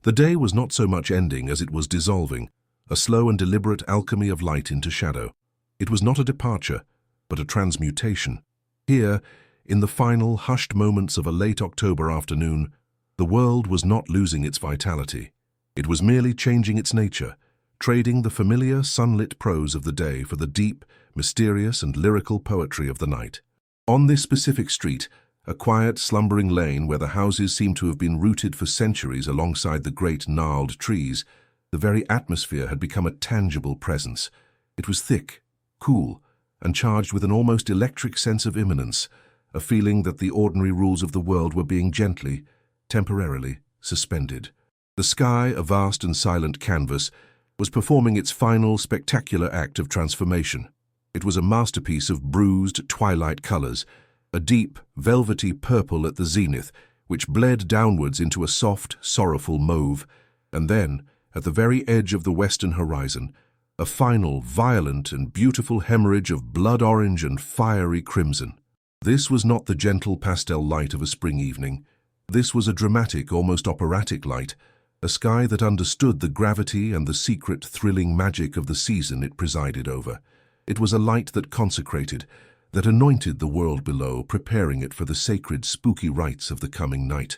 The day was not so much ending as it was dissolving, a slow and deliberate alchemy of light into shadow. It was not a departure, but a transmutation. Here, in the final, hushed moments of a late October afternoon, the world was not losing its vitality. It was merely changing its nature, trading the familiar, sunlit prose of the day for the deep, mysterious and lyrical poetry of the night. On this specific street, a quiet, slumbering lane where the houses seemed to have been rooted for centuries alongside the great gnarled trees, the very atmosphere had become a tangible presence. It was thick, cool, and charged with an almost electric sense of imminence, a feeling that the ordinary rules of the world were being gently, temporarily, suspended. The sky, a vast and silent canvas, was performing its final spectacular act of transformation. It was a masterpiece of bruised twilight colors, a deep, velvety purple at the zenith, which bled downwards into a soft, sorrowful mauve, and then, at the very edge of the western horizon, a final, violent and beautiful hemorrhage of blood orange and fiery crimson. This was not the gentle pastel light of a spring evening. This was a dramatic, almost operatic light, a sky that understood the gravity and the secret, thrilling magic of the season it presided over. It was a light that consecrated, that anointed the world below, preparing it for the sacred, spooky rites of the coming night.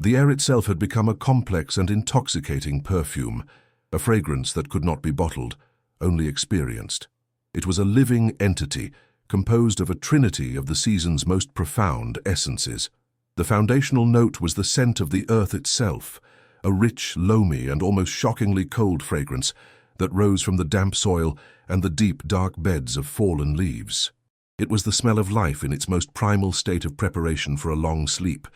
The air itself had become a complex and intoxicating perfume, a fragrance that could not be bottled, only experienced. It was a living entity, composed of a trinity of the season's most profound essences. The foundational note was the scent of the earth itself, a rich, loamy, and almost shockingly cold fragrance that rose from the damp soil and the deep, dark beds of fallen leaves. It was the smell of life in its most primal state of preparation for a long sleep,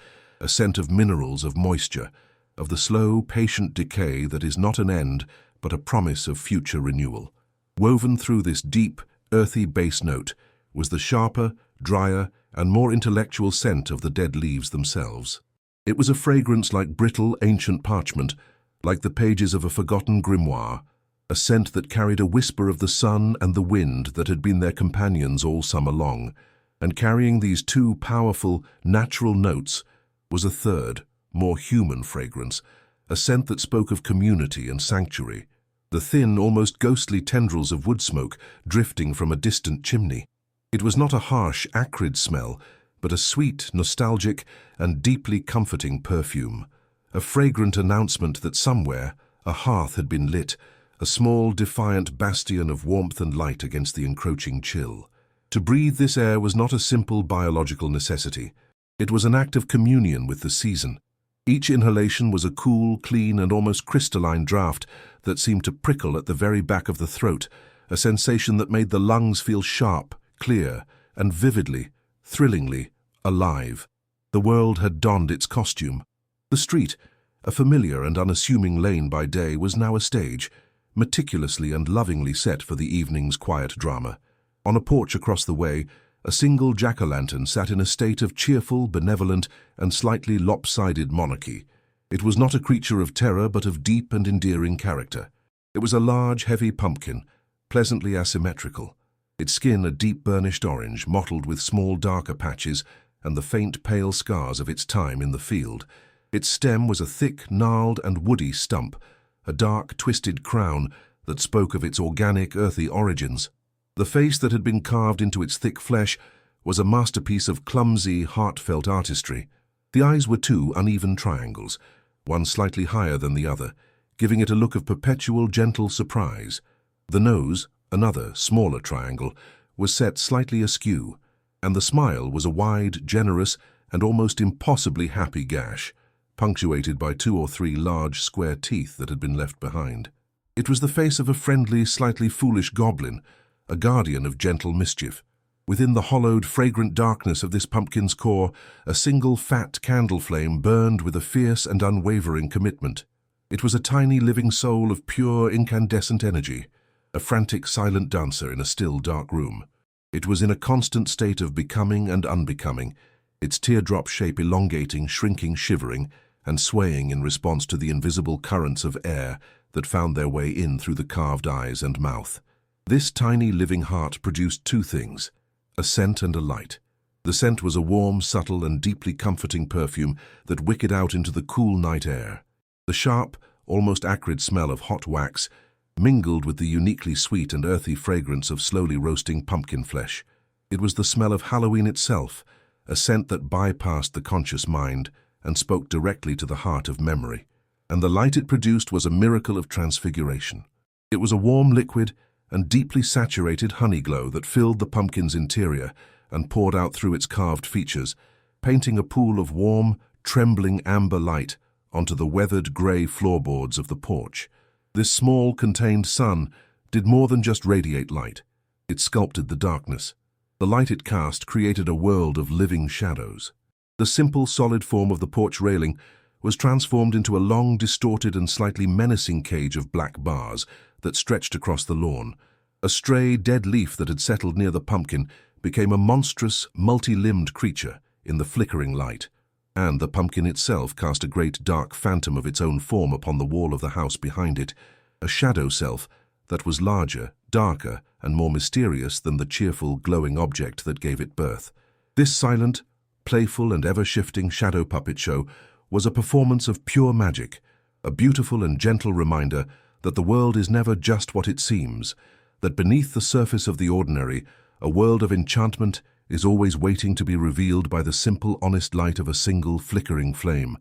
a scent of minerals, of moisture, of the slow, patient decay that is not an end, but a promise of future renewal. Woven through this deep, earthy base note was the sharper, drier, and more intellectual scent of the dead leaves themselves. It was a fragrance like brittle, ancient parchment, like the pages of a forgotten grimoire, a scent that carried a whisper of the sun and the wind that had been their companions all summer long, and carrying these two powerful, natural notes was a third, more human fragrance, a scent that spoke of community and sanctuary, the thin, almost ghostly tendrils of wood smoke drifting from a distant chimney. It was not a harsh, acrid smell, but a sweet, nostalgic, and deeply comforting perfume, a fragrant announcement that somewhere a hearth had been lit, a small, defiant bastion of warmth and light against the encroaching chill. To breathe this air was not a simple biological necessity. It was an act of communion with the season. Each inhalation was a cool, clean, and almost crystalline draught that seemed to prickle at the very back of the throat, a sensation that made the lungs feel sharp, clear, and vividly, thrillingly alive. The world had donned its costume. The street, a familiar and unassuming lane by day, was now a stage, meticulously and lovingly set for the evening's quiet drama. On a porch across the way, a single jack-o'-lantern sat in a state of cheerful, benevolent, and slightly lopsided monarchy. It was not a creature of terror, but of deep and endearing character. It was a large, heavy pumpkin, pleasantly asymmetrical, its skin a deep burnished orange, mottled with small darker patches and the faint pale scars of its time in the field. Its stem was a thick, gnarled and woody stump, a dark, twisted crown that spoke of its organic, earthy origins. The face that had been carved into its thick flesh was a masterpiece of clumsy, heartfelt artistry. The eyes were two uneven triangles, one slightly higher than the other, giving it a look of perpetual, gentle surprise. The nose, another, smaller triangle, was set slightly askew, and the smile was a wide, generous, and almost impossibly happy gash, punctuated by 2 or 3 large, square teeth that had been left behind. It was the face of a friendly, slightly foolish goblin, a guardian of gentle mischief. Within the hollowed, fragrant darkness of this pumpkin's core, a single fat candle flame burned with a fierce and unwavering commitment. It was a tiny living soul of pure, incandescent energy, a frantic, silent dancer in a still, dark room. It was in a constant state of becoming and unbecoming, its teardrop shape elongating, shrinking, shivering, and swaying in response to the invisible currents of air that found their way in through the carved eyes and mouth. This tiny living heart produced 2 things, a scent and a light. The scent was a warm, subtle, and deeply comforting perfume that wicked out into the cool night air. The sharp, almost acrid smell of hot wax mingled with the uniquely sweet and earthy fragrance of slowly roasting pumpkin flesh. It was the smell of Halloween itself, a scent that bypassed the conscious mind and spoke directly to the heart of memory. And the light it produced was a miracle of transfiguration. It was a warm liquid and deeply saturated honey glow that filled the pumpkin's interior and poured out through its carved features, painting a pool of warm, trembling amber light onto the weathered grey floorboards of the porch. This small, contained sun did more than just radiate light. It sculpted the darkness. The light it cast created a world of living shadows. The simple, solid form of the porch railing was transformed into a long, distorted and slightly menacing cage of black bars that stretched across the lawn. A stray, dead leaf that had settled near the pumpkin became a monstrous, multi-limbed creature in the flickering light, and the pumpkin itself cast a great dark phantom of its own form upon the wall of the house behind it, a shadow self that was larger, darker, and more mysterious than the cheerful, glowing object that gave it birth. This silent, playful and ever-shifting shadow puppet show was a performance of pure magic, a beautiful and gentle reminder that the world is never just what it seems, that beneath the surface of the ordinary, a world of enchantment is always waiting to be revealed by the simple, honest light of a single flickering flame.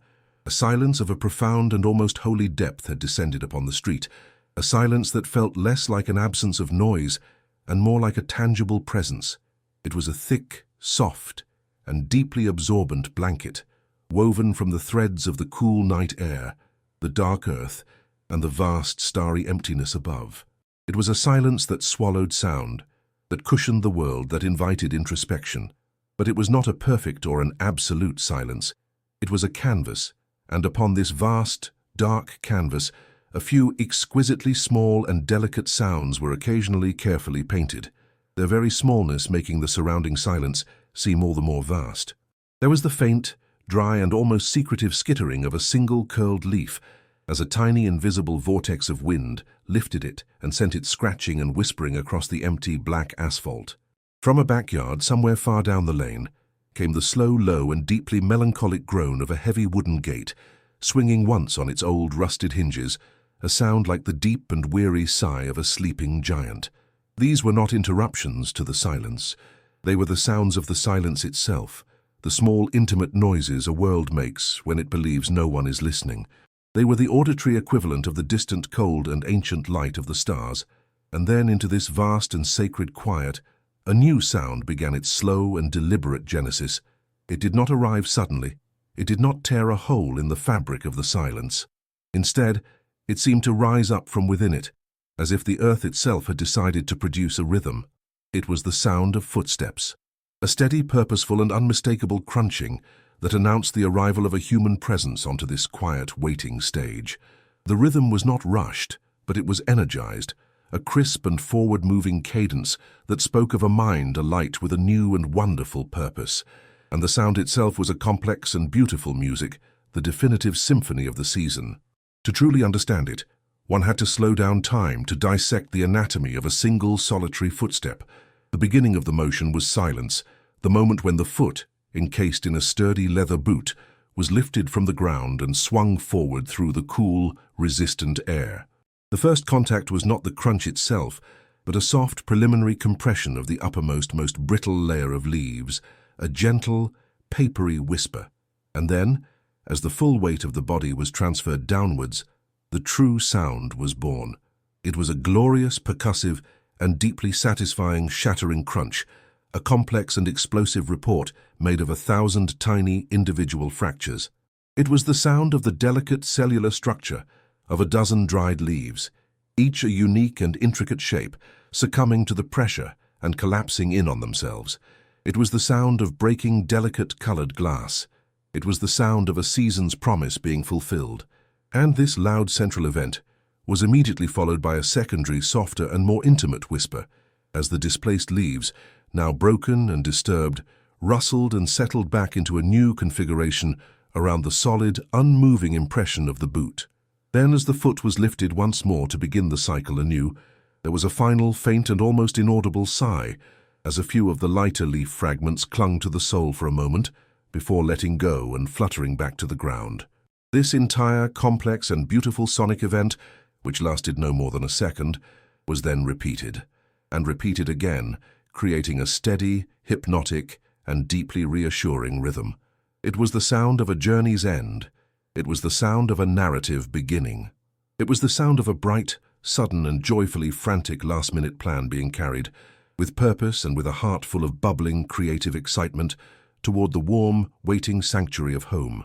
A silence of a profound and almost holy depth had descended upon the street, a silence that felt less like an absence of noise and more like a tangible presence. It was a thick, soft, and deeply absorbent blanket, woven from the threads of the cool night air, the dark earth, and the vast starry emptiness above. It was a silence that swallowed sound, that cushioned the world, that invited introspection. But it was not a perfect or an absolute silence. It was a canvas, and upon this vast, dark canvas, a few exquisitely small and delicate sounds were occasionally carefully painted, their very smallness making the surrounding silence seem all the more vast. There was the faint, dry and almost secretive skittering of a single curled leaf as a tiny invisible vortex of wind lifted it and sent it scratching and whispering across the empty black asphalt. From a backyard somewhere far down the lane came the slow, low and deeply melancholic groan of a heavy wooden gate, swinging once on its old rusted hinges, a sound like the deep and weary sigh of a sleeping giant. These were not interruptions to the silence. They were the sounds of the silence itself, the small, intimate noises a world makes when it believes no one is listening. They were the auditory equivalent of the distant, cold and ancient light of the stars. And then into this vast and sacred quiet, a new sound began its slow and deliberate genesis. It did not arrive suddenly. It did not tear a hole in the fabric of the silence. Instead, it seemed to rise up from within it, as if the earth itself had decided to produce a rhythm. It was the sound of footsteps, a steady, purposeful and unmistakable crunching that announced the arrival of a human presence onto this quiet, waiting stage. The rhythm was not rushed, but it was energized, a crisp and forward-moving cadence that spoke of a mind alight with a new and wonderful purpose. And the sound itself was a complex and beautiful music, the definitive symphony of the season. To truly understand it, one had to slow down time to dissect the anatomy of a single solitary footstep. The beginning of the motion was silence, the moment when the foot, encased in a sturdy leather boot, was lifted from the ground and swung forward through the cool, resistant air. The first contact was not the crunch itself, but a soft preliminary compression of the uppermost, most brittle layer of leaves, a gentle, papery whisper. And then, as the full weight of the body was transferred downwards, the true sound was born. It was a glorious, percussive, and deeply satisfying shattering crunch, a complex and explosive report made of 1,000 tiny individual fractures. It was the sound of the delicate cellular structure of a dozen dried leaves, each a unique and intricate shape, succumbing to the pressure and collapsing in on themselves. It was the sound of breaking delicate colored glass. It was the sound of a season's promise being fulfilled. And this loud central event was immediately followed by a secondary, softer and more intimate whisper, as the displaced leaves, now broken and disturbed, rustled and settled back into a new configuration around the solid, unmoving impression of the boot. Then, as the foot was lifted once more to begin the cycle anew, there was a final, faint and almost inaudible sigh, as a few of the lighter leaf fragments clung to the sole for a moment, before letting go and fluttering back to the ground. This entire complex and beautiful sonic event, which lasted no more than a second, was then repeated, and repeated again, creating a steady, hypnotic, and deeply reassuring rhythm. It was the sound of a journey's end. It was the sound of a narrative beginning. It was the sound of a bright, sudden, and joyfully frantic last-minute plan being carried, with purpose and with a heart full of bubbling, creative excitement, toward the warm, waiting sanctuary of home.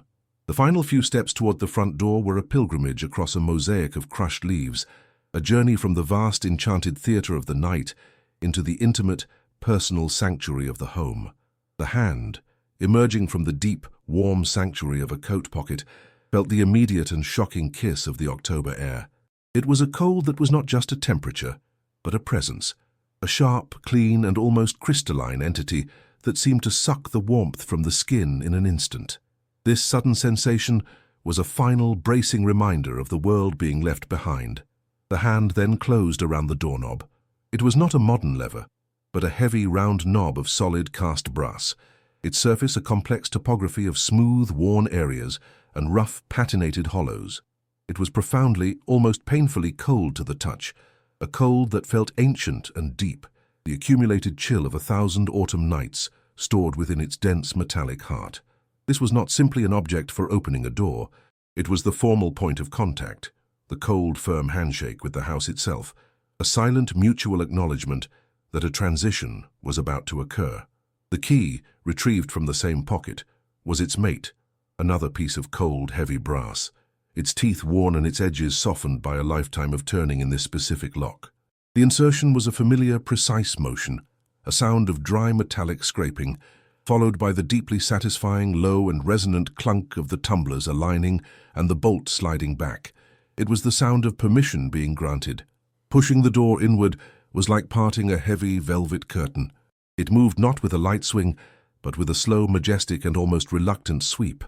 The final few steps toward the front door were a pilgrimage across a mosaic of crushed leaves, a journey from the vast, enchanted theater of the night into the intimate, personal sanctuary of the home. The hand, emerging from the deep, warm sanctuary of a coat pocket, felt the immediate and shocking kiss of the October air. It was a cold that was not just a temperature, but a presence, a sharp, clean, and almost crystalline entity that seemed to suck the warmth from the skin in an instant. This sudden sensation was a final, bracing reminder of the world being left behind. The hand then closed around the doorknob. It was not a modern lever, but a heavy, round knob of solid cast brass, its surface a complex topography of smooth, worn areas and rough, patinated hollows. It was profoundly, almost painfully cold to the touch, a cold that felt ancient and deep, the accumulated chill of 1,000 autumn nights stored within its dense metallic heart. This was not simply an object for opening a door. It was the formal point of contact, the cold, firm handshake with the house itself, a silent, mutual acknowledgement that a transition was about to occur. The key, retrieved from the same pocket, was its mate, another piece of cold, heavy brass, its teeth worn and its edges softened by a lifetime of turning in this specific lock. The insertion was a familiar, precise motion, a sound of dry metallic scraping, followed by the deeply satisfying, low and resonant clunk of the tumblers aligning and the bolt sliding back. It was the sound of permission being granted. Pushing the door inward was like parting a heavy velvet curtain. It moved not with a light swing, but with a slow, majestic, and almost reluctant sweep,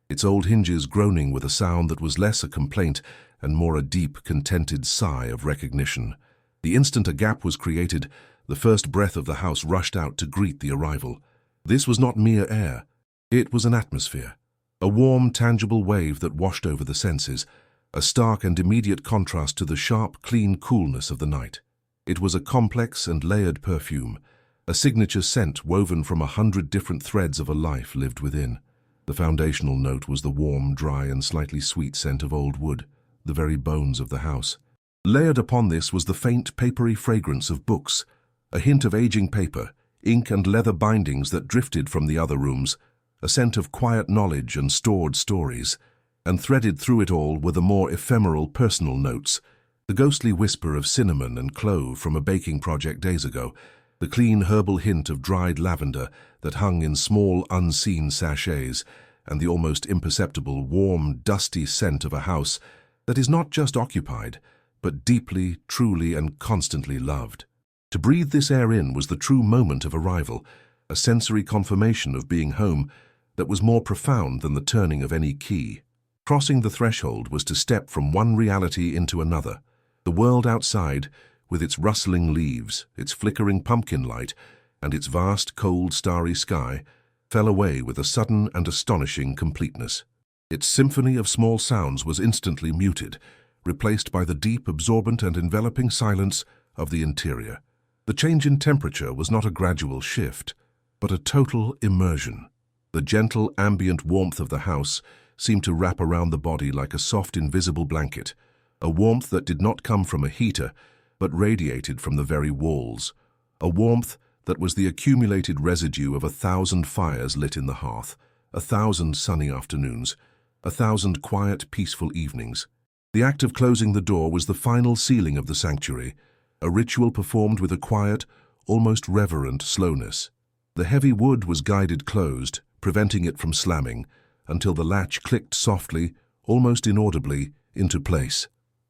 its old hinges groaning with a sound that was less a complaint and more a deep, contented sigh of recognition. The instant a gap was created, the first breath of the house rushed out to greet the arrival. This was not mere air. It was an atmosphere, a warm, tangible wave that washed over the senses, a stark and immediate contrast to the sharp, clean coolness of the night. It was a complex and layered perfume, a signature scent woven from 100 different threads of a life lived within. The foundational note was the warm, dry, and slightly sweet scent of old wood, the very bones of the house. Layered upon this was the faint, papery fragrance of books, a hint of aging paper, ink and leather bindings that drifted from the other rooms, a scent of quiet knowledge and stored stories. And threaded through it all were the more ephemeral personal notes, the ghostly whisper of cinnamon and clove from a baking project days ago, the clean herbal hint of dried lavender that hung in small, unseen sachets, and the almost imperceptible, warm, dusty scent of a house that is not just occupied, but deeply, truly, and constantly loved. To breathe this air in was the true moment of arrival, a sensory confirmation of being home that was more profound than the turning of any key. Crossing the threshold was to step from one reality into another. The world outside, with its rustling leaves, its flickering pumpkin light, and its vast, cold, starry sky, fell away with a sudden and astonishing completeness. Its symphony of small sounds was instantly muted, replaced by the deep, absorbent, and enveloping silence of the interior. The change in temperature was not a gradual shift, but a total immersion. The gentle, ambient warmth of the house seemed to wrap around the body like a soft, invisible blanket, a warmth that did not come from a heater, but radiated from the very walls, a warmth that was the accumulated residue of 1,000 fires lit in the hearth, 1,000 sunny afternoons, 1,000 quiet, peaceful evenings. The act of closing the door was the final sealing of the sanctuary, a ritual performed with a quiet, almost reverent slowness. The heavy wood was guided closed, preventing it from slamming, until the latch clicked softly, almost inaudibly, into place.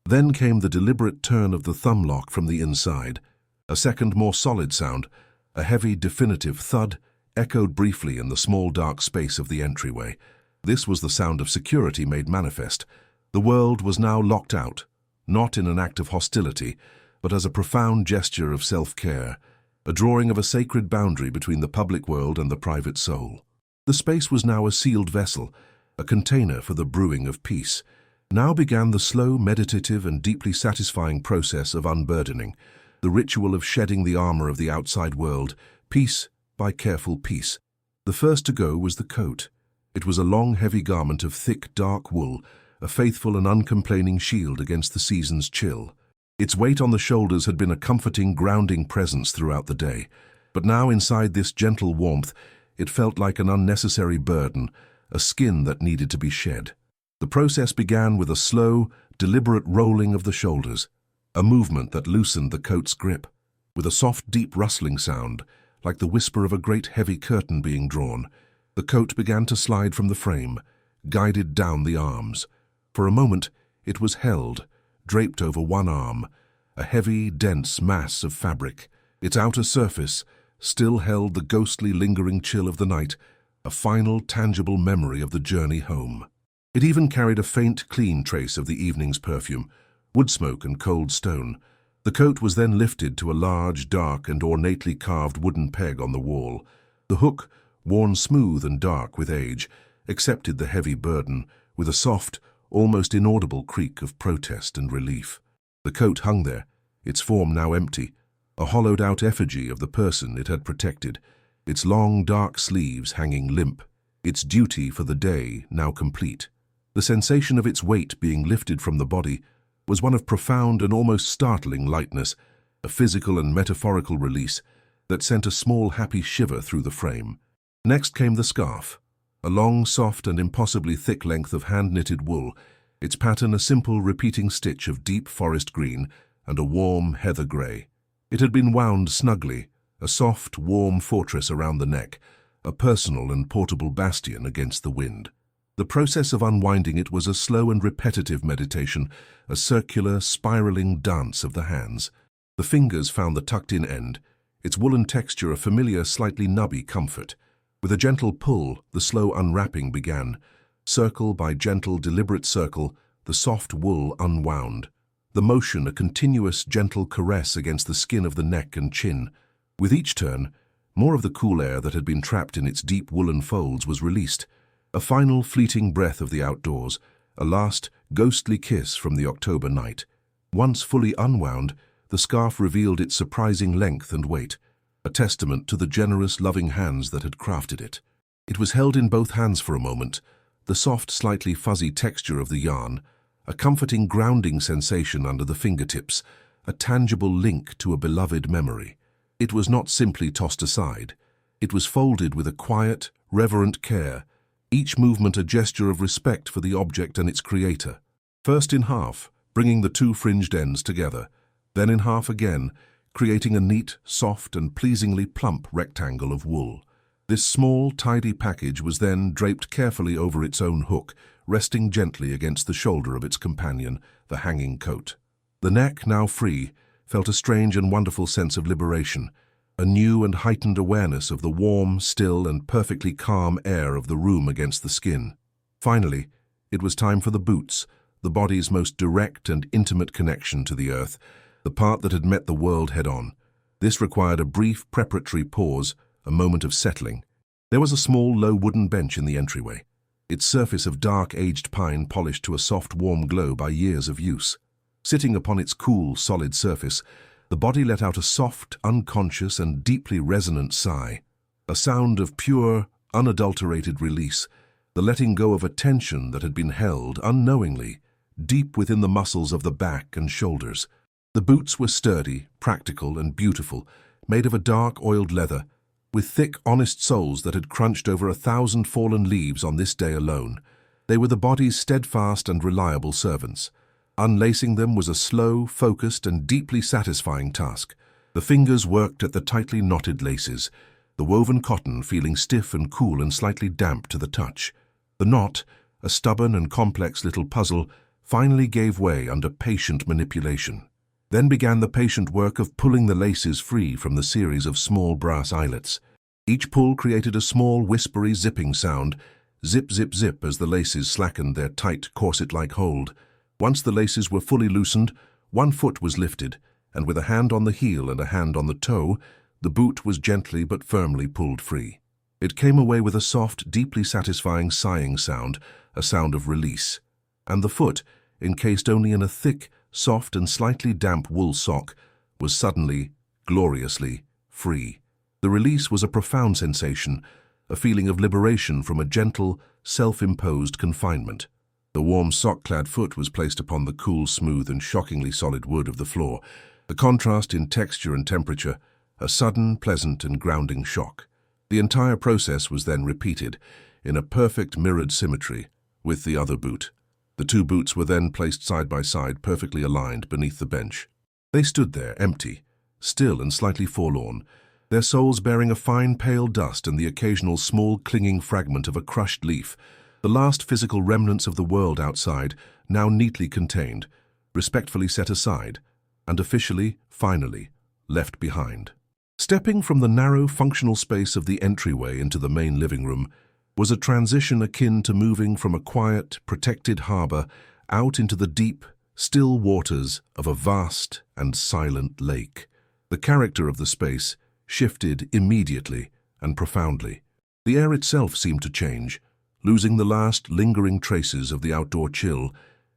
Then came the deliberate turn of the thumb lock from the inside. A second, more solid sound, a heavy, definitive thud, echoed briefly in the small, dark space of the entryway. This was the sound of security made manifest. The world was now locked out, not in an act of hostility, but as a profound gesture of self-care, a drawing of a sacred boundary between the public world and the private soul. The space was now a sealed vessel, a container for the brewing of peace. Now began the slow, meditative, and deeply satisfying process of unburdening, the ritual of shedding the armor of the outside world, piece by careful piece. The first to go was the coat. It was a long, heavy garment of thick, dark wool, a faithful and uncomplaining shield against the season's chill. Its weight on the shoulders had been a comforting, grounding presence throughout the day, but now inside this gentle warmth, it felt like an unnecessary burden, a skin that needed to be shed. The process began with a slow, deliberate rolling of the shoulders, a movement that loosened the coat's grip. With a soft, deep rustling sound, like the whisper of a great heavy curtain being drawn, the coat began to slide from the frame, guided down the arms. For a moment, it was held, draped over one arm, a heavy, dense mass of fabric. Its outer surface still held the ghostly, lingering chill of the night, a final, tangible memory of the journey home. It even carried a faint, clean trace of the evening's perfume, wood smoke and cold stone. The coat was then lifted to a large, dark and ornately carved wooden peg on the wall. The hook, worn smooth and dark with age, accepted the heavy burden with a soft, almost inaudible creak of protest and relief. The coat hung there, its form now empty, a hollowed-out effigy of the person it had protected, its long, dark sleeves hanging limp, its duty for the day now complete. The sensation of its weight being lifted from the body was one of profound and almost startling lightness, a physical and metaphorical release that sent a small, happy shiver through the frame. Next came the scarf, a long, soft and impossibly thick length of hand-knitted wool, its pattern a simple repeating stitch of deep forest green and a warm heather grey. It had been wound snugly, a soft, warm fortress around the neck, a personal and portable bastion against the wind. The process of unwinding it was a slow and repetitive meditation, a circular, spiraling dance of the hands. The fingers found the tucked-in end, its woolen texture a familiar, slightly nubby comfort. With a gentle pull, the slow unwrapping began. Circle by gentle, deliberate circle, the soft wool unwound. The motion a continuous, gentle caress against the skin of the neck and chin. With each turn, more of the cool air that had been trapped in its deep woolen folds was released. A final, fleeting breath of the outdoors, a last, ghostly kiss from the October night. Once fully unwound, the scarf revealed its surprising length and weight, a testament to the generous, loving hands that had crafted it. It was held in both hands for a moment, the soft, slightly fuzzy texture of the yarn, a comforting, grounding sensation under the fingertips, a tangible link to a beloved memory. It was not simply tossed aside. It was folded with a quiet, reverent care, each movement a gesture of respect for the object and its creator. First in half, bringing the two fringed ends together, then in half again, creating a neat, soft and pleasingly plump rectangle of wool. This small, tidy package was then draped carefully over its own hook, resting gently against the shoulder of its companion, the hanging coat. The neck, now free, felt a strange and wonderful sense of liberation, a new and heightened awareness of the warm, still and perfectly calm air of the room against the skin. Finally, it was time for the boots, the body's most direct and intimate connection to the earth, the part that had met the world head-on. This required a brief preparatory pause, a moment of settling. There was a small, low wooden bench in the entryway, its surface of dark, aged pine polished to a soft, warm glow by years of use. Sitting upon its cool, solid surface, the body let out a soft, unconscious and deeply resonant sigh, a sound of pure, unadulterated release, the letting go of a tension that had been held, unknowingly, deep within the muscles of the back and shoulders. The boots were sturdy, practical and beautiful, made of a dark, oiled leather, with thick, honest soles that had crunched over 1,000 fallen leaves on this day alone. They were the body's steadfast and reliable servants. Unlacing them was a slow, focused and deeply satisfying task. The fingers worked at the tightly knotted laces, the woven cotton feeling stiff and cool and slightly damp to the touch. The knot, a stubborn and complex little puzzle, finally gave way under patient manipulation. Then began the patient work of pulling the laces free from the series of small brass eyelets. Each pull created a small, whispery zipping sound, zip, zip, zip, as the laces slackened their tight, corset-like hold. Once the laces were fully loosened, one foot was lifted, and with a hand on the heel and a hand on the toe, the boot was gently but firmly pulled free. It came away with a soft, deeply satisfying sighing sound, a sound of release. And the foot, encased only in a thick, soft and slightly damp wool sock, was suddenly, gloriously, free. The release was a profound sensation, a feeling of liberation from a gentle, self-imposed confinement. The warm sock-clad foot was placed upon the cool, smooth and shockingly solid wood of the floor. The contrast in texture and temperature, a sudden, pleasant and grounding shock. The entire process was then repeated, in a perfect mirrored symmetry, with the other boot. The two boots were then placed side by side, perfectly aligned, beneath the bench. They stood there, empty, still and slightly forlorn, their soles bearing a fine pale dust and the occasional small clinging fragment of a crushed leaf, the last physical remnants of the world outside, now neatly contained, respectfully set aside, and officially, finally, left behind. Stepping from the narrow, functional space of the entryway into the main living room was a transition akin to moving from a quiet, protected harbor out into the deep, still waters of a vast and silent lake. The character of the space shifted immediately and profoundly. The air itself seemed to change, losing the last lingering traces of the outdoor chill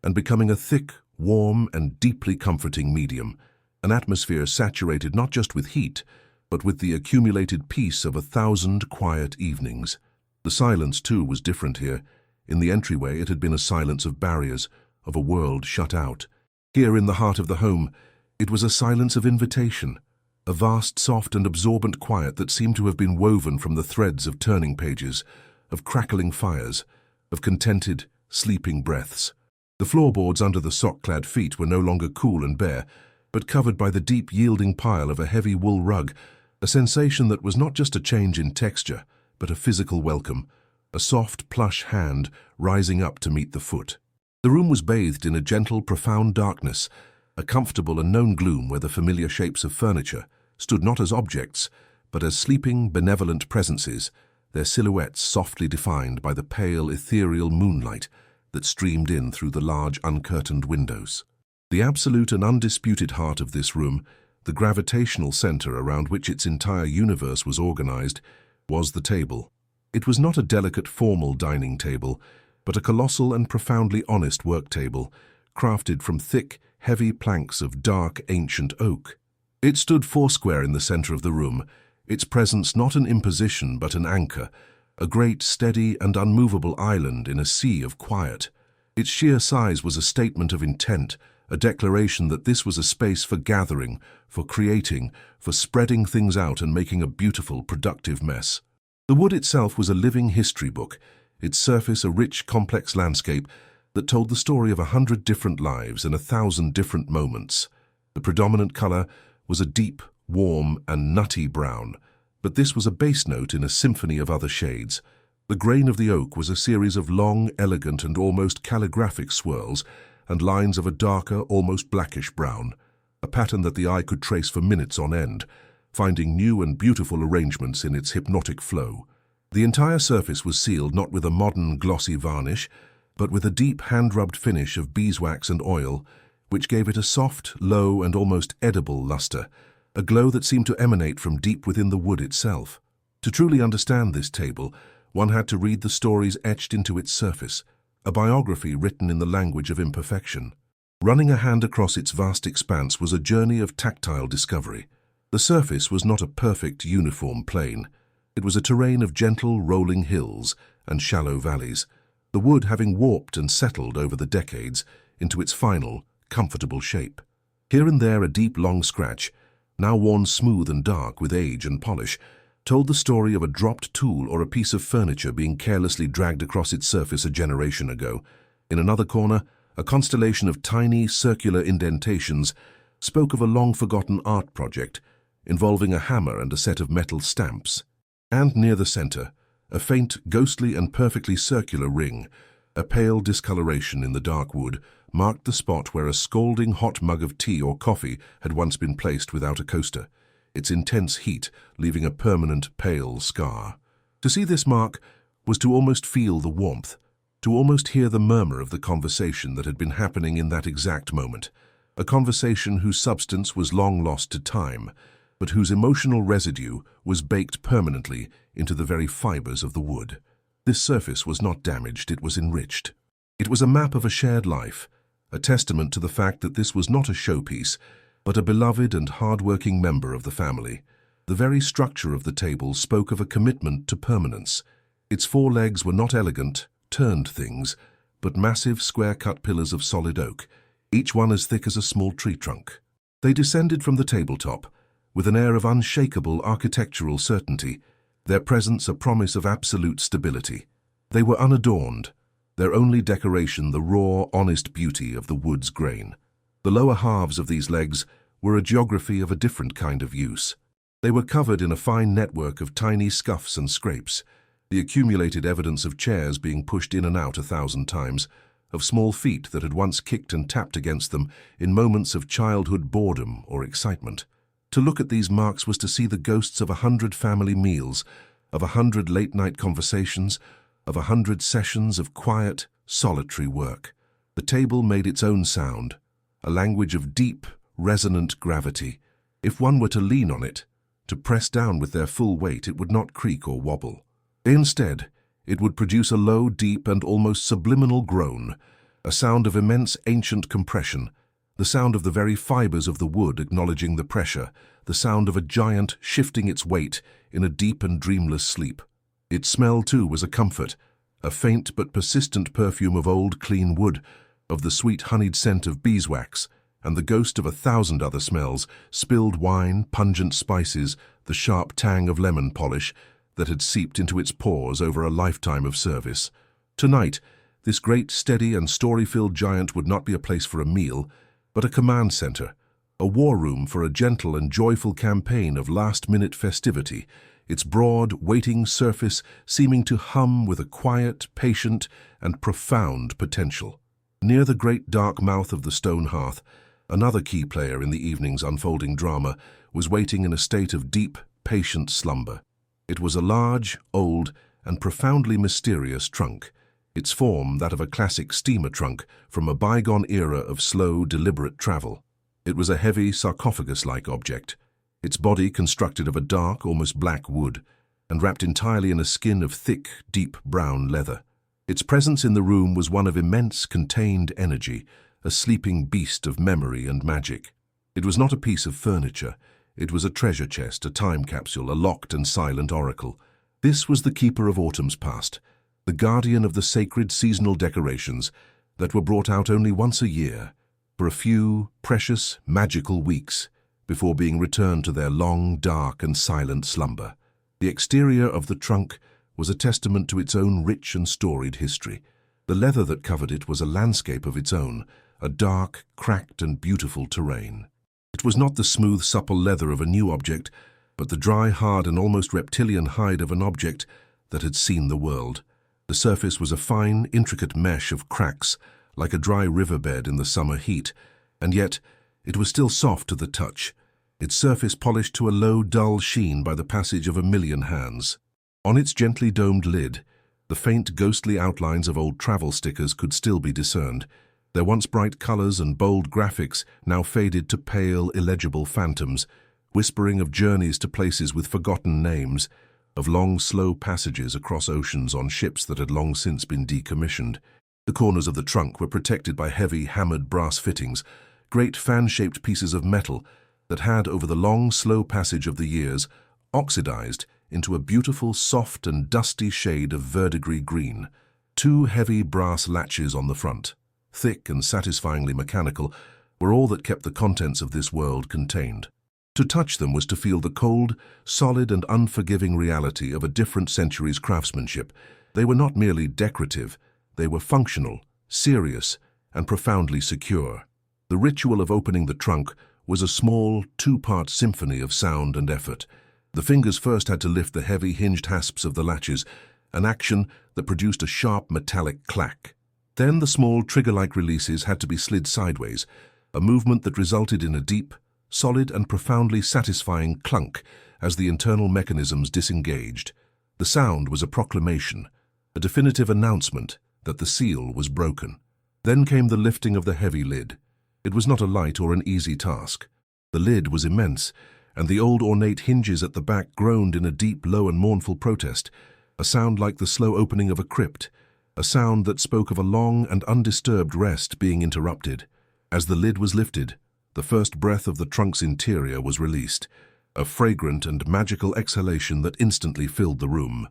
and becoming a thick, warm and deeply comforting medium, an atmosphere saturated not just with heat, but with the accumulated peace of 1,000 quiet evenings. The silence, too, was different here. In the entryway, it had been a silence of barriers, of a world shut out. Here, in the heart of the home, it was a silence of invitation, a vast, soft and absorbent quiet that seemed to have been woven from the threads of turning pages, of crackling fires, of contented, sleeping breaths. The floorboards under the sock-clad feet were no longer cool and bare, but covered by the deep, yielding pile of a heavy wool rug, a sensation that was not just a change in texture, but a physical welcome, a soft, plush hand rising up to meet the foot. The room was bathed in a gentle, profound darkness, a comfortable and known gloom where the familiar shapes of furniture stood not as objects, but as sleeping, benevolent presences, their silhouettes softly defined by the pale, ethereal moonlight that streamed in through the large, uncurtained windows. The absolute and undisputed heart of this room, the gravitational center around which its entire universe was organized, was the table. It was not a delicate, formal dining table, but a colossal and profoundly honest work table, crafted from thick, heavy planks of dark, ancient oak. It stood foursquare in the center of the room, its presence not an imposition but an anchor, a great, steady and unmovable island in a sea of quiet. Its sheer size was a statement of intent, a declaration that this was a space for gathering, for creating, for spreading things out and making a beautiful, productive mess. The wood itself was a living history book, its surface a rich, complex landscape that told the story of 100 different lives and 1,000 different moments. The predominant color was a deep, warm and nutty brown, but this was a bass note in a symphony of other shades. The grain of the oak was a series of long, elegant and almost calligraphic swirls and lines of a darker, almost blackish brown, a pattern that the eye could trace for minutes on end, finding new and beautiful arrangements in its hypnotic flow. The entire surface was sealed not with a modern glossy varnish, but with a deep hand-rubbed finish of beeswax and oil, which gave it a soft, low and almost edible luster, a glow that seemed to emanate from deep within the wood itself. To truly understand this table, one had to read the stories etched into its surface, a biography written in the language of imperfection. Running a hand across its vast expanse was a journey of tactile discovery. The surface was not a perfect, uniform plane. It was a terrain of gentle, rolling hills and shallow valleys, the wood having warped and settled over the decades into its final, comfortable shape. Here and there a deep, long scratch, now worn smooth and dark with age and polish, told the story of a dropped tool or a piece of furniture being carelessly dragged across its surface a generation ago. In another corner, a constellation of tiny, circular indentations spoke of a long-forgotten art project involving a hammer and a set of metal stamps. And near the center, a faint, ghostly and perfectly circular ring, a pale discoloration in the dark wood, marked the spot where a scalding hot mug of tea or coffee had once been placed without a coaster, its intense heat leaving a permanent, pale scar. To see this mark was to almost feel the warmth, to almost hear the murmur of the conversation that had been happening in that exact moment, a conversation whose substance was long lost to time, but whose emotional residue was baked permanently into the very fibers of the wood. This surface was not damaged, it was enriched. It was a map of a shared life, a testament to the fact that this was not a showpiece, but a beloved and hard-working member of the family. The very structure of the table spoke of a commitment to permanence. Its four legs were not elegant, turned things, but massive square-cut pillars of solid oak, each one as thick as a small tree trunk. They descended from the tabletop, with an air of unshakable architectural certainty, their presence a promise of absolute stability. They were unadorned, their only decoration the raw, honest beauty of the wood's grain. The lower halves of these legs were a geography of a different kind of use. They were covered in a fine network of tiny scuffs and scrapes, the accumulated evidence of chairs being pushed in and out 1,000 times, of small feet that had once kicked and tapped against them in moments of childhood boredom or excitement. To look at these marks was to see the ghosts of 100 family meals, of 100 late-night conversations, of 100 sessions of quiet, solitary work. The table made its own sound, a language of deep, resonant gravity. If one were to lean on it, to press down with their full weight, it would not creak or wobble. Instead, it would produce a low, deep, and almost subliminal groan, a sound of immense ancient compression, the sound of the very fibers of the wood acknowledging the pressure, the sound of a giant shifting its weight in a deep and dreamless sleep. Its smell, too, was a comfort, a faint but persistent perfume of old, clean wood, of the sweet honeyed scent of beeswax, and the ghost of 1,000 other smells, spilled wine, pungent spices, the sharp tang of lemon polish that had seeped into its pores over a lifetime of service. Tonight, this great, steady, and story-filled giant would not be a place for a meal, but a command center, a war room for a gentle and joyful campaign of last-minute festivity, its broad, waiting surface seeming to hum with a quiet, patient, and profound potential. Near the great dark mouth of the stone hearth, another key player in the evening's unfolding drama was waiting in a state of deep, patient slumber. It was a large, old, and profoundly mysterious trunk, its form that of a classic steamer trunk from a bygone era of slow, deliberate travel. It was a heavy, sarcophagus-like object, its body constructed of a dark, almost black wood, and wrapped entirely in a skin of thick, deep brown leather. Its presence in the room was one of immense, contained energy, a sleeping beast of memory and magic. It was not a piece of furniture. It was a treasure chest, a time capsule, a locked and silent oracle. This was the keeper of autumn's past, the guardian of the sacred seasonal decorations that were brought out only once a year, for a few precious, magical weeks, before being returned to their long, dark, and silent slumber. The exterior of the trunk was a testament to its own rich and storied history. The leather that covered it was a landscape of its own, a dark, cracked, and beautiful terrain. It was not the smooth, supple leather of a new object, but the dry, hard, and almost reptilian hide of an object that had seen the world. The surface was a fine, intricate mesh of cracks, like a dry riverbed in the summer heat, and yet it was still soft to the touch, its surface polished to a low, dull sheen by the passage of a million hands. On its gently domed lid, the faint, ghostly outlines of old travel stickers could still be discerned, their once bright colors and bold graphics now faded to pale, illegible phantoms, whispering of journeys to places with forgotten names, of long, slow passages across oceans on ships that had long since been decommissioned. The corners of the trunk were protected by heavy, hammered brass fittings, great fan-shaped pieces of metal that had, over the long, slow passage of the years, oxidized into a beautiful, soft and dusty shade of verdigris green. Two heavy brass latches on the front, thick and satisfyingly mechanical, were all that kept the contents of this world contained. To touch them was to feel the cold, solid and unforgiving reality of a different century's craftsmanship. They were not merely decorative, they were functional, serious, and profoundly secure. The ritual of opening the trunk was a small, two-part symphony of sound and effort. The fingers first had to lift the heavy hinged hasps of the latches, an action that produced a sharp metallic clack. Then the small trigger-like releases had to be slid sideways, a movement that resulted in a deep, solid and profoundly satisfying clunk as the internal mechanisms disengaged. The sound was a proclamation, a definitive announcement that the seal was broken. Then came the lifting of the heavy lid. It was not a light or an easy task. The lid was immense, and the old ornate hinges at the back groaned in a deep, low and mournful protest, a sound like the slow opening of a crypt, a sound that spoke of a long and undisturbed rest being interrupted. As the lid was lifted, the first breath of the trunk's interior was released, a fragrant and magical exhalation that instantly filled the room.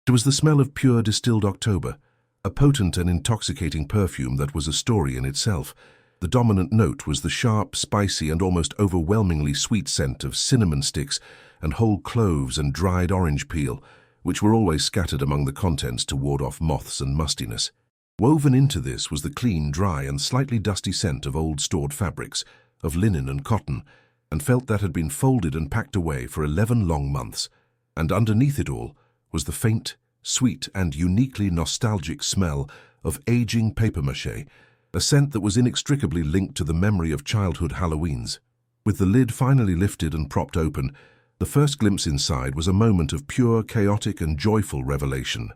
It was the smell of pure distilled October, a potent and intoxicating perfume that was a story in itself. The dominant note was the sharp, spicy and almost overwhelmingly sweet scent of cinnamon sticks and whole cloves and dried orange peel, which were always scattered among the contents to ward off moths and mustiness. Woven into this was the clean, dry and slightly dusty scent of old stored fabrics, of linen and cotton, and felt that had been folded and packed away for 11 long months. And underneath it all was the faint, sweet and uniquely nostalgic smell of aging papier-mâché, a scent that was inextricably linked to the memory of childhood Halloweens. With the lid finally lifted and propped open, the first glimpse inside was a moment of pure, chaotic and joyful revelation.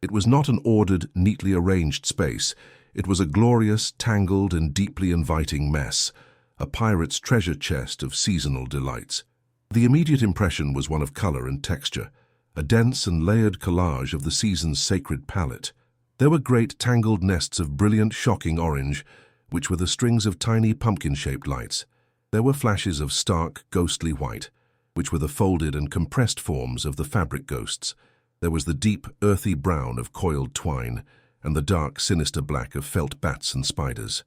It was not an ordered, neatly arranged space. It was a glorious, tangled and deeply inviting mess, a pirate's treasure chest of seasonal delights. The immediate impression was one of color and texture, a dense and layered collage of the season's sacred palette. There were great tangled nests of brilliant, shocking orange, which were the strings of tiny pumpkin-shaped lights. There were flashes of stark, ghostly white, which were the folded and compressed forms of the fabric ghosts. There was the deep, earthy brown of coiled twine, and the dark, sinister black of felt bats and spiders.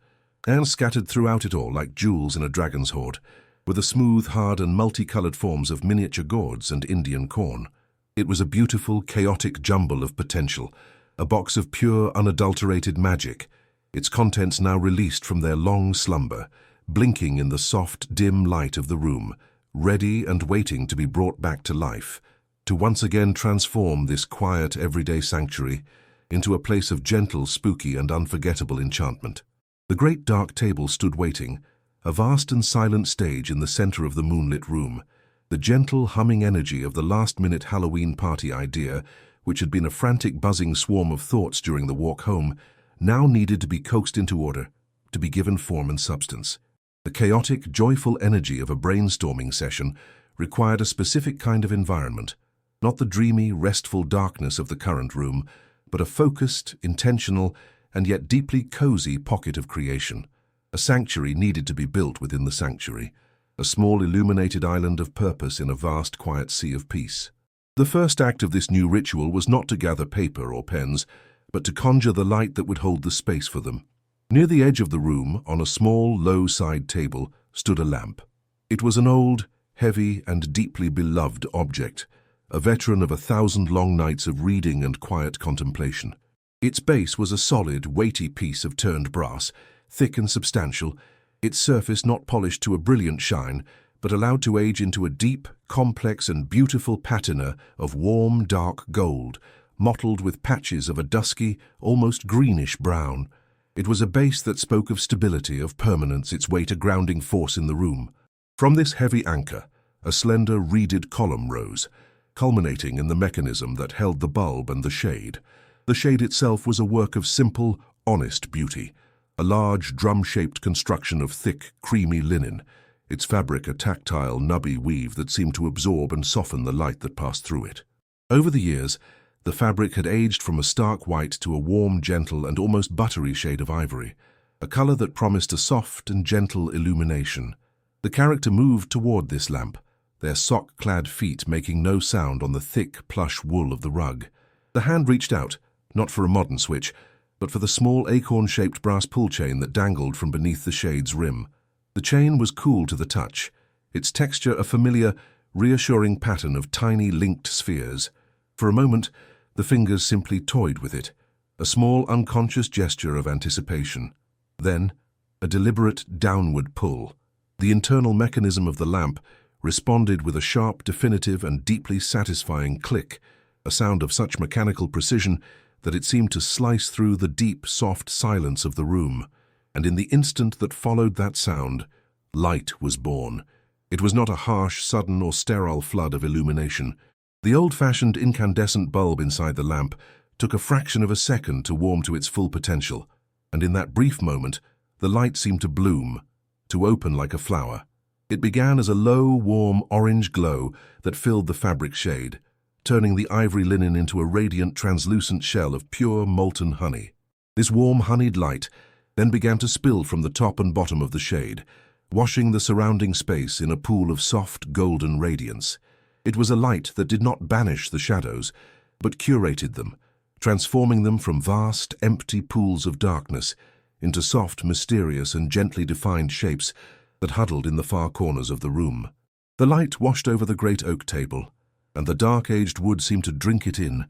And scattered throughout it all, like jewels in a dragon's hoard, were the smooth, hard and multicolored forms of miniature gourds and Indian corn. It was a beautiful, chaotic jumble of potential, a box of pure, unadulterated magic, its contents now released from their long slumber, blinking in the soft, dim light of the room, ready and waiting to be brought back to life, to once again transform this quiet, everyday sanctuary into a place of gentle, spooky and unforgettable enchantment. The great dark table stood waiting, a vast and silent stage in the center of the moonlit room. The gentle, humming energy of the last-minute Halloween party idea, which had been a frantic, buzzing swarm of thoughts during the walk home, now needed to be coaxed into order, to be given form and substance. The chaotic, joyful energy of a brainstorming session required a specific kind of environment, not the dreamy, restful darkness of the current room, but a focused, intentional, and yet deeply cozy pocket of creation. A sanctuary needed to be built within the sanctuary, a small illuminated island of purpose in a vast quiet sea of peace. The first act of this new ritual was not to gather paper or pens, but to conjure the light that would hold the space for them. Near the edge of the room, on a small, low-side table, stood a lamp. It was an old, heavy and deeply beloved object, a veteran of 1,000 long nights of reading and quiet contemplation. Its base was a solid, weighty piece of turned brass, thick and substantial, its surface not polished to a brilliant shine, but allowed to age into a deep, complex and beautiful patina of warm, dark gold, mottled with patches of a dusky, almost greenish brown. It was a base that spoke of stability, of permanence, its weight a grounding force in the room. From this heavy anchor, a slender, reeded column rose, culminating in the mechanism that held the bulb and the shade. The shade itself was a work of simple, honest beauty, a large, drum-shaped construction of thick, creamy linen, its fabric a tactile, nubby weave that seemed to absorb and soften the light that passed through it. Over the years, the fabric had aged from a stark white to a warm, gentle, and almost buttery shade of ivory, a color that promised a soft and gentle illumination. The character moved toward this lamp, their sock-clad feet making no sound on the thick, plush wool of the rug. The hand reached out, not for a modern switch, but for the small acorn-shaped brass pull chain that dangled from beneath the shade's rim. The chain was cool to the touch, its texture a familiar, reassuring pattern of tiny linked spheres. For a moment, the fingers simply toyed with it, a small unconscious gesture of anticipation. Then, a deliberate downward pull. The internal mechanism of the lamp responded with a sharp, definitive and deeply satisfying click, a sound of such mechanical precision that it seemed to slice through the deep, soft silence of the room. And in the instant that followed that sound, light was born. It was not a harsh, sudden or sterile flood of illumination. The old-fashioned incandescent bulb inside the lamp took a fraction of a second to warm to its full potential, and in that brief moment, the light seemed to bloom, to open like a flower. It began as a low, warm orange glow that filled the fabric shade, turning the ivory linen into a radiant, translucent shell of pure molten honey. This warm, honeyed light then began to spill from the top and bottom of the shade, washing the surrounding space in a pool of soft, golden radiance. It was a light that did not banish the shadows, but curated them, transforming them from vast, empty pools of darkness into soft, mysterious, and gently defined shapes that huddled in the far corners of the room. The light washed over the great oak table, and the dark-aged wood seemed to drink it in,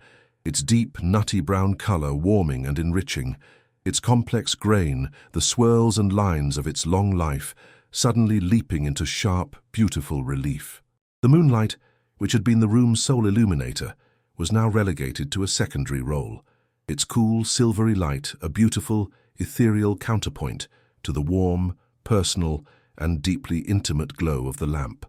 its deep, nutty brown color warming and enriching, its complex grain, the swirls and lines of its long life, suddenly leaping into sharp, beautiful relief. The moonlight, which had been the room's sole illuminator, was now relegated to a secondary role, its cool, silvery light a beautiful, ethereal counterpoint to the warm, personal, and deeply intimate glow of the lamp.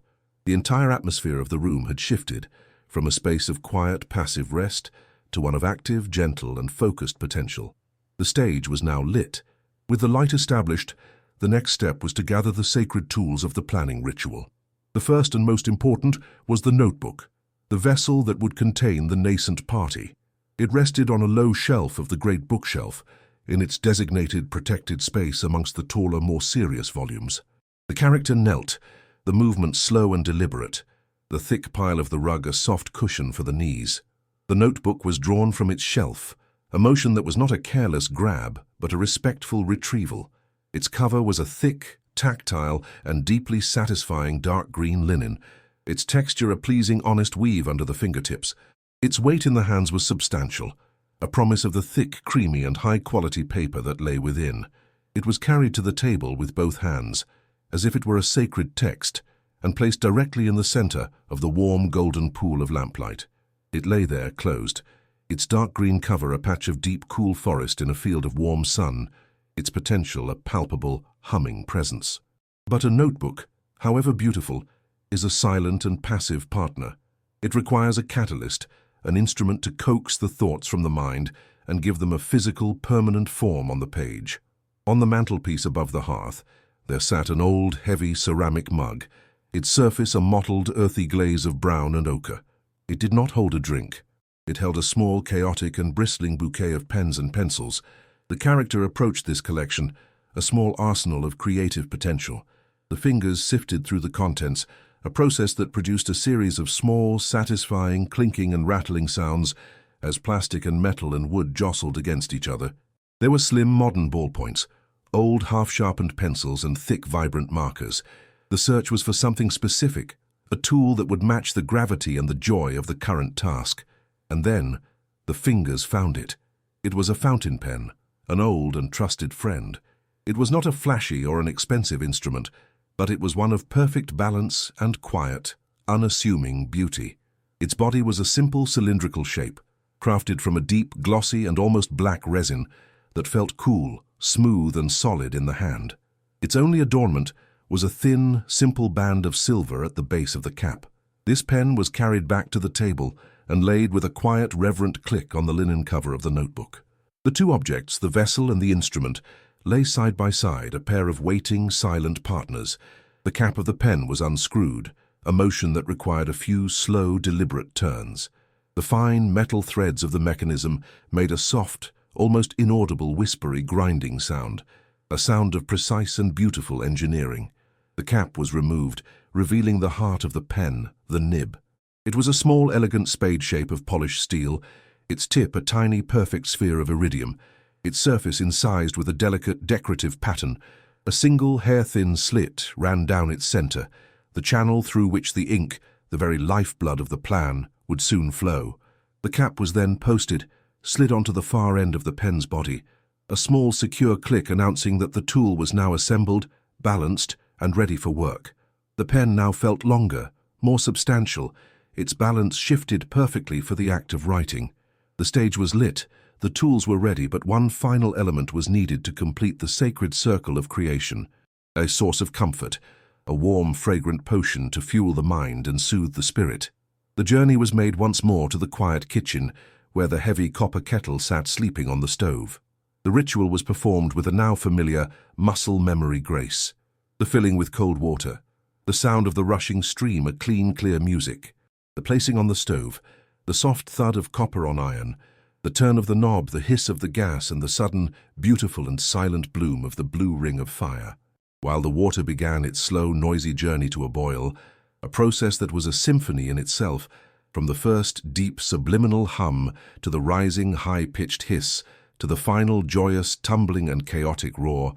The entire atmosphere of the room had shifted from a space of quiet, passive rest to one of active, gentle, and focused potential. The stage was now lit. With the light established, the next step was to gather the sacred tools of the planning ritual. The first and most important was the notebook, the vessel that would contain the nascent party. It rested on a low shelf of the great bookshelf, in its designated protected space amongst the taller, more serious volumes. The character knelt, the movement slow and deliberate, the thick pile of the rug a soft cushion for the knees. The notebook was drawn from its shelf, a motion that was not a careless grab, but a respectful retrieval. Its cover was a thick, tactile, and deeply satisfying dark green linen, its texture a pleasing, honest weave under the fingertips. Its weight in the hands was substantial, a promise of the thick, creamy, and high-quality paper that lay within. It was carried to the table with both hands, as if it were a sacred text, and placed directly in the center of the warm, golden pool of lamplight. It lay there, closed, its dark green cover a patch of deep, cool forest in a field of warm sun, its potential a palpable, humming presence. But a notebook, however beautiful, is a silent and passive partner. It requires a catalyst, an instrument to coax the thoughts from the mind and give them a physical, permanent form on the page. On the mantelpiece above the hearth, there sat an old, heavy ceramic mug, its surface a mottled, earthy glaze of brown and ochre. It did not hold a drink. It held a small, chaotic, and bristling bouquet of pens and pencils. The character approached this collection, a small arsenal of creative potential. The fingers sifted through the contents, a process that produced a series of small, satisfying, clinking and rattling sounds as plastic and metal and wood jostled against each other. There were slim, modern ballpoints, old, half-sharpened pencils, and thick, vibrant markers. The search was for something specific, a tool that would match the gravity and the joy of the current task. And then, the fingers found it. It was a fountain pen, an old and trusted friend. It was not a flashy or an expensive instrument, but it was one of perfect balance and quiet, unassuming beauty. Its body was a simple cylindrical shape, crafted from a deep, glossy and almost black resin that felt cool, smooth and solid in the hand. Its only adornment was a thin, simple band of silver at the base of the cap. This pen was carried back to the table and laid with a quiet, reverent click on the linen cover of the notebook. The two objects, the vessel and the instrument, lay side by side, a pair of waiting, silent partners. The cap of the pen was unscrewed, a motion that required a few slow, deliberate turns. The fine metal threads of the mechanism made a soft, almost inaudible, whispery, grinding sound, a sound of precise and beautiful engineering. The cap was removed, revealing the heart of the pen, the nib. It was a small, elegant spade shape of polished steel, its tip a tiny, perfect sphere of iridium, its surface incised with a delicate, decorative pattern. A single, hair-thin slit ran down its center, the channel through which the ink, the very lifeblood of the plan, would soon flow. The cap was then posted, slid onto the far end of the pen's body, a small, secure click announcing that the tool was now assembled, balanced, and ready for work. The pen now felt longer, more substantial. Its balance shifted perfectly for the act of writing. The stage was lit, the tools were ready, but one final element was needed to complete the sacred circle of creation. A source of comfort, a warm, fragrant potion to fuel the mind and soothe the spirit. The journey was made once more to the quiet kitchen, where the heavy copper kettle sat sleeping on the stove. The ritual was performed with a now familiar, muscle memory grace. The filling with cold water, the the sound of the rushing stream a clean, clear music, the placing on the stove, the soft thud of copper on iron, the turn of the knob, the hiss of the gas, and the sudden, beautiful and silent bloom of the blue ring of fire, while the water began its slow, noisy journey to a boil, a process that was a symphony in itself, from the first deep, subliminal hum to the rising, high-pitched hiss, to the final, joyous, tumbling and chaotic roar.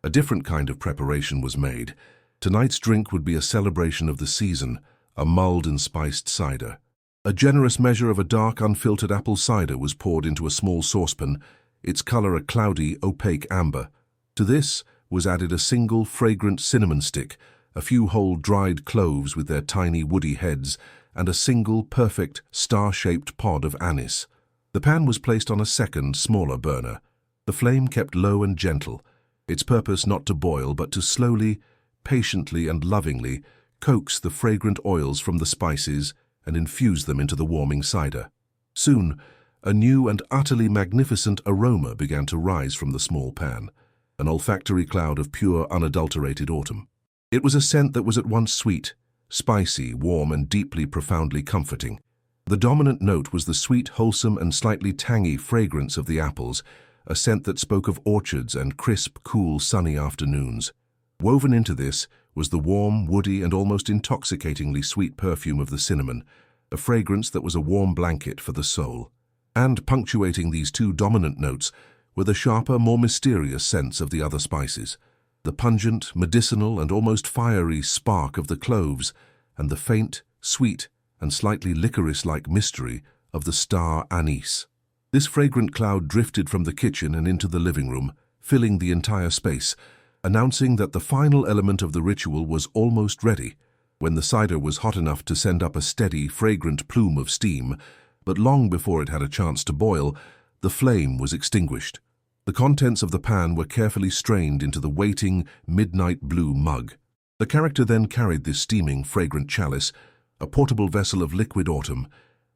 A different kind of preparation was made. Tonight's drink would be a celebration of the season, a mulled and spiced cider. A generous measure of a dark, unfiltered apple cider was poured into a small saucepan, its color a cloudy, opaque amber. To this was added a single, fragrant cinnamon stick, a few whole dried cloves with their tiny woody heads, and a single, perfect, star-shaped pod of anise. The pan was placed on a second, smaller burner. The flame kept low and gentle, its purpose not to boil but to slowly, patiently and lovingly coax the fragrant oils from the spices and infuse them into the warming cider. Soon, a new and utterly magnificent aroma began to rise from the small pan, an olfactory cloud of pure, unadulterated autumn. It was a scent that was at once sweet, spicy, warm, and deeply, profoundly comforting. The dominant note was the sweet, wholesome, and slightly tangy fragrance of the apples, a scent that spoke of orchards and crisp, cool, sunny afternoons. Woven into this was the warm, woody, and almost intoxicatingly sweet perfume of the cinnamon, a fragrance that was a warm blanket for the soul. And punctuating these two dominant notes were the sharper, more mysterious scents of the other spices, the pungent, medicinal, and almost fiery spark of the cloves, and the faint, sweet, and slightly licorice-like mystery of the star anise. This fragrant cloud drifted from the kitchen and into the living room, filling the entire space, announcing that the final element of the ritual was almost ready. When the cider was hot enough to send up a steady, fragrant plume of steam, but long before it had a chance to boil, the flame was extinguished. The contents of the pan were carefully strained into the waiting, midnight blue mug. The character then carried this steaming, fragrant chalice, a portable vessel of liquid autumn,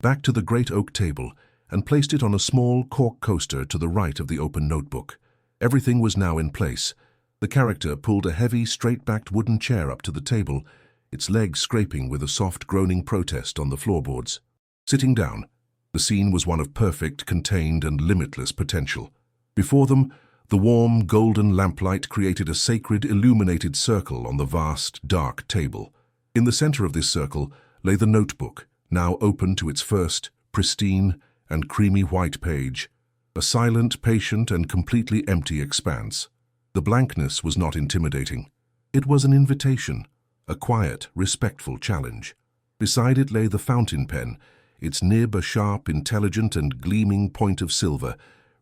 back to the great oak table and placed it on a small cork coaster to the right of the open notebook. Everything was now in place. The character pulled a heavy, straight-backed wooden chair up to the table, its legs scraping with a soft, groaning protest on the floorboards. Sitting down, the scene was one of perfect, contained, and limitless potential. Before them, the warm, golden lamplight created a sacred, illuminated circle on the vast, dark table. In the center of this circle lay the notebook, now open to its first, pristine, and creamy white page, a silent, patient, and completely empty expanse. The blankness was not intimidating. It was an invitation, a quiet, respectful challenge. Beside it lay the fountain pen, its nib a sharp, intelligent, and gleaming point of silver,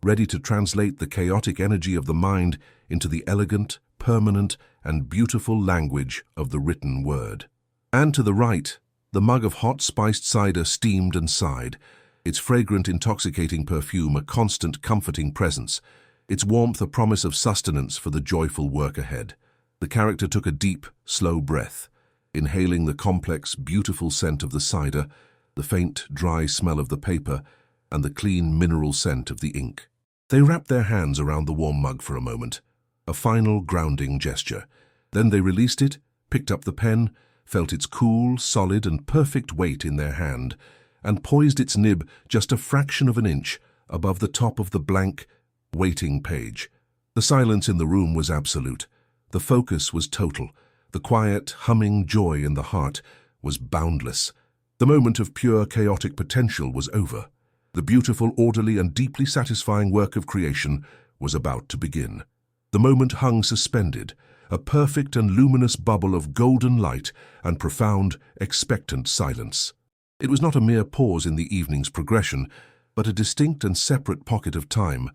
ready to translate the chaotic energy of the mind into the elegant, permanent, and beautiful language of the written word. And to the right, the mug of hot, spiced cider steamed and sighed, its fragrant, intoxicating perfume a constant, comforting presence, its warmth a promise of sustenance for the joyful work ahead. The character took a deep, slow breath, inhaling the complex, beautiful scent of the cider, the faint, dry smell of the paper, and the clean, mineral scent of the ink. They wrapped their hands around the warm mug for a moment, a final grounding gesture. Then they released it, picked up the pen, felt its cool, solid, and perfect weight in their hand, and poised its nib just a fraction of an inch above the top of the blank, waiting page. The silence in the room was absolute. The focus was total. The quiet, humming joy in the heart was boundless. The moment of pure, chaotic potential was over. The beautiful, orderly, and deeply satisfying work of creation was about to begin. The moment hung suspended, a perfect and luminous bubble of golden light and profound, expectant silence. It was not a mere pause in the evening's progression, but a distinct and separate pocket of time,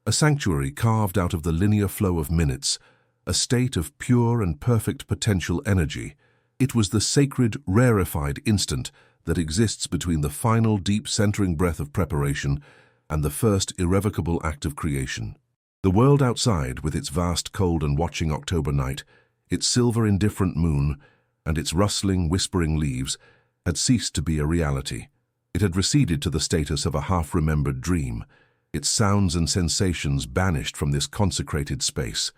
a sanctuary carved out of the linear flow of minutes, a state of pure and perfect potential energy. It was the sacred, rarefied instant that exists between the final deep centering breath of preparation and the first irrevocable act of creation. The world outside, with its vast, cold and watching October night, its silver indifferent moon, and its rustling, whispering leaves, had ceased to be a reality. It had receded to the status of a half-remembered dream, its sounds and sensations banished from this consecrated space.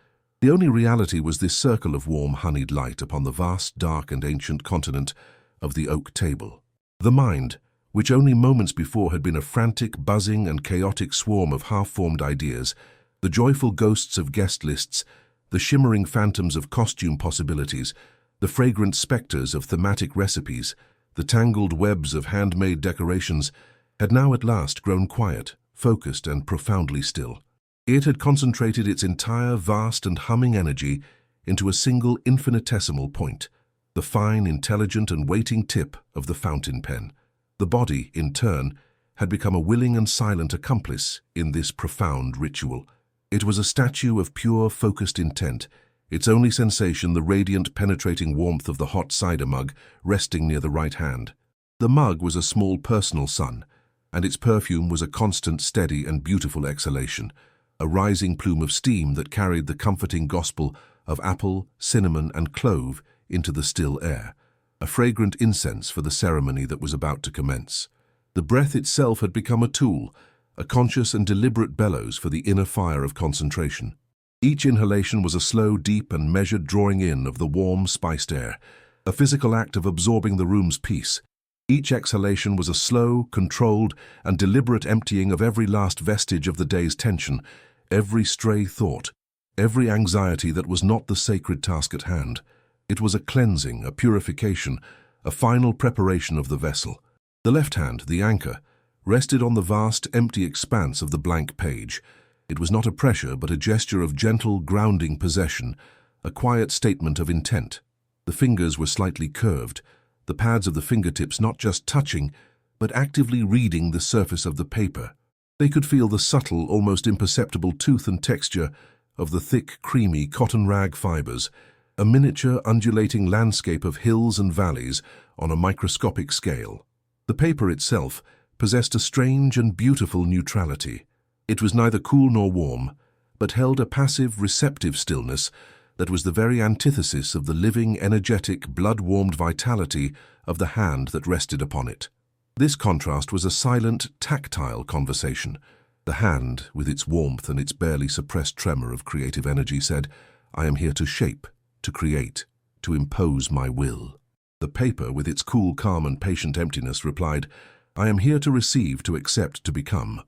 The only reality was this circle of warm, honeyed light upon the vast, dark and ancient continent of the oak table. The mind, which only moments before had been a frantic, buzzing and chaotic swarm of half-formed ideas, the joyful ghosts of guest lists, the shimmering phantoms of costume possibilities, the fragrant spectres of thematic recipes, the tangled webs of handmade decorations, had now at last grown quiet, focused and profoundly still. It had concentrated its entire vast and humming energy into a single infinitesimal point, the fine, intelligent and waiting tip of the fountain pen. The body, in turn, had become a willing and silent accomplice in this profound ritual. It was a statue of pure, focused intent, its only sensation the radiant, penetrating warmth of the hot cider mug resting near the right hand. The mug was a small personal sun, and its perfume was a constant, steady and beautiful exhalation, a rising plume of steam that carried the comforting gospel of apple, cinnamon and clove into the still air, a fragrant incense for the ceremony that was about to commence. The breath itself had become a tool, a conscious and deliberate bellows for the inner fire of concentration. Each inhalation was a slow, deep and measured drawing in of the warm, spiced air, a physical act of absorbing the room's peace. Each exhalation was a slow, controlled and deliberate emptying of every last vestige of the day's tension, every stray thought, every anxiety that was not the sacred task at hand. It was a cleansing, a purification, a final preparation of the vessel. The left hand, the anchor, rested on the vast, empty expanse of the blank page. It was not a pressure, but a gesture of gentle, grounding possession, a quiet statement of intent. The fingers were slightly curved, the pads of the fingertips not just touching, but actively reading the surface of the paper. They could feel the subtle, almost imperceptible tooth and texture of the thick, creamy cotton rag fibers, a miniature, undulating landscape of hills and valleys on a microscopic scale. The paper itself possessed a strange and beautiful neutrality. It was neither cool nor warm, but held a passive, receptive stillness that was the very antithesis of the living, energetic, blood-warmed vitality of the hand that rested upon it. This contrast was a silent, tactile conversation. The hand, with its warmth and its barely suppressed tremor of creative energy, said, "I am here to shape, to create, to impose my will." The paper, with its cool, calm and patient emptiness, replied, "I am here to receive, to accept, to become."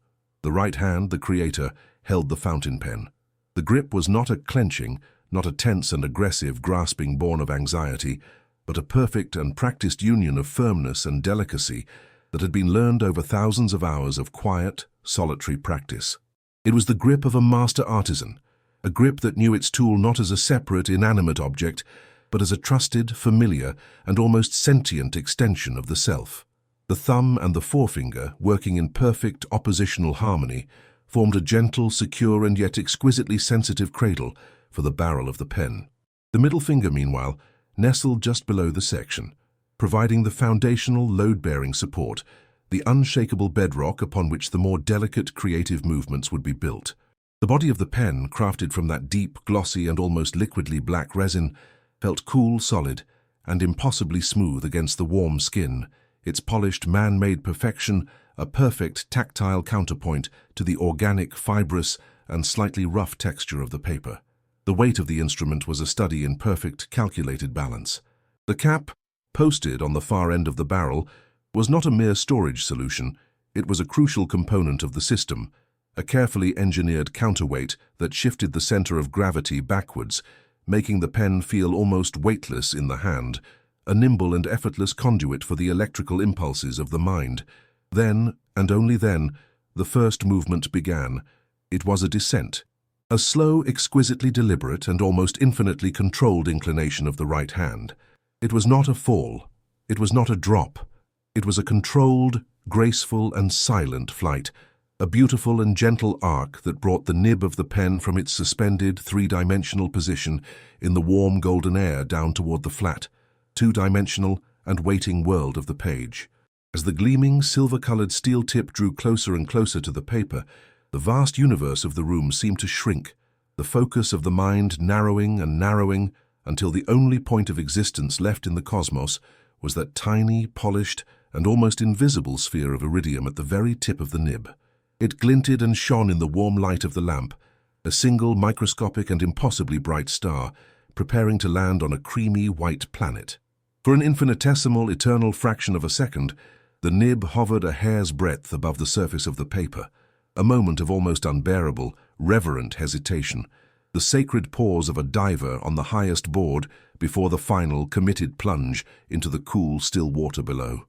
The right hand, the creator, held the fountain pen. The grip was not a clenching, not a tense and aggressive grasping born of anxiety, but a perfect and practiced union of firmness and delicacy that had been learned over thousands of hours of quiet, solitary practice. It was the grip of a master artisan, a grip that knew its tool not as a separate, inanimate object, but as a trusted, familiar, and almost sentient extension of the self. The thumb and the forefinger, working in perfect oppositional harmony, formed a gentle, secure, and yet exquisitely sensitive cradle for the barrel of the pen. The middle finger, meanwhile, nestled just below the section, providing the foundational, load-bearing support, the unshakable bedrock upon which the more delicate creative movements would be built. The body of the pen, crafted from that deep, glossy, and almost liquidly black resin, felt cool, solid, and impossibly smooth against the warm skin, its polished, man-made perfection a perfect, tactile counterpoint to the organic, fibrous, and slightly rough texture of the paper. The weight of the instrument was a study in perfect, calculated balance. The cap, posted on the far end of the barrel, was not a mere storage solution. It was a crucial component of the system, a carefully engineered counterweight that shifted the center of gravity backwards, making the pen feel almost weightless in the hand, a nimble and effortless conduit for the electrical impulses of the mind. Then, and only then, the first movement began. It was a descent, a slow, exquisitely deliberate and almost infinitely controlled inclination of the right hand. It was not a fall. It was not a drop. It was a controlled, graceful and silent flight, a beautiful and gentle arc that brought the nib of the pen from its suspended, three-dimensional position in the warm golden air down toward the flat, two-dimensional and waiting world of the page. As the gleaming, silver-colored steel tip drew closer and closer to the paper, the vast universe of the room seemed to shrink, the focus of the mind narrowing and narrowing until the only point of existence left in the cosmos was that tiny, polished, and almost invisible sphere of iridium at the very tip of the nib. It glinted and shone in the warm light of the lamp, a single microscopic and impossibly bright star, preparing to land on a creamy white planet. For an infinitesimal, eternal fraction of a second, the nib hovered a hair's breadth above the surface of the paper, a moment of almost unbearable, reverent hesitation, the sacred pause of a diver on the highest board before the final, committed plunge into the cool, still water below.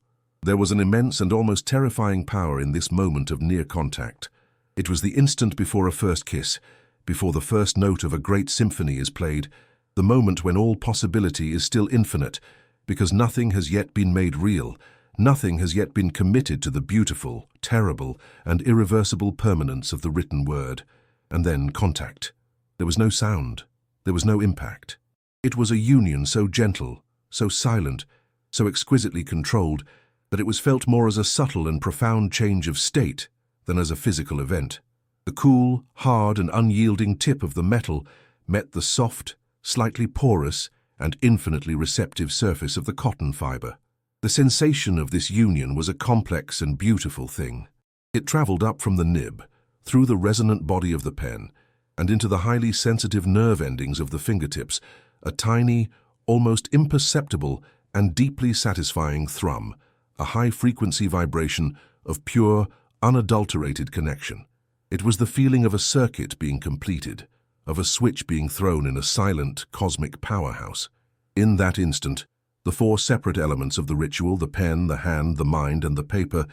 There was an immense and almost terrifying power in this moment of near contact. It was the instant before a first kiss, before the first note of a great symphony is played, the moment when all possibility is still infinite, because nothing has yet been made real, nothing has yet been committed to the beautiful, terrible, and irreversible permanence of the written word. And then contact. There was no sound. There was no impact. It was a union so gentle, so silent, so exquisitely controlled, that it was felt more as a subtle and profound change of state than as a physical event. The cool, hard, and unyielding tip of the metal met the soft, slightly porous, and infinitely receptive surface of the cotton fiber. The sensation of this union was a complex and beautiful thing. It traveled up from the nib, through the resonant body of the pen, and into the highly sensitive nerve endings of the fingertips, a tiny, almost imperceptible, and deeply satisfying thrum, a high-frequency vibration of pure, unadulterated connection. It was the feeling of a circuit being completed, of a switch being thrown in a silent, cosmic powerhouse. In that instant, the four separate elements of the ritual, the pen, the hand, the mind, and the paper,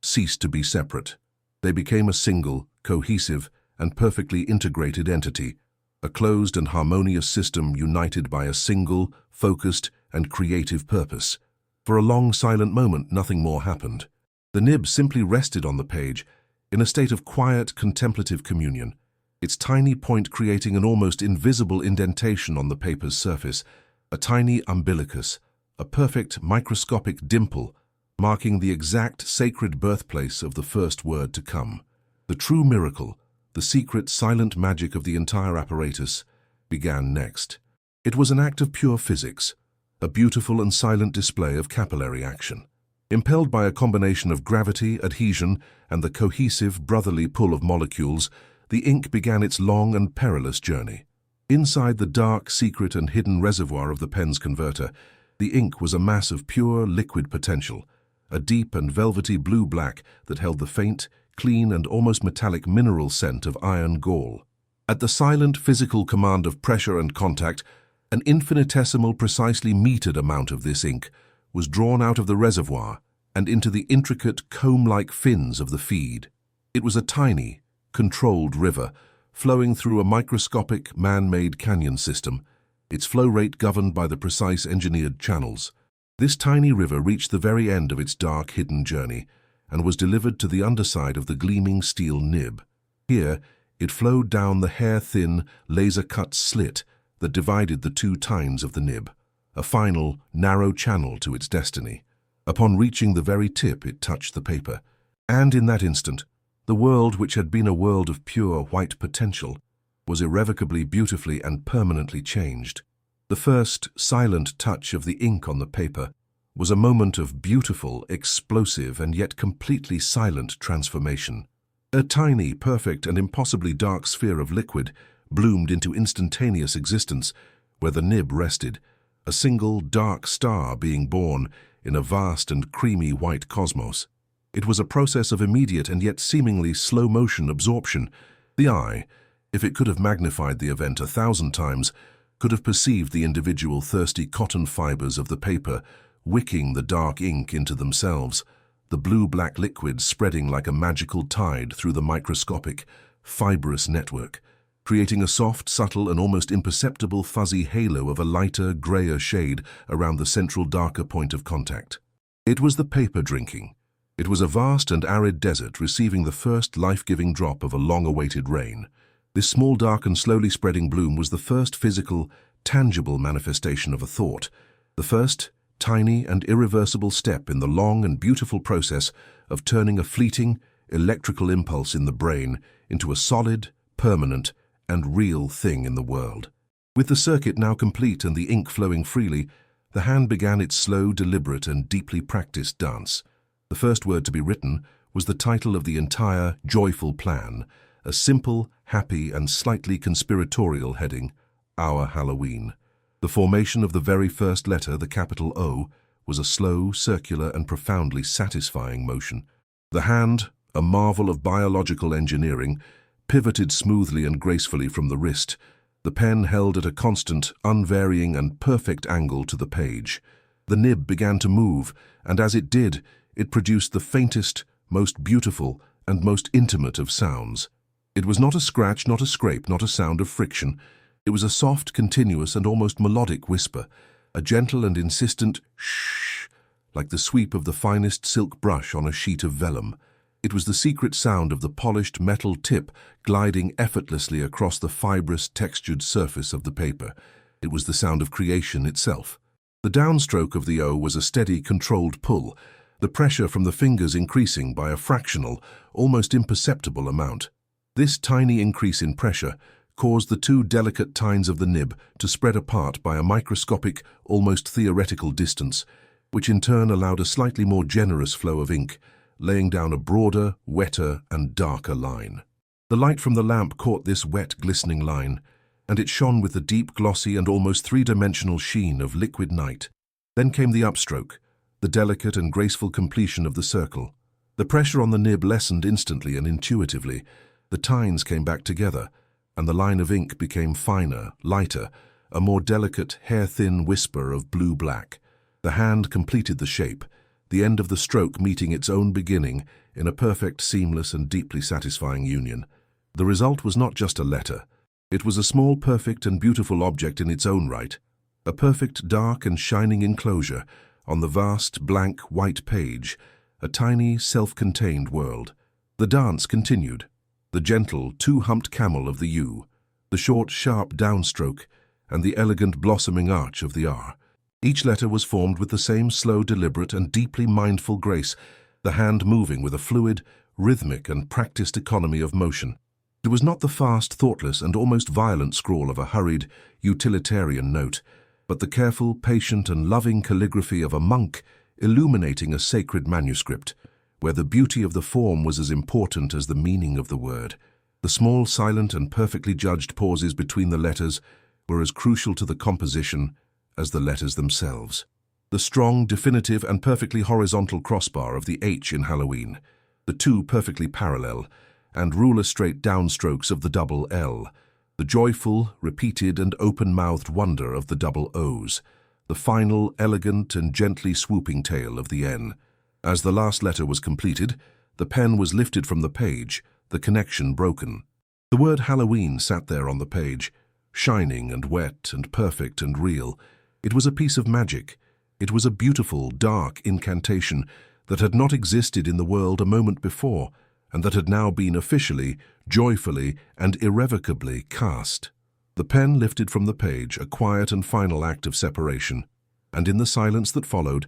ceased to be separate. They became a single, cohesive, and perfectly integrated entity, a closed and harmonious system united by a single, focused, and creative purpose. For a long, silent moment, nothing more happened. The nib simply rested on the page, in a state of quiet, contemplative communion, its tiny point creating an almost invisible indentation on the paper's surface, a tiny umbilicus, a perfect microscopic dimple, marking the exact sacred birthplace of the first word to come. The true miracle, the secret silent magic of the entire apparatus, began next. It was an act of pure physics, a beautiful and silent display of capillary action. Impelled by a combination of gravity, adhesion, and the cohesive, brotherly pull of molecules, the ink began its long and perilous journey. Inside the dark, secret, and hidden reservoir of the pen's converter, the ink was a mass of pure, liquid potential, a deep and velvety blue-black that held the faint, clean, and almost metallic mineral scent of iron gall. At the silent, physical command of pressure and contact, an infinitesimal, precisely metered amount of this ink was drawn out of the reservoir and into the intricate, comb-like fins of the feed. It was a tiny, controlled river, flowing through a microscopic, man-made canyon system, its flow rate governed by the precise engineered channels. This tiny river reached the very end of its dark, hidden journey and was delivered to the underside of the gleaming steel nib. Here, it flowed down the hair-thin, laser-cut slit that divided the two tines of the nib, a final, narrow channel to its destiny. Upon reaching the very tip, it touched the paper, and in that instant, the world, which had been a world of pure white potential, was irrevocably, beautifully, and permanently changed. The first silent touch of the ink on the paper was a moment of beautiful, explosive, and yet completely silent transformation. A tiny, perfect, and impossibly dark sphere of liquid bloomed into instantaneous existence where the nib rested, a single dark star being born in a vast and creamy white cosmos. It was a process of immediate and yet seemingly slow-motion absorption. The eye, if it could have magnified the event 1,000 times, could have perceived the individual thirsty cotton fibers of the paper wicking the dark ink into themselves, the blue-black liquid spreading like a magical tide through the microscopic, fibrous network, creating a soft, subtle, and almost imperceptible fuzzy halo of a lighter, grayer shade around the central darker point of contact. It was the paper drinking. It was a vast and arid desert receiving the first life-giving drop of a long-awaited rain. This small, dark, and slowly spreading bloom was the first physical, tangible manifestation of a thought, the first tiny and irreversible step in the long and beautiful process of turning a fleeting, electrical impulse in the brain into a solid, permanent, and real thing in the world. With the circuit now complete and the ink flowing freely, the hand began its slow, deliberate, and deeply practiced dance. The first word to be written was the title of the entire, joyful plan, a simple, happy, and slightly conspiratorial heading, Our Halloween. The formation of the very first letter, the capital O, was a slow, circular, and profoundly satisfying motion. The hand, a marvel of biological engineering, pivoted smoothly and gracefully from the wrist, the pen held at a constant, unvarying, and perfect angle to the page. The nib began to move, and as it did, it produced the faintest, most beautiful, and most intimate of sounds. It was not a scratch, not a scrape, not a sound of friction. It was a soft, continuous, and almost melodic whisper, a gentle and insistent shh, like the sweep of the finest silk brush on a sheet of vellum. It was the secret sound of the polished metal tip gliding effortlessly across the fibrous, textured surface of the paper. It was the sound of creation itself. The downstroke of the O was a steady, controlled pull, the pressure from the fingers increasing by a fractional, almost imperceptible amount. This tiny increase in pressure caused the two delicate tines of the nib to spread apart by a microscopic, almost theoretical distance, which in turn allowed a slightly more generous flow of ink, laying down a broader, wetter, and darker line. The light from the lamp caught this wet, glistening line, and it shone with the deep, glossy, and almost three-dimensional sheen of liquid night. Then came the upstroke, the delicate and graceful completion of the circle. The pressure on the nib lessened instantly and intuitively. The tines came back together, and the line of ink became finer, lighter, a more delicate, hair-thin whisper of blue-black. The hand completed the shape, the end of the stroke meeting its own beginning in a perfect, seamless, and deeply satisfying union. The result was not just a letter. It was a small, perfect, and beautiful object in its own right, a perfect, dark, and shining enclosure on the vast, blank, white page, a tiny, self-contained world. The dance continued. The gentle, two-humped camel of the U, the short, sharp downstroke, and the elegant, blossoming arch of the R. Each letter was formed with the same slow, deliberate, and deeply mindful grace, the hand moving with a fluid, rhythmic, and practiced economy of motion. It was not the fast, thoughtless, and almost violent scrawl of a hurried, utilitarian note, but the careful, patient, and loving calligraphy of a monk illuminating a sacred manuscript, where the beauty of the form was as important as the meaning of the word. The small, silent, and perfectly judged pauses between the letters were as crucial to the composition as the letters themselves. The strong, definitive, and perfectly horizontal crossbar of the H in Halloween, the two perfectly parallel and ruler-straight downstrokes of the double L, the joyful, repeated, and open-mouthed wonder of the double O's, the final, elegant, and gently swooping tail of the N. As the last letter was completed, the pen was lifted from the page, the connection broken. The word Halloween sat there on the page, shining and wet and perfect and real. It was a piece of magic. It was a beautiful, dark incantation that had not existed in the world a moment before, and that had now been officially, joyfully, and irrevocably cast. The pen lifted from the page a quiet and final act of separation, and in the silence that followed,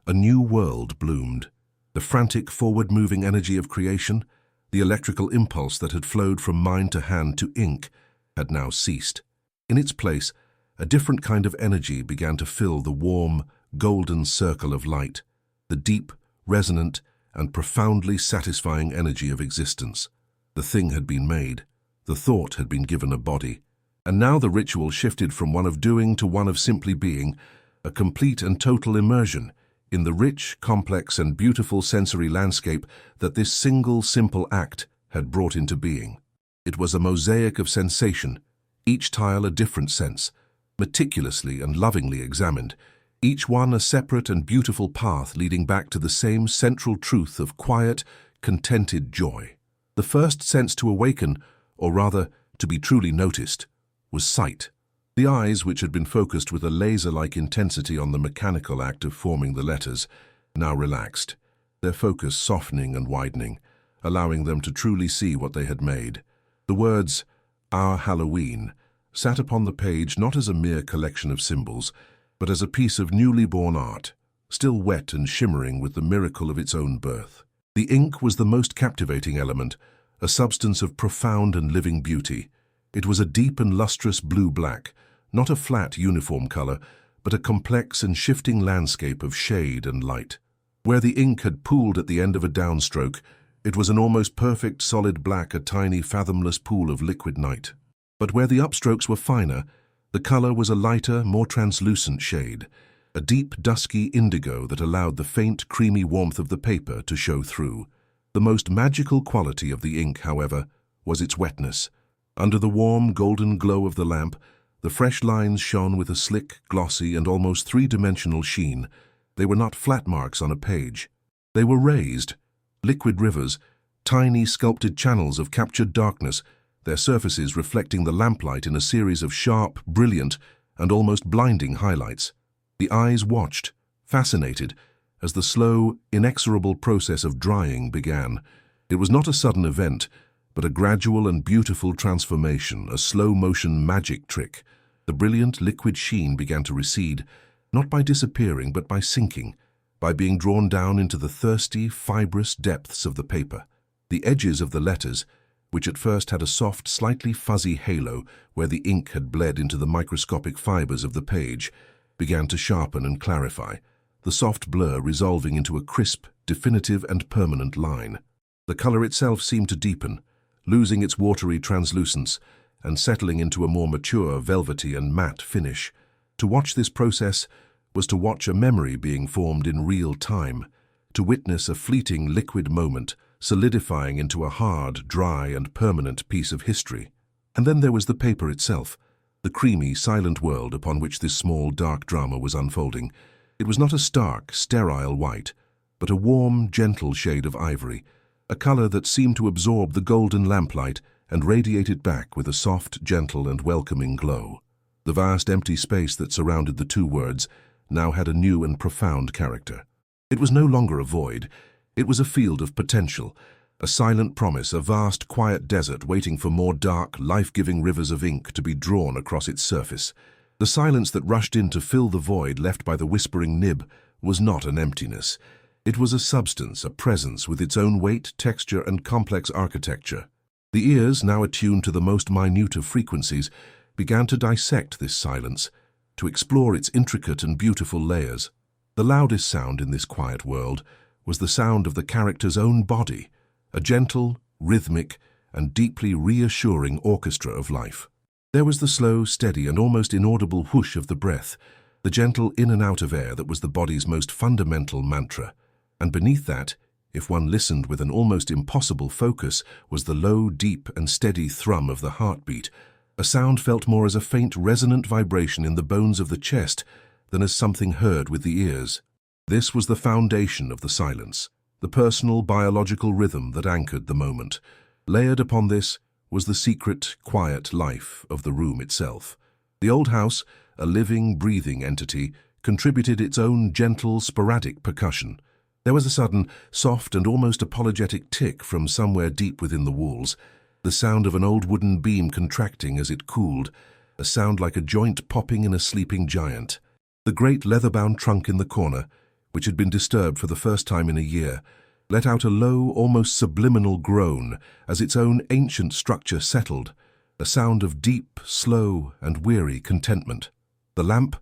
a new world bloomed. The frantic, forward-moving energy of creation, the electrical impulse that had flowed from mind to hand to ink, had now ceased. In its place, a different kind of energy began to fill the warm, golden circle of light, the deep, resonant, and profoundly satisfying energy of existence. The thing had been made. The thought had been given a body. And now the ritual shifted from one of doing to one of simply being, a complete and total immersion in the rich, complex, and beautiful sensory landscape that this single, simple act had brought into being. It was a mosaic of sensation, each tile a different sense, meticulously and lovingly examined, each one a separate and beautiful path leading back to the same central truth of quiet, contented joy. The first sense to awaken, or rather, to be truly noticed, was sight. The eyes, which had been focused with a laser-like intensity on the mechanical act of forming the letters, now relaxed, their focus softening and widening, allowing them to truly see what they had made. The words, Our Halloween, sat upon the page not as a mere collection of symbols, but as a piece of newly born art, still wet and shimmering with the miracle of its own birth. The ink was the most captivating element, a substance of profound and living beauty. It was a deep and lustrous blue-black, not a flat uniform color, but a complex and shifting landscape of shade and light. Where the ink had pooled at the end of a downstroke, It was an almost perfect solid black, a tiny fathomless pool of liquid night. But where the upstrokes were finer, the color was a lighter, more translucent shade, a deep, dusky indigo that allowed the faint, creamy warmth of the paper to show through. The most magical quality of the ink, however, was its wetness. Under the warm, golden glow of the lamp, the fresh lines shone with a slick, glossy, and almost three-dimensional sheen. They were not flat marks on a page. They were raised, liquid rivers, tiny sculpted channels of captured darkness, their surfaces reflecting the lamplight in a series of sharp, brilliant, and almost blinding highlights. The eyes watched, fascinated, as the slow, inexorable process of drying began. It was not a sudden event, but a gradual and beautiful transformation, a slow-motion magic trick. The brilliant liquid sheen began to recede, not by disappearing but by sinking, by being drawn down into the thirsty, fibrous depths of the paper. The edges of the letters, which at first had a soft, slightly fuzzy halo where the ink had bled into the microscopic fibers of the page, began to sharpen and clarify, the soft blur resolving into a crisp, definitive and permanent line. The color itself seemed to deepen, losing its watery translucence and settling into a more mature, velvety and matte finish. To watch this process was to watch a memory being formed in real time, to witness a fleeting liquid moment solidifying into a hard, dry and permanent piece of history. And then there was the paper itself, the creamy, silent world upon which this small, dark drama was unfolding. It was not a stark, sterile white, but a warm, gentle shade of ivory, a color that seemed to absorb the golden lamplight and radiate it back with a soft, gentle and welcoming glow. The vast empty space that surrounded the two words now had a new and profound character. It was no longer a void. It was a field of potential, a silent promise, a vast, quiet desert waiting for more dark, life-giving rivers of ink to be drawn across its surface. The silence that rushed in to fill the void left by the whispering nib was not an emptiness. It was a substance, a presence with its own weight, texture, and complex architecture. The ears, now attuned to the most minute of frequencies, began to dissect this silence, to explore its intricate and beautiful layers. The loudest sound in this quiet world was the sound of the character's own body, a gentle, rhythmic, and deeply reassuring orchestra of life. There was the slow, steady, and almost inaudible whoosh of the breath, the gentle in and out of air that was the body's most fundamental mantra. And beneath that, if one listened with an almost impossible focus, was the low, deep, and steady thrum of the heartbeat, a sound felt more as a faint, resonant vibration in the bones of the chest than as something heard with the ears. This was the foundation of the silence, the personal, biological rhythm that anchored the moment. Layered upon this was the secret, quiet life of the room itself. The old house, a living, breathing entity, contributed its own gentle, sporadic percussion. There was a sudden, soft and almost apologetic tick from somewhere deep within the walls, the sound of an old wooden beam contracting as it cooled, a sound like a joint popping in a sleeping giant. The great leather-bound trunk in the corner, which had been disturbed for the first time in a year, let out a low, almost subliminal groan as its own ancient structure settled, a sound of deep, slow, and weary contentment. The lamp,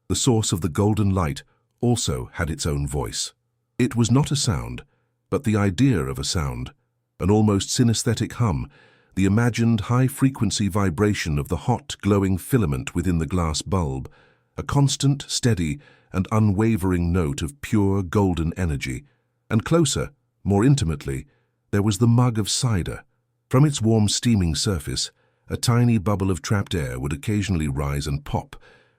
the source of the golden light, also had its own voice. It was not a sound, but the idea of a sound, an almost synesthetic hum, the imagined high-frequency vibration of the hot, glowing filament within the glass bulb, a constant, steady, and unwavering note of pure, golden energy. And closer, more intimately, there was the mug of cider. From its warm, steaming surface, a tiny bubble of trapped air would occasionally rise and pop,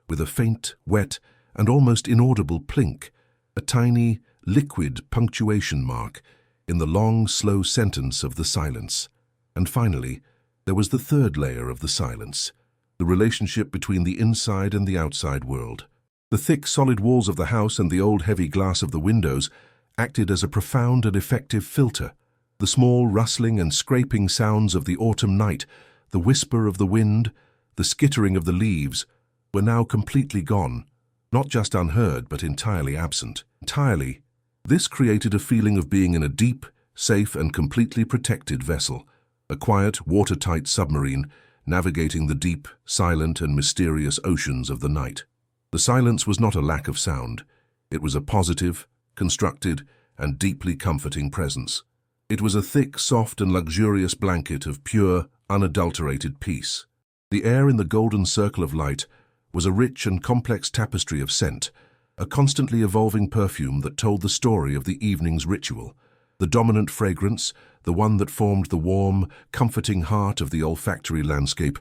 with a faint, wet, and almost inaudible plink, a tiny, liquid punctuation mark in the long, slow sentence of the silence. And finally, there was the third layer of the silence, the relationship between the inside and the outside world. The thick, solid walls of the house and the old, heavy glass of the windows acted as a profound and effective filter. The small rustling and scraping sounds of the autumn night, the whisper of the wind, the skittering of the leaves, were now completely gone, not just unheard but entirely absent. Entirely. This created a feeling of being in a deep, safe and completely protected vessel, a quiet, watertight submarine navigating the deep, silent and mysterious oceans of the night. The silence was not a lack of sound. It was a positive, constructed, and deeply comforting presence. It was a thick, soft, and luxurious blanket of pure, unadulterated peace. The air in the golden circle of light was a rich and complex tapestry of scent, a constantly evolving perfume that told the story of the evening's ritual. The dominant fragrance, the one that formed the warm, comforting heart of the olfactory landscape,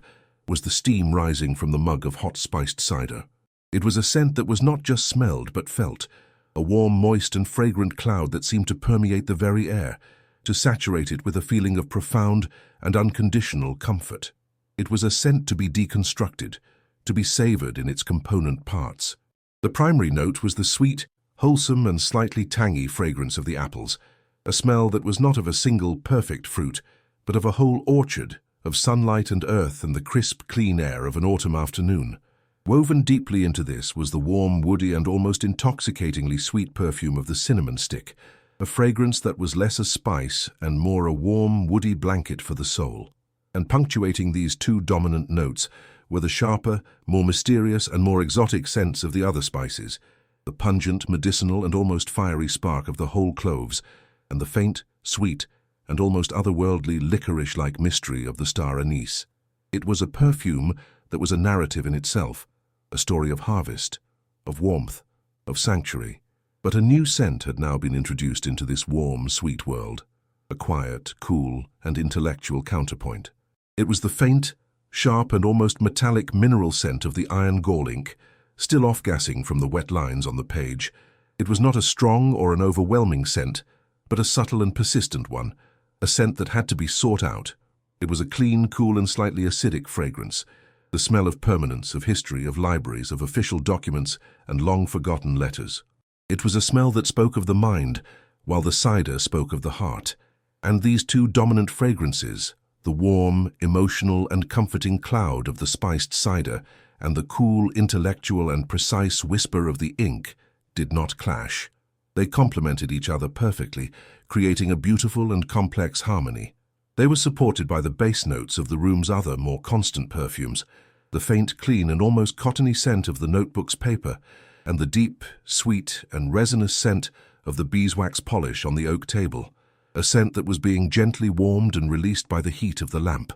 was the steam rising from the mug of hot spiced cider. It was a scent that was not just smelled but felt, a warm, moist and fragrant cloud that seemed to permeate the very air, to saturate it with a feeling of profound and unconditional comfort. It was a scent to be deconstructed, to be savored in its component parts. The primary note was the sweet, wholesome and slightly tangy fragrance of the apples, a smell that was not of a single perfect fruit, but of a whole orchard, of sunlight and earth and the crisp, clean air of an autumn afternoon. Woven deeply into this was the warm, woody and almost intoxicatingly sweet perfume of the cinnamon stick, a fragrance that was less a spice and more a warm, woody blanket for the soul. And punctuating these two dominant notes were the sharper, more mysterious and more exotic scents of the other spices, the pungent, medicinal and almost fiery spark of the whole cloves, and the faint, sweet and almost otherworldly licorice-like mystery of the star anise. It was a perfume that was a narrative in itself, a story of harvest, of warmth, of sanctuary. But a new scent had now been introduced into this warm, sweet world, a quiet, cool, and intellectual counterpoint. It was the faint, sharp, and almost metallic mineral scent of the iron gall ink, still off-gassing from the wet lines on the page. It was not a strong or an overwhelming scent, but a subtle and persistent one, a scent that had to be sought out. It was a clean, cool, and slightly acidic fragrance, the smell of permanence, of history, of libraries, of official documents, and long-forgotten letters. It was a smell that spoke of the mind, while the cider spoke of the heart. And these two dominant fragrances, the warm, emotional, and comforting cloud of the spiced cider and the cool, intellectual, and precise whisper of the ink, did not clash. They complemented each other perfectly, creating a beautiful and complex harmony. They were supported by the bass notes of the room's other, more constant perfumes, the faint, clean, and almost cottony scent of the notebook's paper, and the deep, sweet, and resinous scent of the beeswax polish on the oak table, a scent that was being gently warmed and released by the heat of the lamp.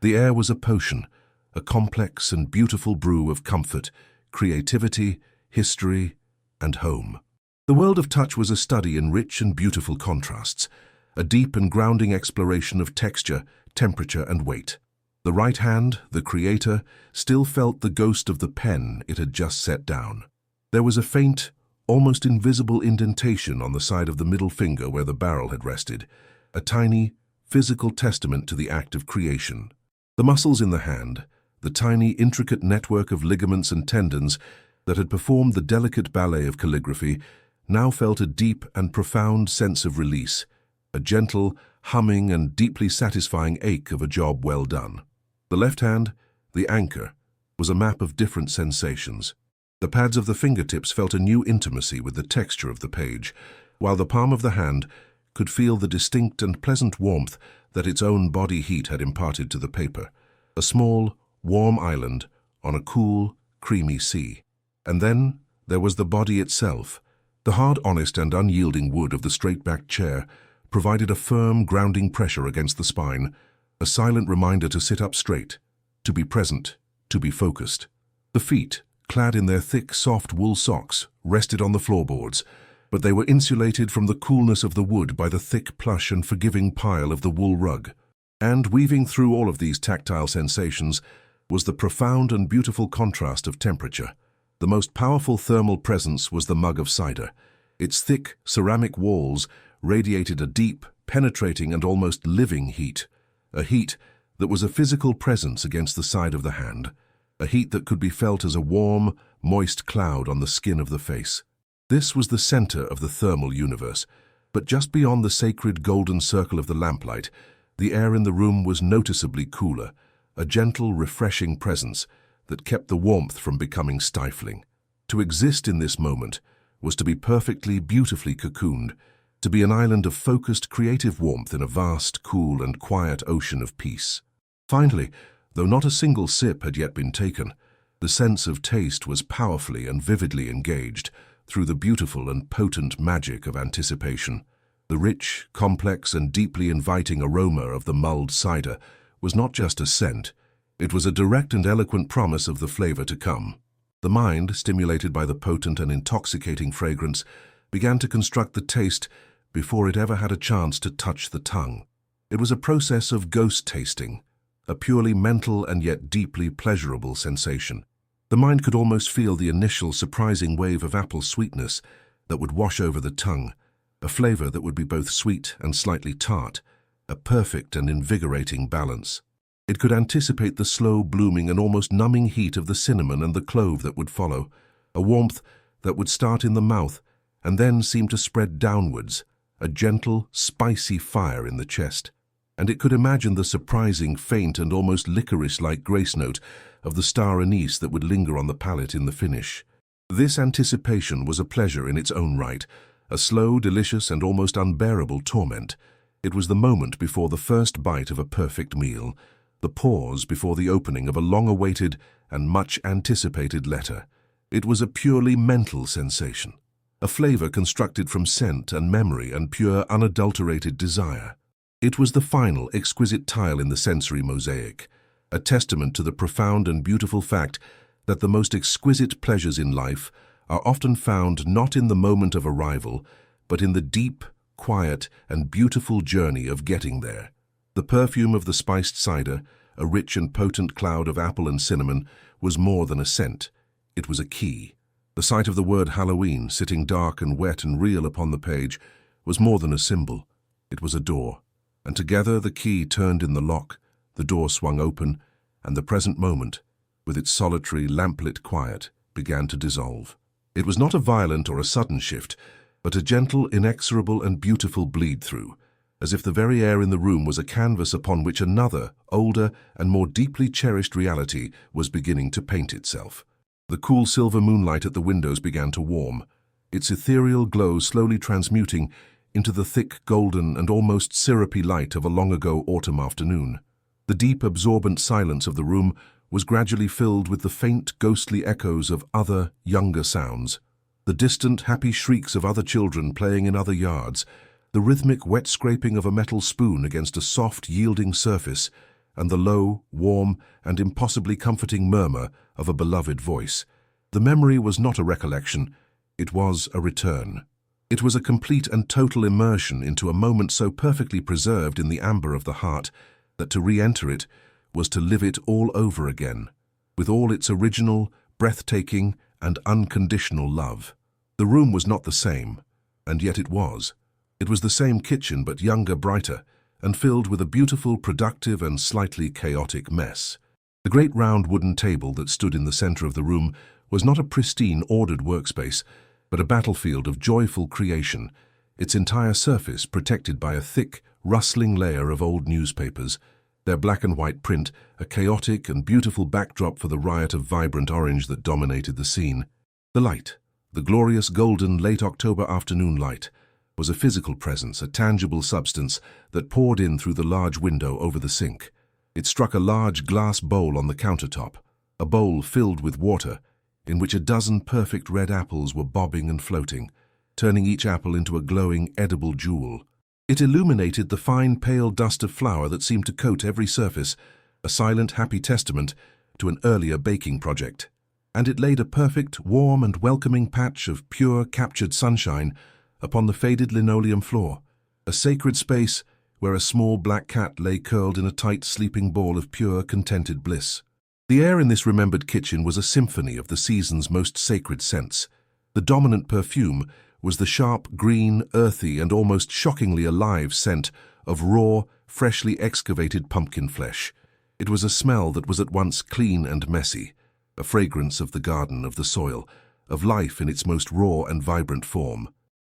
The air was a potion, a complex and beautiful brew of comfort, creativity, history, and home. The world of touch was a study in rich and beautiful contrasts, a deep and grounding exploration of texture, temperature, and weight. The right hand, the creator, still felt the ghost of the pen it had just set down. There was a faint, almost invisible indentation on the side of the middle finger where the barrel had rested, a tiny, physical testament to the act of creation. The muscles in the hand, the tiny, intricate network of ligaments and tendons that had performed the delicate ballet of calligraphy, now felt a deep and profound sense of release, a gentle, humming and deeply satisfying ache of a job well done. The left hand, the anchor, was a map of different sensations. The pads of the fingertips felt a new intimacy with the texture of the page, while the palm of the hand could feel the distinct and pleasant warmth that its own body heat had imparted to the paper, a small, warm island on a cool, creamy sea. And then there was the body itself. The hard, honest, and unyielding wood of the straight-backed chair provided a firm, grounding pressure against the spine, a silent reminder to sit up straight, to be present, to be focused. The feet, clad in their thick, soft wool socks, rested on the floorboards, but they were insulated from the coolness of the wood by the thick, plush, and forgiving pile of the wool rug. And weaving through all of these tactile sensations was the profound and beautiful contrast of temperature. The most powerful thermal presence was the mug of cider. Its thick, ceramic walls radiated a deep, penetrating, and almost living heat, a heat that was a physical presence against the side of the hand, a heat that could be felt as a warm, moist cloud on the skin of the face. This was the center of the thermal universe, but just beyond the sacred golden circle of the lamplight, the air in the room was noticeably cooler, a gentle, refreshing presence that kept the warmth from becoming stifling. To exist in this moment was to be perfectly, beautifully cocooned, to be an island of focused, creative warmth in a vast, cool, and quiet ocean of peace. Finally, though not a single sip had yet been taken, the sense of taste was powerfully and vividly engaged through the beautiful and potent magic of anticipation. The rich, complex, and deeply inviting aroma of the mulled cider was not just a scent, it was a direct and eloquent promise of the flavor to come. The mind, stimulated by the potent and intoxicating fragrance, began to construct the taste before it ever had a chance to touch the tongue. It was a process of ghost tasting, a purely mental and yet deeply pleasurable sensation. The mind could almost feel the initial surprising wave of apple sweetness that would wash over the tongue, a flavor that would be both sweet and slightly tart, a perfect and invigorating balance. It could anticipate the slow blooming and almost numbing heat of the cinnamon and the clove that would follow, a warmth that would start in the mouth and then seem to spread downwards, a gentle, spicy fire in the chest. And it could imagine the surprising, faint and almost licorice-like grace note of the star anise that would linger on the palate in the finish. This anticipation was a pleasure in its own right, a slow, delicious and almost unbearable torment. It was the moment before the first bite of a perfect meal, the pause before the opening of a long-awaited and much-anticipated letter. It was a purely mental sensation, a flavor constructed from scent and memory and pure, unadulterated desire. It was the final, exquisite tile in the sensory mosaic, a testament to the profound and beautiful fact that the most exquisite pleasures in life are often found not in the moment of arrival, but in the deep, quiet, and beautiful journey of getting there. The perfume of the spiced cider, a rich and potent cloud of apple and cinnamon, was more than a scent. It was a key. The sight of the word Halloween sitting dark and wet and real upon the page was more than a symbol. It was a door. And together the key turned in the lock, the door swung open, and the present moment, with its solitary, lamplit quiet, began to dissolve. It was not a violent or a sudden shift, but a gentle, inexorable and beautiful bleed-through, as if the very air in the room was a canvas upon which another, older and more deeply cherished reality was beginning to paint itself. The cool silver moonlight at the windows began to warm, its ethereal glow slowly transmuting into the thick, golden and almost syrupy light of a long-ago autumn afternoon. The deep, absorbent silence of the room was gradually filled with the faint, ghostly echoes of other, younger sounds. The distant, happy shrieks of other children playing in other yards, the rhythmic wet scraping of a metal spoon against a soft, yielding surface, and the low, warm, and impossibly comforting murmur of a beloved voice. The memory was not a recollection, it was a return. It was a complete and total immersion into a moment so perfectly preserved in the amber of the heart that to re-enter it was to live it all over again, with all its original, breathtaking, and unconditional love. The room was not the same, and yet it was. It was the same kitchen, but younger, brighter, and filled with a beautiful, productive, and slightly chaotic mess. The great round wooden table that stood in the center of the room was not a pristine, ordered workspace, but a battlefield of joyful creation, its entire surface protected by a thick, rustling layer of old newspapers, their black and white print a chaotic and beautiful backdrop for the riot of vibrant orange that dominated the scene. The light, the glorious golden late October afternoon light, was a physical presence, a tangible substance that poured in through the large window over the sink. It struck a large glass bowl on the countertop, a bowl filled with water, in which a dozen perfect red apples were bobbing and floating, turning each apple into a glowing, edible jewel. It illuminated the fine, pale dust of flour that seemed to coat every surface, a silent, happy testament to an earlier baking project. And it laid a perfect, warm and welcoming patch of pure, captured sunshine upon the faded linoleum floor, a sacred space where a small black cat lay curled in a tight, sleeping ball of pure, contented bliss. The air in this remembered kitchen was a symphony of the season's most sacred scents. The dominant perfume was the sharp, green, earthy, and almost shockingly alive scent of raw, freshly excavated pumpkin flesh. It was a smell that was at once clean and messy, a fragrance of the garden, of the soil, of life in its most raw and vibrant form.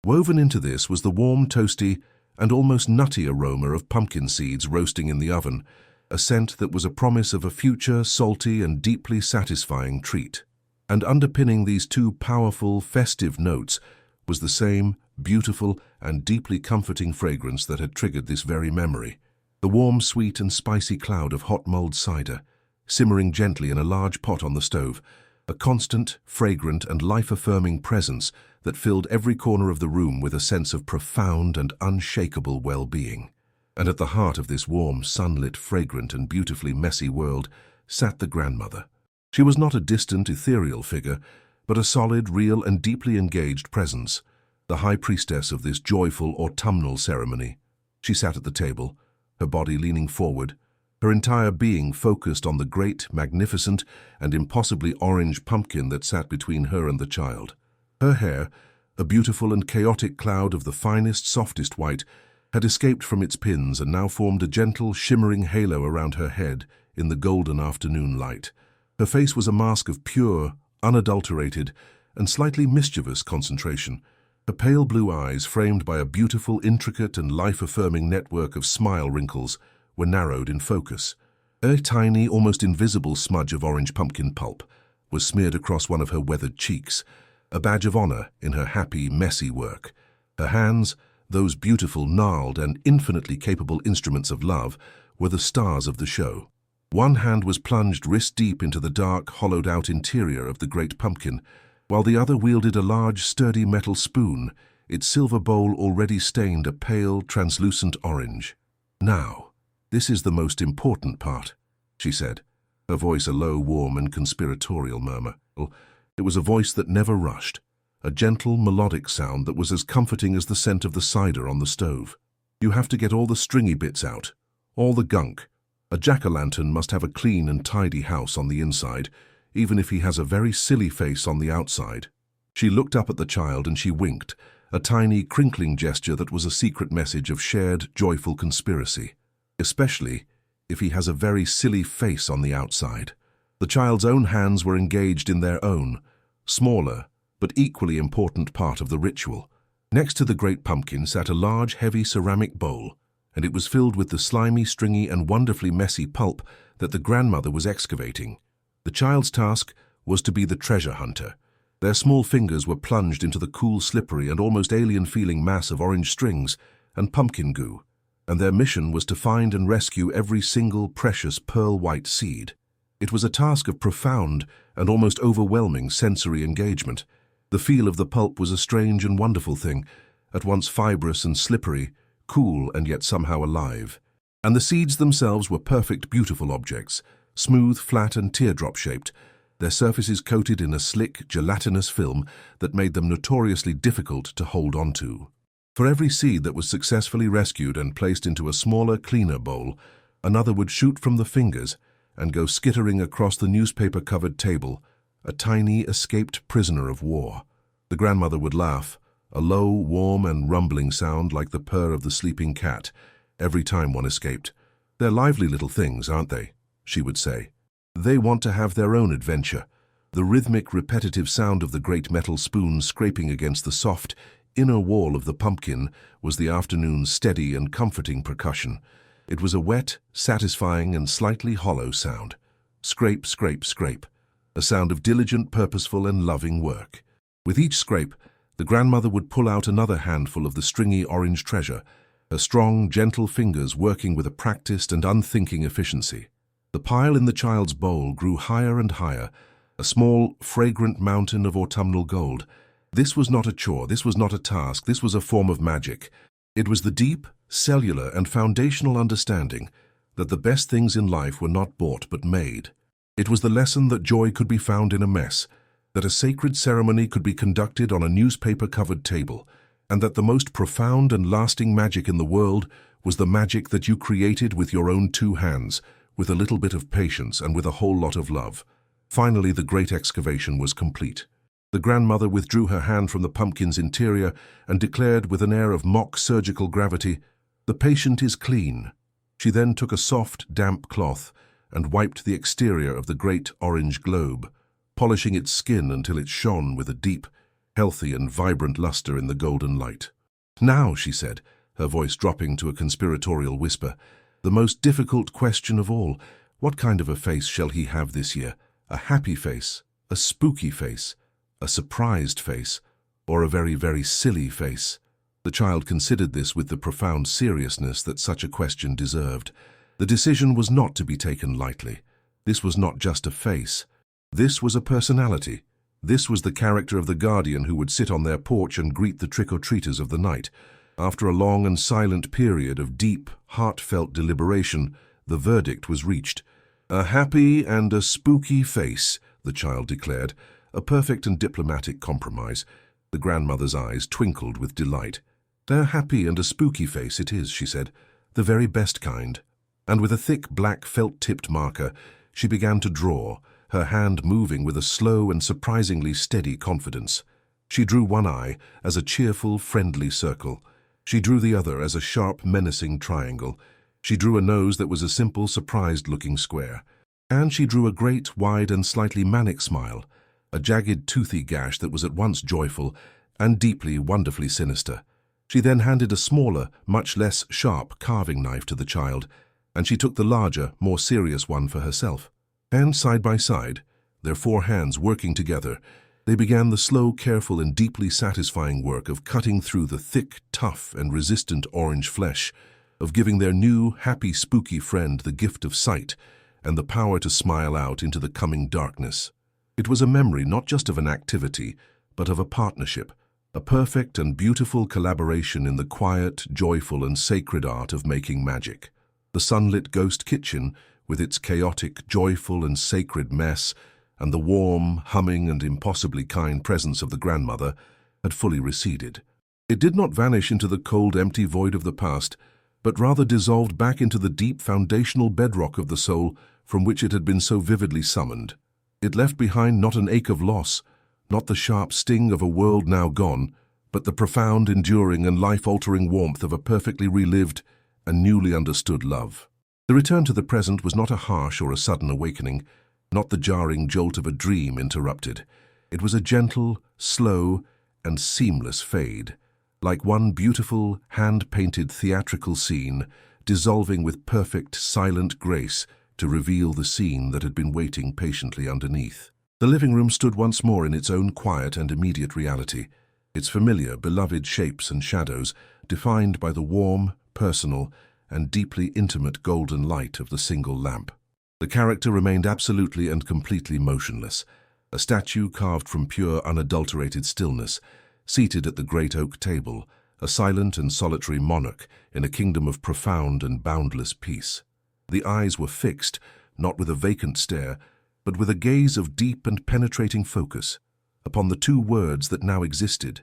Woven into this was the warm, toasty, and almost nutty aroma of pumpkin seeds roasting in the oven, a scent that was a promise of a future, salty, and deeply satisfying treat. And underpinning these two powerful, festive notes was the same beautiful and deeply comforting fragrance that had triggered this very memory. The warm, sweet, and spicy cloud of hot mulled cider, simmering gently in a large pot on the stove, a constant, fragrant, and life-affirming presence that filled every corner of the room with a sense of profound and unshakable well-being. And at the heart of this warm, sunlit, fragrant, and beautifully messy world sat the grandmother. She was not a distant, ethereal figure, but a solid, real, and deeply engaged presence, the high priestess of this joyful autumnal ceremony. She sat at the table, her body leaning forward, her entire being focused on the great, magnificent, and impossibly orange pumpkin that sat between her and the child. Her hair, a beautiful and chaotic cloud of the finest, softest white, had escaped from its pins and now formed a gentle, shimmering halo around her head in the golden afternoon light. Her face was a mask of pure, unadulterated, and slightly mischievous concentration. Her pale blue eyes, framed by a beautiful, intricate, and life-affirming network of smile wrinkles, were narrowed in focus. A tiny, almost invisible smudge of orange pumpkin pulp was smeared across one of her weathered cheeks, a badge of honor in her happy, messy work. Her hands, those beautiful, gnarled, and infinitely capable instruments of love, were the stars of the show. One hand was plunged wrist-deep into the dark, hollowed-out interior of the great pumpkin, while the other wielded a large, sturdy metal spoon, its silver bowl already stained a pale, translucent orange. "Now, this is the most important part," she said, her voice a low, warm, and conspiratorial murmur. It was a voice that never rushed, a gentle, melodic sound that was as comforting as the scent of the cider on the stove. "You have to get all the stringy bits out, all the gunk. A jack-o'-lantern must have a clean and tidy house on the inside, even if he has a very silly face on the outside." She looked up at the child and she winked, a tiny, crinkling gesture that was a secret message of shared, joyful conspiracy. "Especially if he has a very silly face on the outside." The child's own hands were engaged in their own, smaller, but equally important part of the ritual. Next to the great pumpkin sat a large, heavy ceramic bowl, and it was filled with the slimy, stringy, and wonderfully messy pulp that the grandmother was excavating. The child's task was to be the treasure hunter. Their small fingers were plunged into the cool, slippery, and almost alien-feeling mass of orange strings and pumpkin goo, and their mission was to find and rescue every single precious pearl-white seed. It was a task of profound and almost overwhelming sensory engagement. The feel of the pulp was a strange and wonderful thing, at once fibrous and slippery, cool and yet somehow alive. And the seeds themselves were perfect, beautiful objects, smooth, flat, and teardrop-shaped, their surfaces coated in a slick, gelatinous film that made them notoriously difficult to hold onto. For every seed that was successfully rescued and placed into a smaller, cleaner bowl, another would shoot from the fingers and go skittering across the newspaper-covered table, a tiny, escaped prisoner of war. The grandmother would laugh, a low, warm, and rumbling sound like the purr of the sleeping cat, every time one escaped. "They're lively little things, aren't they?" she would say. "They want to have their own adventure." The rhythmic, repetitive sound of the great metal spoon scraping against the soft, inner wall of the pumpkin was the afternoon's steady and comforting percussion. It was a wet, satisfying, and slightly hollow sound. Scrape, scrape, scrape. A sound of diligent, purposeful, and loving work. With each scrape, the grandmother would pull out another handful of the stringy orange treasure, her strong, gentle fingers working with a practiced and unthinking efficiency. The pile in the child's bowl grew higher and higher, a small, fragrant mountain of autumnal gold. This was not a chore, this was not a task, this was a form of magic. It was the deep, cellular, and foundational understanding that the best things in life were not bought but made. It was the lesson that joy could be found in a mess, that a sacred ceremony could be conducted on a newspaper-covered table, and that the most profound and lasting magic in the world was the magic that you created with your own two hands, with a little bit of patience and with a whole lot of love. Finally, the great excavation was complete. The grandmother withdrew her hand from the pumpkin's interior and declared with an air of mock surgical gravity, "The patient is clean." She then took a soft, damp cloth and wiped the exterior of the great orange globe, polishing its skin until it shone with a deep, healthy, and vibrant luster in the golden light. "Now," she said, her voice dropping to a conspiratorial whisper, "the most difficult question of all. What kind of a face shall he have this year? A happy face, a spooky face, a surprised face, or a very, very silly face?" The child considered this with the profound seriousness that such a question deserved. The decision was not to be taken lightly. This was not just a face. This was a personality. This was the character of the guardian who would sit on their porch and greet the trick-or-treaters of the night. After a long and silent period of deep, heartfelt deliberation, the verdict was reached. "A happy and a spooky face," the child declared, a perfect and diplomatic compromise. The grandmother's eyes twinkled with delight. "A happy and a spooky face it is," she said, "the very best kind." And with a thick black felt-tipped marker, she began to draw, her hand moving with a slow and surprisingly steady confidence. She drew one eye as a cheerful, friendly circle. She drew the other as a sharp, menacing triangle. She drew a nose that was a simple, surprised-looking square. And she drew a great, wide and slightly manic smile, a jagged, toothy gash that was at once joyful and deeply, wonderfully sinister. She then handed a smaller, much less sharp carving knife to the child, and she took the larger, more serious one for herself. And side by side, their four hands working together, they began the slow, careful and deeply satisfying work of cutting through the thick, tough and resistant orange flesh, of giving their new, happy, spooky friend the gift of sight and the power to smile out into the coming darkness. It was a memory not just of an activity, but of a partnership, a perfect and beautiful collaboration in the quiet, joyful and sacred art of making magic. The sunlit ghost kitchen, with its chaotic, joyful and sacred mess, and the warm, humming and impossibly kind presence of the grandmother, had fully receded. It did not vanish into the cold, empty void of the past, but rather dissolved back into the deep, foundational bedrock of the soul from which it had been so vividly summoned. It left behind not an ache of loss, not the sharp sting of a world now gone, but the profound, enduring and life-altering warmth of a perfectly relived and newly understood love. The return to the present was not a harsh or a sudden awakening, not the jarring jolt of a dream interrupted. It was a gentle, slow, and seamless fade, like one beautiful, hand-painted theatrical scene, dissolving with perfect, silent grace to reveal the scene that had been waiting patiently underneath. The living room stood once more in its own quiet and immediate reality, its familiar, beloved shapes and shadows defined by the warm, personal, and deeply intimate golden light of the single lamp. The character remained absolutely and completely motionless, a statue carved from pure, unadulterated stillness, seated at the great oak table, a silent and solitary monarch in a kingdom of profound and boundless peace. The eyes were fixed, not with a vacant stare, but with a gaze of deep and penetrating focus, upon the two words that now existed,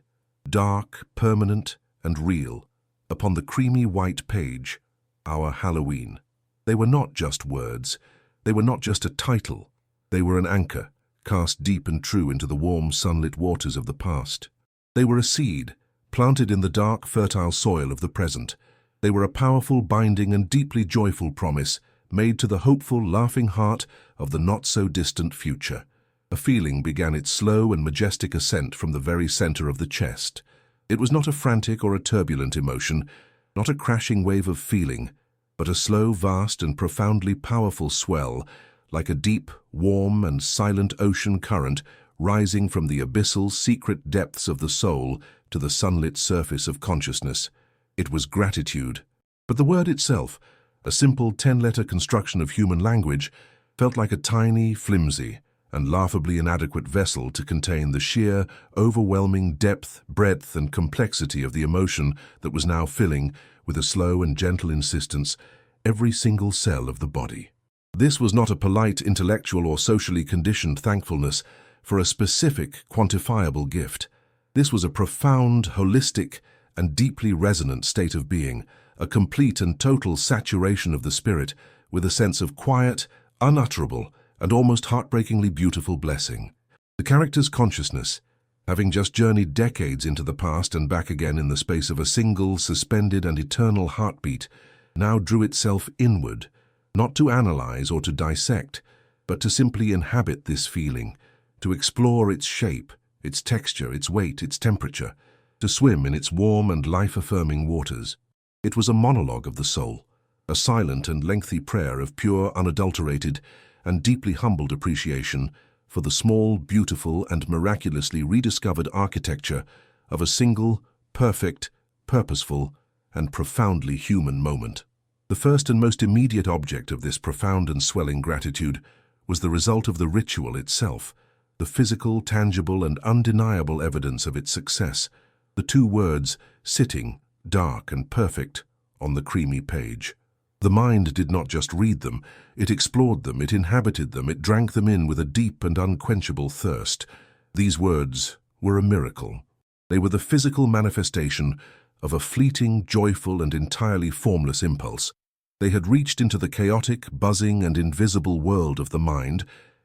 dark, permanent, and real, upon the creamy white page, Our Halloween. They were not just words, they were not just a title, they were an anchor, cast deep and true into the warm, sunlit waters of the past. They were a seed, planted in the dark, fertile soil of the present. They were a powerful, binding, and deeply joyful promise made to the hopeful, laughing heart of the not-so-distant future. A feeling began its slow and majestic ascent from the very center of the chest. It was not a frantic or a turbulent emotion, not a crashing wave of feeling, but a slow, vast, and profoundly powerful swell, like a deep, warm, and silent ocean current rising from the abyssal, secret depths of the soul to the sunlit surface of consciousness. It was gratitude. But the word itself, a simple 10-letter construction of human language, felt like a tiny, flimsy, and laughably inadequate vessel to contain the sheer, overwhelming depth, breadth, and complexity of the emotion that was now filling, with a slow and gentle insistence, every single cell of the body. This was not a polite, intellectual, or socially conditioned thankfulness for a specific, quantifiable gift. This was a profound, holistic, and deeply resonant state of being, a complete and total saturation of the spirit with a sense of quiet, unutterable, and almost heartbreakingly beautiful blessing. The character's consciousness, having just journeyed decades into the past and back again in the space of a single, suspended and eternal heartbeat, now drew itself inward, not to analyze or to dissect, but to simply inhabit this feeling, to explore its shape, its texture, its weight, its temperature, to swim in its warm and life-affirming waters. It was a monologue of the soul, a silent and lengthy prayer of pure, unadulterated, and deeply humbled appreciation for the small, beautiful, and miraculously rediscovered architecture of a single, perfect, purposeful, and profoundly human moment. The first and most immediate object of this profound and swelling gratitude was the result of the ritual itself, the physical, tangible, and undeniable evidence of its success. The two words, sitting, dark and perfect, on the creamy page. The mind did not just read them, it explored them, it inhabited them, it drank them in with a deep and unquenchable thirst. These words were a miracle. They were the physical manifestation of a fleeting, joyful, and entirely formless impulse. They had reached into the chaotic, buzzing, and invisible world of the mind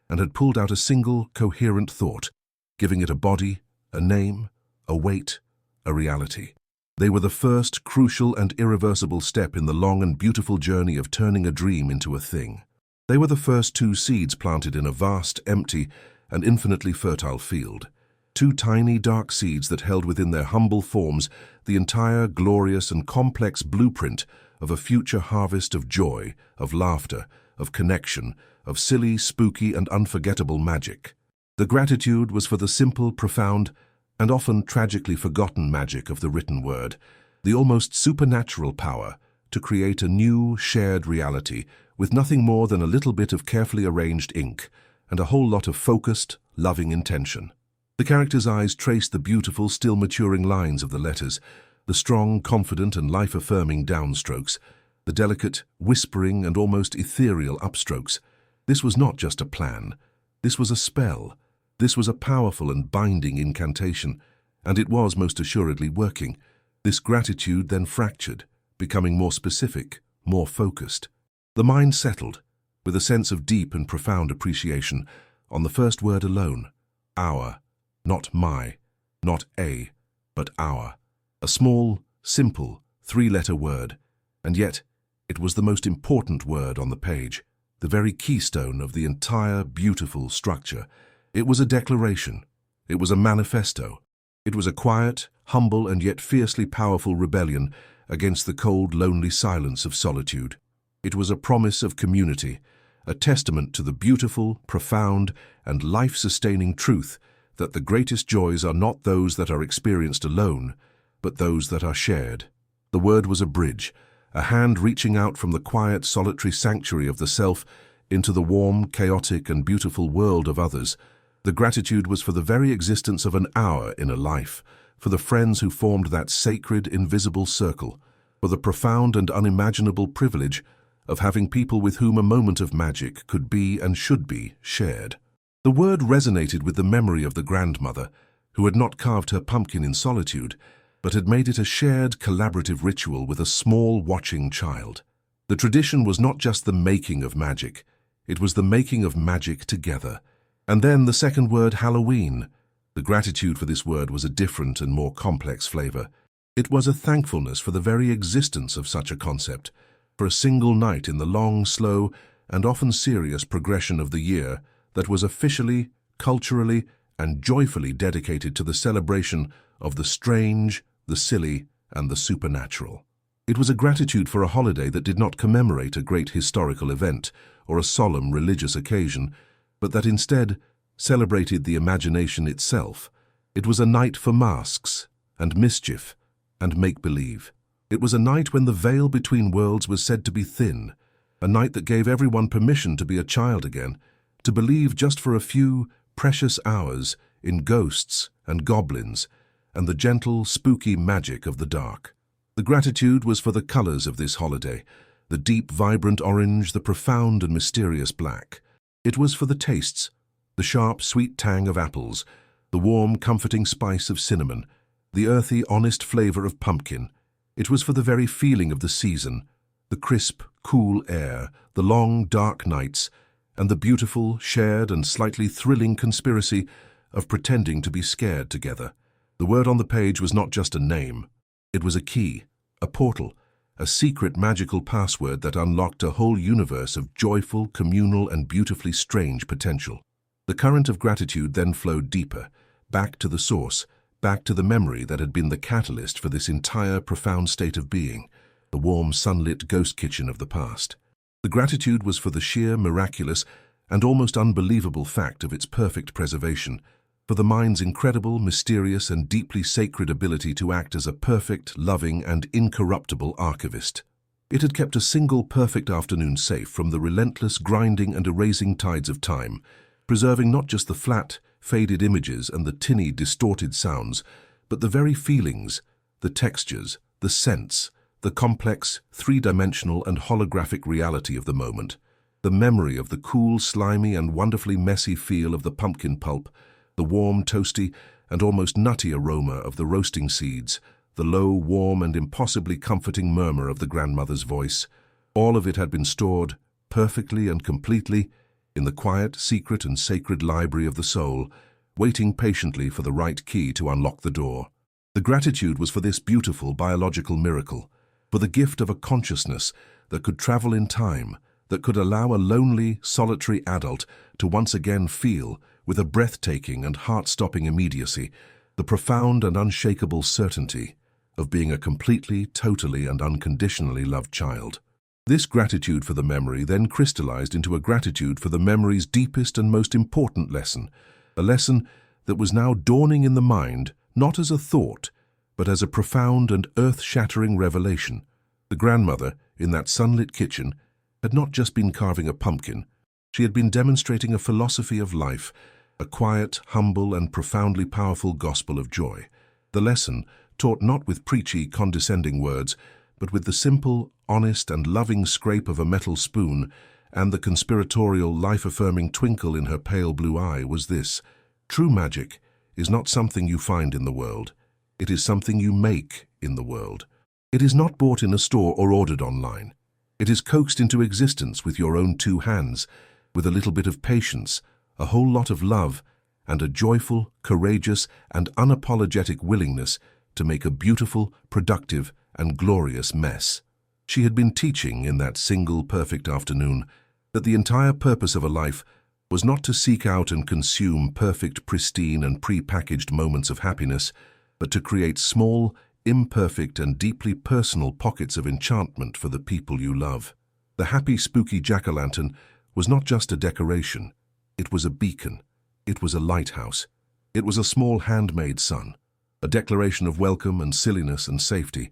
and had pulled out a single, coherent thought, giving it a body, a name, a weight, a reality. They were the first crucial and irreversible step in the long and beautiful journey of turning a dream into a thing. They were the first two seeds planted in a vast, empty, and infinitely fertile field. Two tiny, dark seeds that held within their humble forms the entire glorious and complex blueprint of a future harvest of joy, of laughter, of connection, of silly, spooky, and unforgettable magic. The gratitude was for the simple, profound, and often tragically forgotten magic of the written word, the almost supernatural power to create a new, shared reality with nothing more than a little bit of carefully arranged ink and a whole lot of focused, loving intention. The character's eyes traced the beautiful, still maturing lines of the letters, the strong, confident, and life-affirming downstrokes, the delicate, whispering, and almost ethereal upstrokes. This was not just a plan. This was a spell. This was a powerful and binding incantation, and it was most assuredly working. This gratitude then fractured, becoming more specific, more focused. The mind settled, with a sense of deep and profound appreciation, on the first word alone, our, not my, not a, but our. A small, simple, three-letter word, and yet it was the most important word on the page, the very keystone of the entire beautiful structure. It was a declaration. It was a manifesto. It was a quiet, humble, and yet fiercely powerful rebellion against the cold, lonely silence of solitude. It was a promise of community, a testament to the beautiful, profound, and life-sustaining truth that the greatest joys are not those that are experienced alone, but those that are shared. The word was a bridge, a hand reaching out from the quiet, solitary sanctuary of the self into the warm, chaotic, and beautiful world of others. The gratitude was for the very existence of an hour in a life, for the friends who formed that sacred, invisible circle, for the profound and unimaginable privilege of having people with whom a moment of magic could be and should be shared. The word resonated with the memory of the grandmother, who had not carved her pumpkin in solitude, but had made it a shared, collaborative ritual with a small, watching child. The tradition was not just the making of magic, it was the making of magic together. And then the second word, Halloween. The gratitude for this word was a different and more complex flavor. It was a thankfulness for the very existence of such a concept, for a single night in the long, slow, and often serious progression of the year that was officially, culturally, and joyfully dedicated to the celebration of the strange, the silly, and the supernatural. It was a gratitude for a holiday that did not commemorate a great historical event or a solemn religious occasion, but that instead celebrated the imagination itself. It was a night for masks and mischief and make-believe. It was a night when the veil between worlds was said to be thin, a night that gave everyone permission to be a child again, to believe just for a few precious hours in ghosts and goblins and the gentle, spooky magic of the dark. The gratitude was for the colors of this holiday, the deep, vibrant orange, the profound and mysterious black. It was for the tastes, the sharp, sweet tang of apples, the warm, comforting spice of cinnamon, the earthy, honest flavor of pumpkin. It was for the very feeling of the season, the crisp, cool air, the long, dark nights, and the beautiful, shared and slightly thrilling conspiracy of pretending to be scared together. The word on the page was not just a name. It was a key, a portal, a secret magical password that unlocked a whole universe of joyful, communal, and beautifully strange potential. The current of gratitude then flowed deeper, back to the source, back to the memory that had been the catalyst for this entire profound state of being, the warm, sunlit ghost kitchen of the past. The gratitude was for the sheer, miraculous, and almost unbelievable fact of its perfect preservation, for the mind's incredible, mysterious, and deeply sacred ability to act as a perfect, loving, and incorruptible archivist. It had kept a single perfect afternoon safe from the relentless grinding and erasing tides of time, preserving not just the flat, faded images and the tinny, distorted sounds, but the very feelings, the textures, the scents, the complex, three-dimensional and holographic reality of the moment. The memory of the cool, slimy and wonderfully messy feel of the pumpkin pulp, the warm, toasty and almost nutty aroma of the roasting seeds, the low, warm and impossibly comforting murmur of the grandmother's voice. All of it had been stored, perfectly and completely, in the quiet, secret and sacred library of the soul, waiting patiently for the right key to unlock the door. The gratitude was for this beautiful biological miracle, for the gift of a consciousness that could travel in time, that could allow a lonely, solitary adult to once again feel, with a breathtaking and heart-stopping immediacy, the profound and unshakable certainty of being a completely, totally and unconditionally loved child. This gratitude for the memory then crystallized into a gratitude for the memory's deepest and most important lesson, a lesson that was now dawning in the mind not as a thought, but as a profound and earth-shattering revelation. The grandmother, in that sunlit kitchen, had not just been carving a pumpkin. She had been demonstrating a philosophy of life, a quiet, humble and profoundly powerful gospel of joy. The lesson, taught not with preachy, condescending words, but with the simple, honest and loving scrape of a metal spoon and the conspiratorial, life-affirming twinkle in her pale blue eye, was this: true magic is not something you find in the world. It is something you make in the world. It is not bought in a store or ordered online. It is coaxed into existence with your own two hands, with a little bit of patience, a whole lot of love, and a joyful, courageous, and unapologetic willingness to make a beautiful, productive, and glorious mess. She had been teaching in that single perfect afternoon that the entire purpose of a life was not to seek out and consume perfect, pristine, and pre-packaged moments of happiness, but to create small, imperfect, and deeply personal pockets of enchantment for the people you love. The happy, spooky jack-o'-lantern was not just a decoration. It was a beacon. It was a lighthouse. It was a small handmade sun, a declaration of welcome and silliness and safety,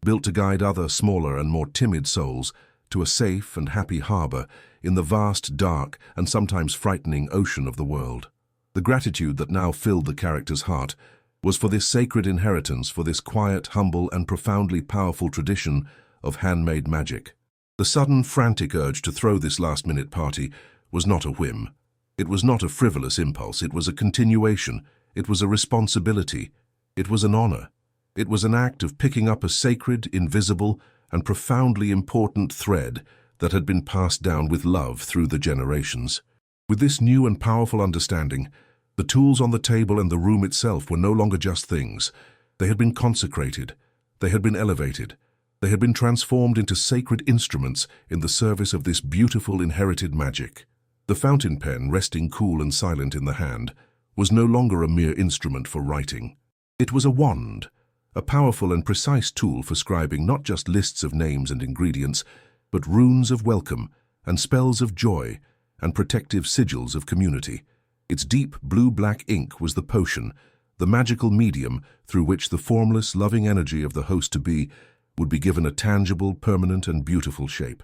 built to guide other smaller and more timid souls to a safe and happy harbor in the vast, dark, and sometimes frightening ocean of the world. The gratitude that now filled the character's heart was for this sacred inheritance, for this quiet, humble, and profoundly powerful tradition of handmade magic. The sudden, frantic urge to throw this last-minute party was not a whim. It was not a frivolous impulse. It was a continuation. It was a responsibility. It was an honor. It was an act of picking up a sacred, invisible, and profoundly important thread that had been passed down with love through the generations. With this new and powerful understanding, the tools on the table and the room itself were no longer just things. They had been consecrated. They had been elevated. They had been transformed into sacred instruments in the service of this beautiful inherited magic. The fountain pen, resting cool and silent in the hand, was no longer a mere instrument for writing. It was a wand, a powerful and precise tool for scribing not just lists of names and ingredients, but runes of welcome and spells of joy and protective sigils of community. Its deep blue-black ink was the potion, the magical medium through which the formless, loving energy of the host-to-be would be given a tangible, permanent, and beautiful shape.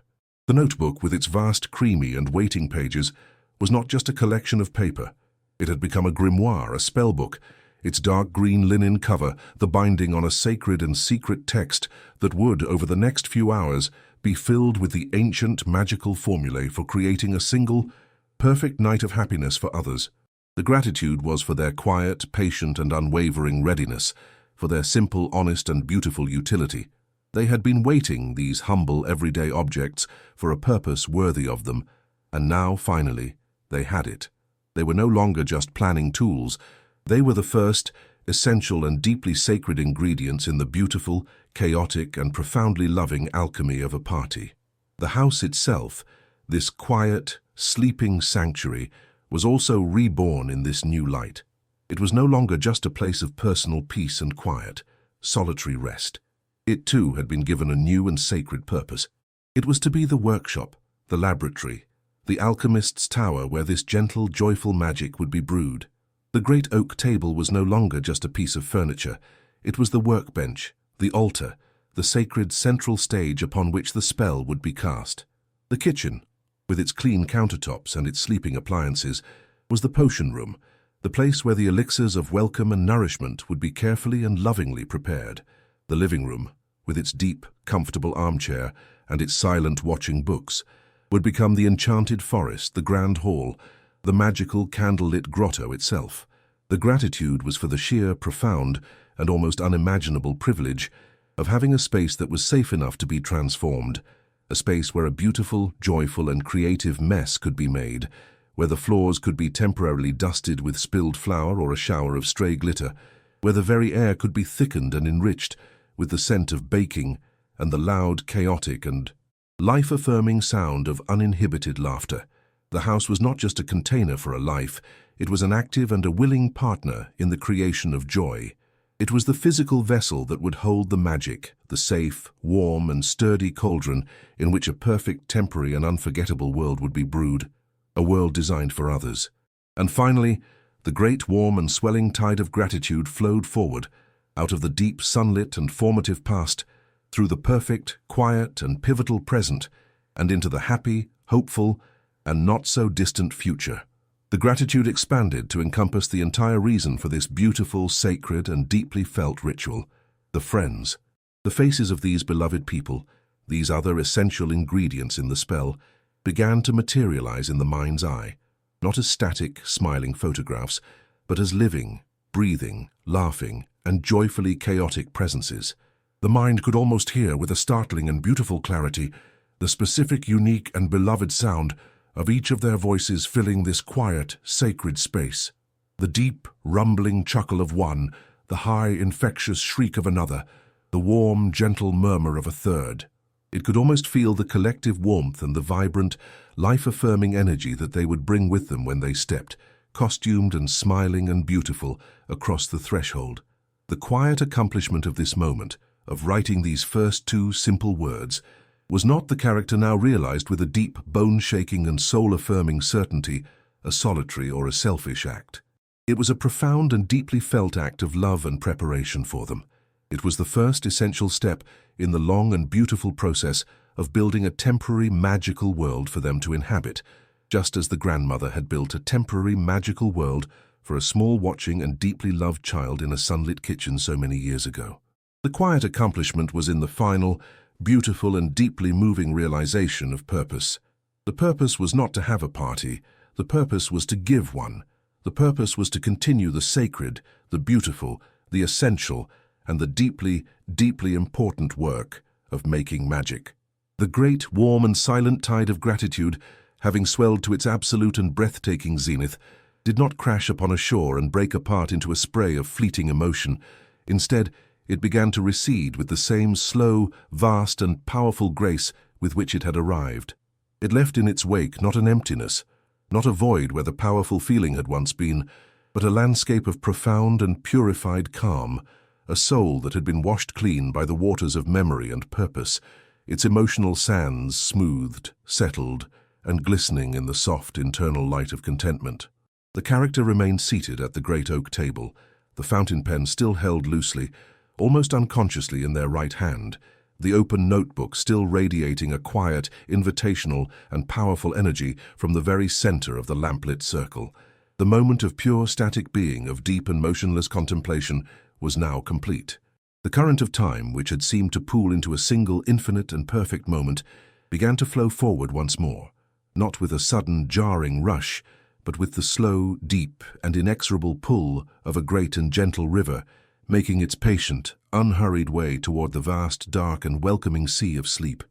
The notebook, with its vast, creamy, and waiting pages, was not just a collection of paper. It had become a grimoire, a spellbook, its dark green linen cover, the binding on a sacred and secret text that would, over the next few hours, be filled with the ancient magical formulae for creating a single, perfect night of happiness for others. The gratitude was for their quiet, patient, and unwavering readiness, for their simple, honest, and beautiful utility. They had been waiting, these humble, everyday objects, for a purpose worthy of them, and now, finally, they had it. They were no longer just planning tools. They were the first, essential and deeply sacred ingredients in the beautiful, chaotic, and profoundly loving alchemy of a party. The house itself, this quiet, sleeping sanctuary, was also reborn in this new light. It was no longer just a place of personal peace and quiet, solitary rest. It too had been given a new and sacred purpose. It was to be the workshop, the laboratory, the alchemist's tower where this gentle, joyful magic would be brewed. The great oak table was no longer just a piece of furniture. It was the workbench, the altar, the sacred central stage upon which the spell would be cast. The kitchen, with its clean countertops and its sleeping appliances, was the potion room, the place where the elixirs of welcome and nourishment would be carefully and lovingly prepared. The living room, with its deep, comfortable armchair and its silent watching books, would become the enchanted forest, the grand hall, the magical candlelit grotto itself. The gratitude was for the sheer, profound, and almost unimaginable privilege of having a space that was safe enough to be transformed, a space where a beautiful, joyful, and creative mess could be made, where the floors could be temporarily dusted with spilled flour or a shower of stray glitter, where the very air could be thickened and enriched with the scent of baking and the loud, chaotic, and life-affirming sound of uninhibited laughter. The house was not just a container for a life, it was an active and a willing partner in the creation of joy. It was the physical vessel that would hold the magic, the safe, warm, and sturdy cauldron in which a perfect, temporary, and unforgettable world would be brewed, a world designed for others. And finally, the great, warm, and swelling tide of gratitude flowed forward, out of the deep, sunlit, and formative past, through the perfect, quiet, and pivotal present, and into the happy, hopeful, and not-so-distant future. The gratitude expanded to encompass the entire reason for this beautiful, sacred, and deeply felt ritual. The friends, the faces of these beloved people, these other essential ingredients in the spell, began to materialize in the mind's eye, not as static, smiling photographs, but as living, breathing, laughing, and joyfully chaotic presences. The mind could almost hear with a startling and beautiful clarity the specific, unique, and beloved sound of each of their voices filling this quiet, sacred space. The deep, rumbling chuckle of one, the high, infectious shriek of another, the warm, gentle murmur of a third. It could almost feel the collective warmth and the vibrant, life-affirming energy that they would bring with them when they stepped, costumed and smiling and beautiful, across the threshold. The quiet accomplishment of this moment, of writing these first two simple words, was not, the character now realized with a deep, bone-shaking and soul-affirming certainty, a solitary or a selfish act. It was a profound and deeply felt act of love and preparation for them. It was the first essential step in the long and beautiful process of building a temporary magical world for them to inhabit, just as the grandmother had built a temporary magical world for a small watching and deeply loved child in a sunlit kitchen so many years ago. The quiet accomplishment was in the final, beautiful and deeply moving realization of purpose. The purpose was not to have a party, the purpose was to give one. The purpose was to continue the sacred, the beautiful, the essential, and the deeply, deeply important work of making magic. The great, warm and silent tide of gratitude, having swelled to its absolute and breathtaking zenith, did not crash upon a shore and break apart into a spray of fleeting emotion. Instead, it began to recede with the same slow, vast, and powerful grace with which it had arrived. It left in its wake not an emptiness, not a void where the powerful feeling had once been, but a landscape of profound and purified calm, a soul that had been washed clean by the waters of memory and purpose, its emotional sands smoothed, settled, and glistening in the soft internal light of contentment. The character remained seated at the great oak table, the fountain pen still held loosely, almost unconsciously in their right hand, the open notebook still radiating a quiet, invitational, and powerful energy from the very center of the lamplit circle. The moment of pure static being, of deep and motionless contemplation, was now complete. The current of time, which had seemed to pool into a single, infinite, and perfect moment, began to flow forward once more, not with a sudden, jarring rush, but with the slow, deep, and inexorable pull of a great and gentle river, making its patient, unhurried way toward the vast, dark, and welcoming sea of sleep.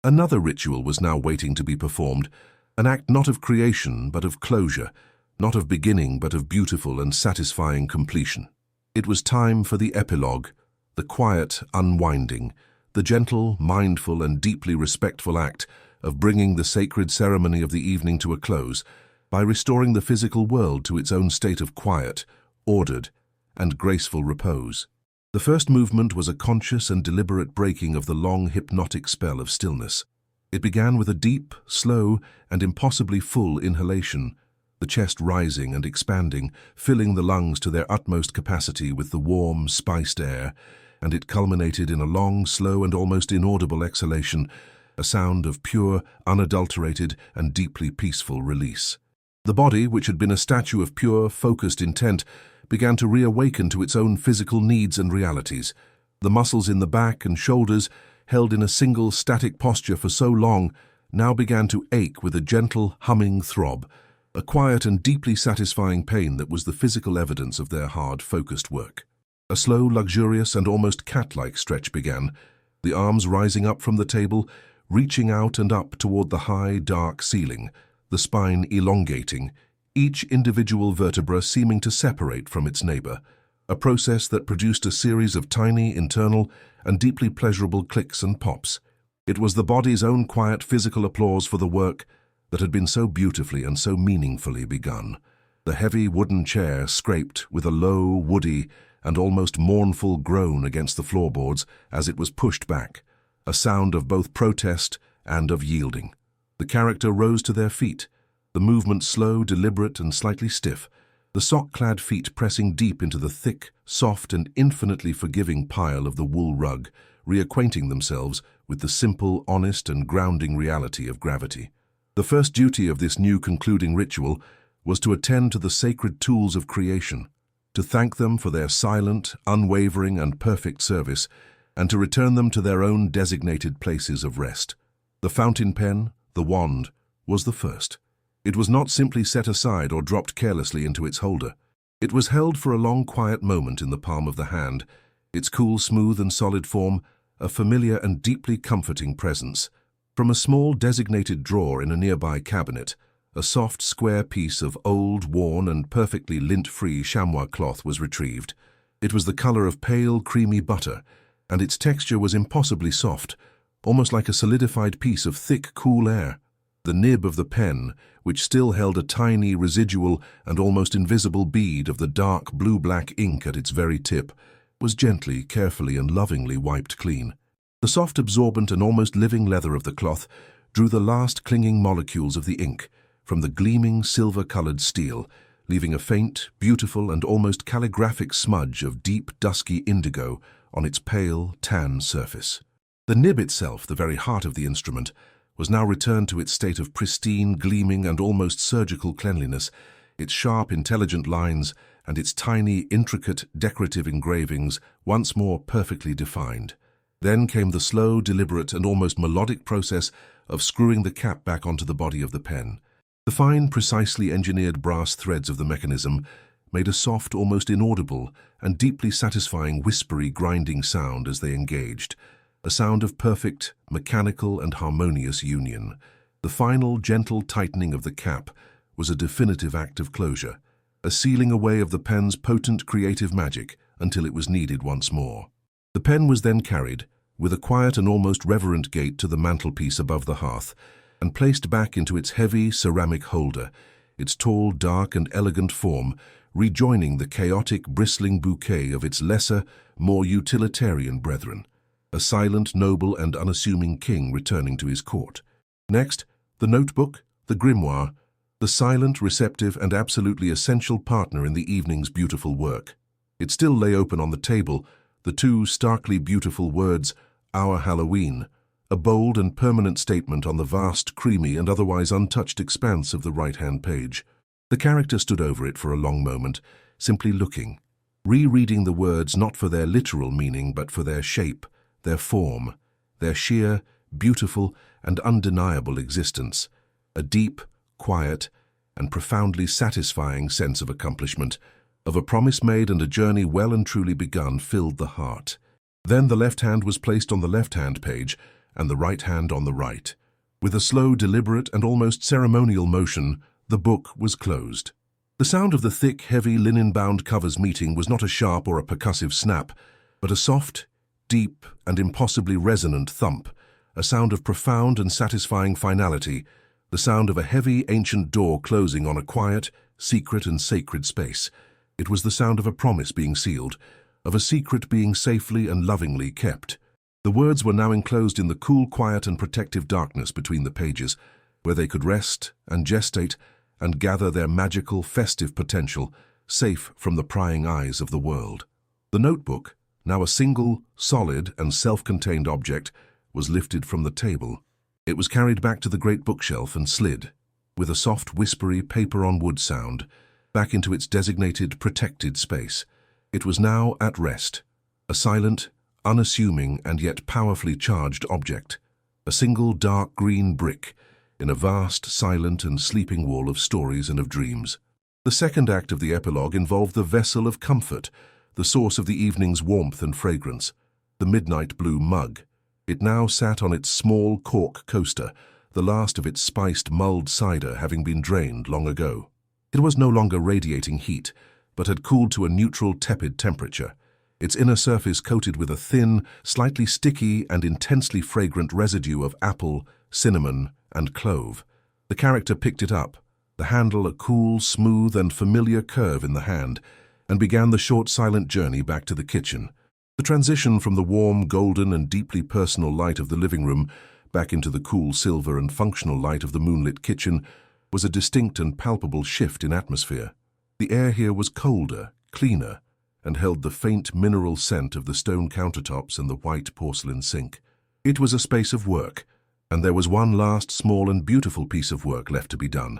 Another ritual was now waiting to be performed, an act not of creation but of closure, not of beginning but of beautiful and satisfying completion. It was time for the epilogue, the quiet unwinding, the gentle, mindful, and deeply respectful act of bringing the sacred ceremony of the evening to a close by restoring the physical world to its own state of quiet, ordered, and graceful repose. The first movement was a conscious and deliberate breaking of the long hypnotic spell of stillness. It began with a deep, slow, and impossibly full inhalation, the chest rising and expanding, filling the lungs to their utmost capacity with the warm, spiced air, and it culminated in a long, slow, and almost inaudible exhalation, a sound of pure, unadulterated, and deeply peaceful release. The body, which had been a statue of pure, focused intent, began to reawaken to its own physical needs and realities. The muscles in the back and shoulders, held in a single static posture for so long, now began to ache with a gentle, humming throb, a quiet and deeply satisfying pain that was the physical evidence of their hard, focused work. A slow, luxurious, and almost cat-like stretch began, the arms rising up from the table, reaching out and up toward the high, dark ceiling, the spine elongating, each individual vertebra seeming to separate from its neighbor, a process that produced a series of tiny, internal, and deeply pleasurable clicks and pops. It was the body's own quiet physical applause for the work that had been so beautifully and so meaningfully begun. The heavy wooden chair scraped with a low, woody, and almost mournful groan against the floorboards as it was pushed back, a sound of both protest and of yielding. The character rose to their feet, the movement slow, deliberate, and slightly stiff, the sock-clad feet pressing deep into the thick, soft, and infinitely forgiving pile of the wool rug, reacquainting themselves with the simple, honest, and grounding reality of gravity. The first duty of this new concluding ritual was to attend to the sacred tools of creation, to thank them for their silent, unwavering, and perfect service, and to return them to their own designated places of rest. The fountain pen, the wand, was the first. It was not simply set aside or dropped carelessly into its holder. It was held for a long, quiet moment in the palm of the hand, its cool, smooth, and solid form a familiar and deeply comforting presence. From a small designated drawer in a nearby cabinet, a soft, square piece of old, worn, and perfectly lint-free chamois cloth was retrieved. It was the color of pale, creamy butter, and its texture was impossibly soft, almost like a solidified piece of thick, cool air. The nib of the pen, which still held a tiny, residual, and almost invisible bead of the dark blue-black ink at its very tip, was gently, carefully, and lovingly wiped clean. The soft, absorbent, and almost living leather of the cloth drew the last clinging molecules of the ink from the gleaming, silver-colored steel, leaving a faint, beautiful, and almost calligraphic smudge of deep, dusky indigo on its pale, tan surface. The nib itself, the very heart of the instrument, was now returned to its state of pristine, gleaming, and almost surgical cleanliness, its sharp, intelligent lines and its tiny, intricate, decorative engravings once more perfectly defined. Then came the slow, deliberate, and almost melodic process of screwing the cap back onto the body of the pen. The fine, precisely engineered brass threads of the mechanism made a soft, almost inaudible, and deeply satisfying whispery, grinding sound as they engaged, a sound of perfect, mechanical, and harmonious union. The final, gentle tightening of the cap was a definitive act of closure, a sealing away of the pen's potent creative magic until it was needed once more. The pen was then carried, with a quiet and almost reverent gait, to the mantelpiece above the hearth, and placed back into its heavy ceramic holder, its tall, dark, and elegant form rejoining the chaotic, bristling bouquet of its lesser, more utilitarian brethren, a silent, noble, and unassuming king returning to his court. Next, the notebook, the grimoire, the silent, receptive, and absolutely essential partner in the evening's beautiful work. It still lay open on the table, the two starkly beautiful words, "Our Halloween," a bold and permanent statement on the vast, creamy, and otherwise untouched expanse of the right-hand page. The character stood over it for a long moment, simply looking, rereading the words not for their literal meaning but for their shape, their form, their sheer, beautiful, and undeniable existence. A deep, quiet, and profoundly satisfying sense of accomplishment, of a promise made and a journey well and truly begun, filled the heart. Then the left hand was placed on the left-hand page and the right hand on the right. With a slow, deliberate, and almost ceremonial motion, the book was closed. The sound of the thick, heavy, linen-bound covers meeting was not a sharp or a percussive snap, but a soft, deep, and impossibly resonant thump, a sound of profound and satisfying finality, the sound of a heavy, ancient door closing on a quiet, secret, and sacred space. It was the sound of a promise being sealed, of a secret being safely and lovingly kept. The words were now enclosed in the cool, quiet, and protective darkness between the pages, where they could rest and gestate and gather their magical, festive potential, safe from the prying eyes of the world. The notebook, Now a single, solid and self-contained object was lifted from the table. It was carried back to the great bookshelf and slid, with a soft, whispery paper-on-wood sound, back into its designated, protected space. It was now at rest, a silent, unassuming and yet powerfully charged object, a single dark green brick in a vast, silent and sleeping wall of stories and of dreams. The second act of the epilogue involved the vessel of comfort, the source of the evening's warmth and fragrance, the midnight blue mug. It now sat on its small cork coaster, the last of its spiced mulled cider having been drained long ago. It was no longer radiating heat, but had cooled to a neutral, tepid temperature, its inner surface coated with a thin, slightly sticky and intensely fragrant residue of apple, cinnamon, and clove. The character picked it up, the handle a cool, smooth, and familiar curve in the hand, and began the short, silent journey back to the kitchen. The transition from the warm, golden, and deeply personal light of the living room back into the cool silver and functional light of the moonlit kitchen was a distinct and palpable shift in atmosphere. The air here was colder, cleaner, and held the faint mineral scent of the stone countertops and the white porcelain sink. It was a space of work, and there was one last small and beautiful piece of work left to be done.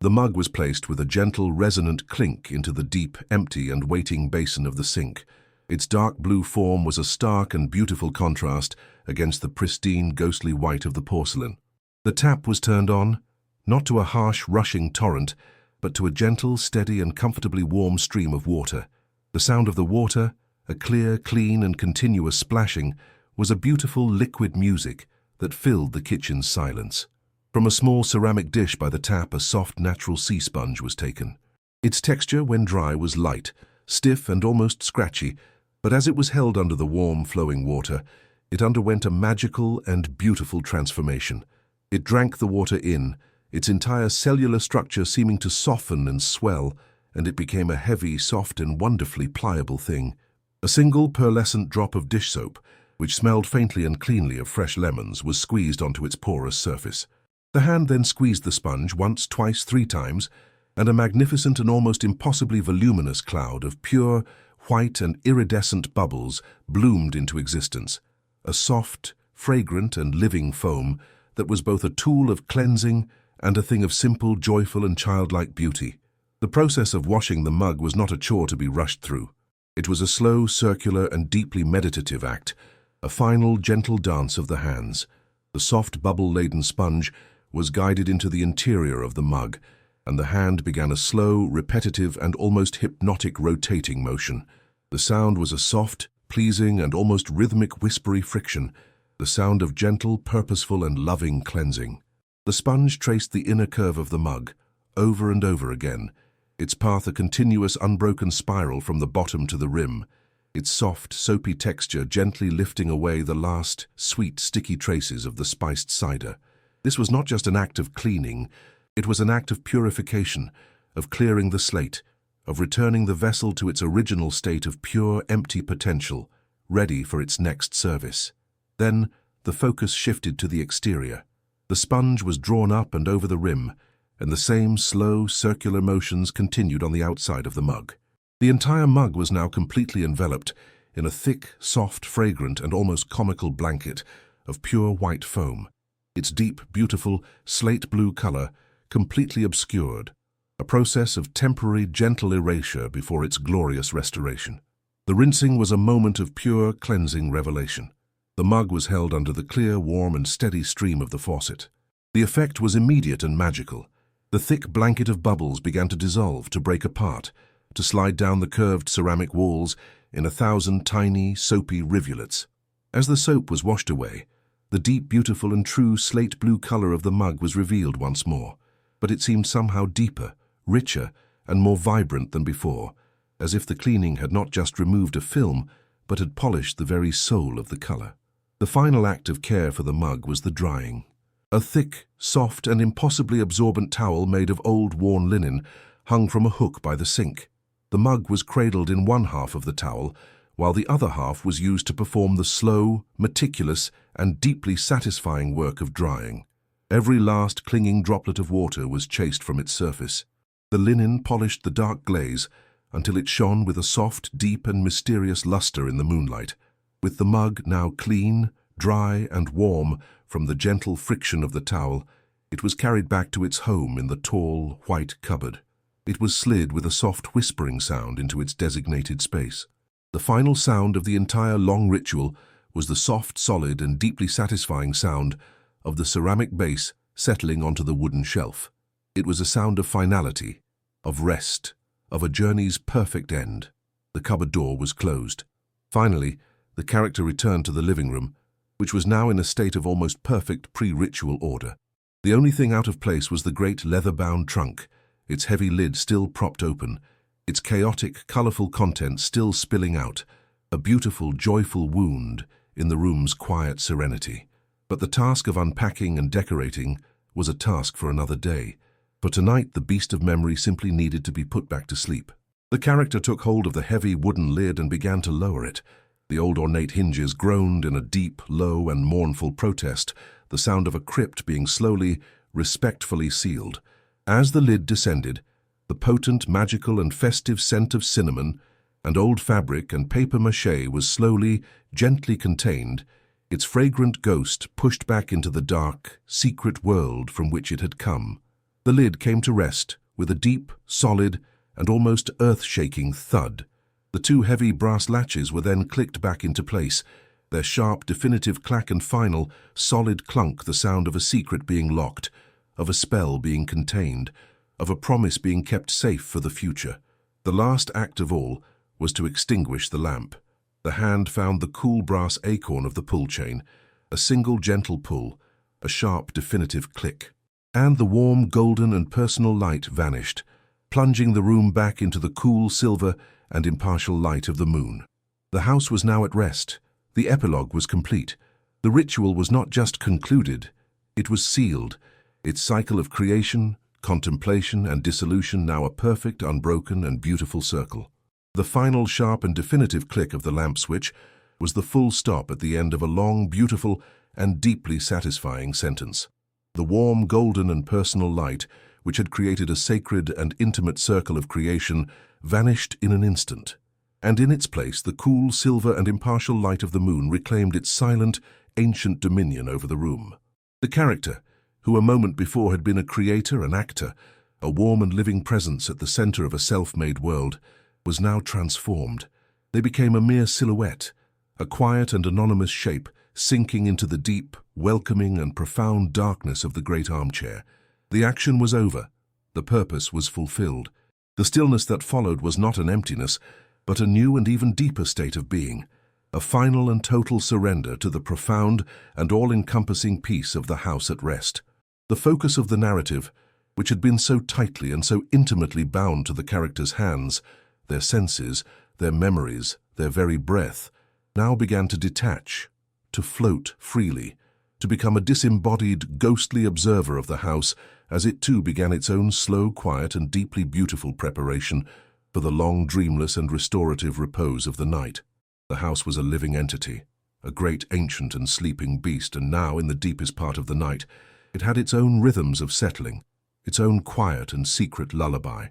The mug was placed with a gentle, resonant clink into the deep, empty and waiting basin of the sink. Its dark blue form was a stark and beautiful contrast against the pristine, ghostly white of the porcelain. The tap was turned on, not to a harsh, rushing torrent, but to a gentle, steady and comfortably warm stream of water. The sound of the water, a clear, clean and continuous splashing, was a beautiful liquid music that filled the kitchen's silence. From a small ceramic dish by the tap, a soft, natural sea sponge was taken. Its texture, when dry, was light, stiff and almost scratchy, but as it was held under the warm, flowing water, it underwent a magical and beautiful transformation. It drank the water in, its entire cellular structure seeming to soften and swell, and it became a heavy, soft and wonderfully pliable thing. A single pearlescent drop of dish soap, which smelled faintly and cleanly of fresh lemons, was squeezed onto its porous surface. The hand then squeezed the sponge once, twice, 3 times, and a magnificent and almost impossibly voluminous cloud of pure, white and iridescent bubbles bloomed into existence, a soft, fragrant and living foam that was both a tool of cleansing and a thing of simple, joyful and childlike beauty. The process of washing the mug was not a chore to be rushed through. It was a slow, circular and deeply meditative act, a final, gentle dance of the hands. The soft, bubble-laden sponge was guided into the interior of the mug, and the hand began a slow, repetitive and almost hypnotic rotating motion. The sound was a soft, pleasing and almost rhythmic whispery friction, the sound of gentle, purposeful and loving cleansing. The sponge traced the inner curve of the mug, over and over again, its path a continuous, unbroken spiral from the bottom to the rim, its soft, soapy texture gently lifting away the last, sweet, sticky traces of the spiced cider. This was not just an act of cleaning, it was an act of purification, of clearing the slate, of returning the vessel to its original state of pure, empty potential, ready for its next service. Then the focus shifted to the exterior. The sponge was drawn up and over the rim, and the same slow, circular motions continued on the outside of the mug. The entire mug was now completely enveloped in a thick, soft, fragrant, and almost comical blanket of pure white foam, its deep, beautiful, slate-blue color completely obscured, a process of temporary, gentle erasure before its glorious restoration. The rinsing was a moment of pure, cleansing revelation. The mug was held under the clear, warm, and steady stream of the faucet. The effect was immediate and magical. The thick blanket of bubbles began to dissolve, to break apart, to slide down the curved ceramic walls in 1,000 tiny, soapy rivulets. As the soap was washed away, the deep, beautiful, and true slate-blue color of the mug was revealed once more, but it seemed somehow deeper, richer, and more vibrant than before, as if the cleaning had not just removed a film, but had polished the very soul of the color. The final act of care for the mug was the drying. A thick, soft, and impossibly absorbent towel made of old, worn linen hung from a hook by the sink. The mug was cradled in one half of the towel, while the other half was used to perform the slow, meticulous, and deeply satisfying work of drying. Every last clinging droplet of water was chased from its surface. The linen polished the dark glaze, until it shone with a soft, deep and mysterious luster in the moonlight. With the mug now clean, dry and warm from the gentle friction of the towel, it was carried back to its home in the tall, white cupboard. It was slid with a soft whispering sound into its designated space. The final sound of the entire long ritual was the soft, solid and deeply satisfying sound of the ceramic base settling onto the wooden shelf. It was a sound of finality, of rest, of a journey's perfect end. The cupboard door was closed. Finally, the character returned to the living room, which was now in a state of almost perfect pre-ritual order. The only thing out of place was the great leather-bound trunk, its heavy lid still propped open, its chaotic, colorful contents still spilling out, a beautiful, joyful wound in the room's quiet serenity. But the task of unpacking and decorating was a task for another day. For tonight, the beast of memory simply needed to be put back to sleep. The character took hold of the heavy wooden lid and began to lower it. The old ornate hinges groaned in a deep, low and mournful protest, the sound of a crypt being slowly, respectfully sealed. As the lid descended, the potent, magical and festive scent of cinnamon and old fabric and papier-mâché was slowly, gently contained, its fragrant ghost pushed back into the dark, secret world from which it had come. The lid came to rest with a deep, solid and almost earth-shaking thud. The two heavy brass latches were then clicked back into place, their sharp, definitive clack and final, solid clunk the sound of a secret being locked, of a spell being contained, of a promise being kept safe for the future. The last act of all was to extinguish the lamp. The hand found the cool brass acorn of the pull chain, a single gentle pull, a sharp, definitive click. And the warm, golden and personal light vanished, plunging the room back into the cool, silver and impartial light of the moon. The house was now at rest. The epilogue was complete. The ritual was not just concluded, it was sealed, its cycle of creation, contemplation and dissolution now a perfect, unbroken and beautiful circle. The final sharp and definitive click of the lamp switch was the full stop at the end of a long, beautiful and deeply satisfying sentence. The warm, golden and personal light, which had created a sacred and intimate circle of creation, vanished in an instant. And in its place, the cool, silver and impartial light of the moon reclaimed its silent, ancient dominion over the room. The character, who a moment before had been a creator, an actor, a warm and living presence at the center of a self-made world, was now transformed. They became a mere silhouette, a quiet and anonymous shape, sinking into the deep, welcoming and profound darkness of the great armchair. The action was over. The purpose was fulfilled. The stillness that followed was not an emptiness, but a new and even deeper state of being, a final and total surrender to the profound and all-encompassing peace of the house at rest. The focus of the narrative, which had been so tightly and so intimately bound to the characters' hands, their senses, their memories, their very breath, now began to detach, to float freely, to become a disembodied, ghostly observer of the house as it too began its own slow, quiet and deeply beautiful preparation for the long, dreamless and restorative repose of the night. The house was a living entity, a great ancient and sleeping beast, and now, in the deepest part of the night, it had its own rhythms of settling, its own quiet and secret lullaby.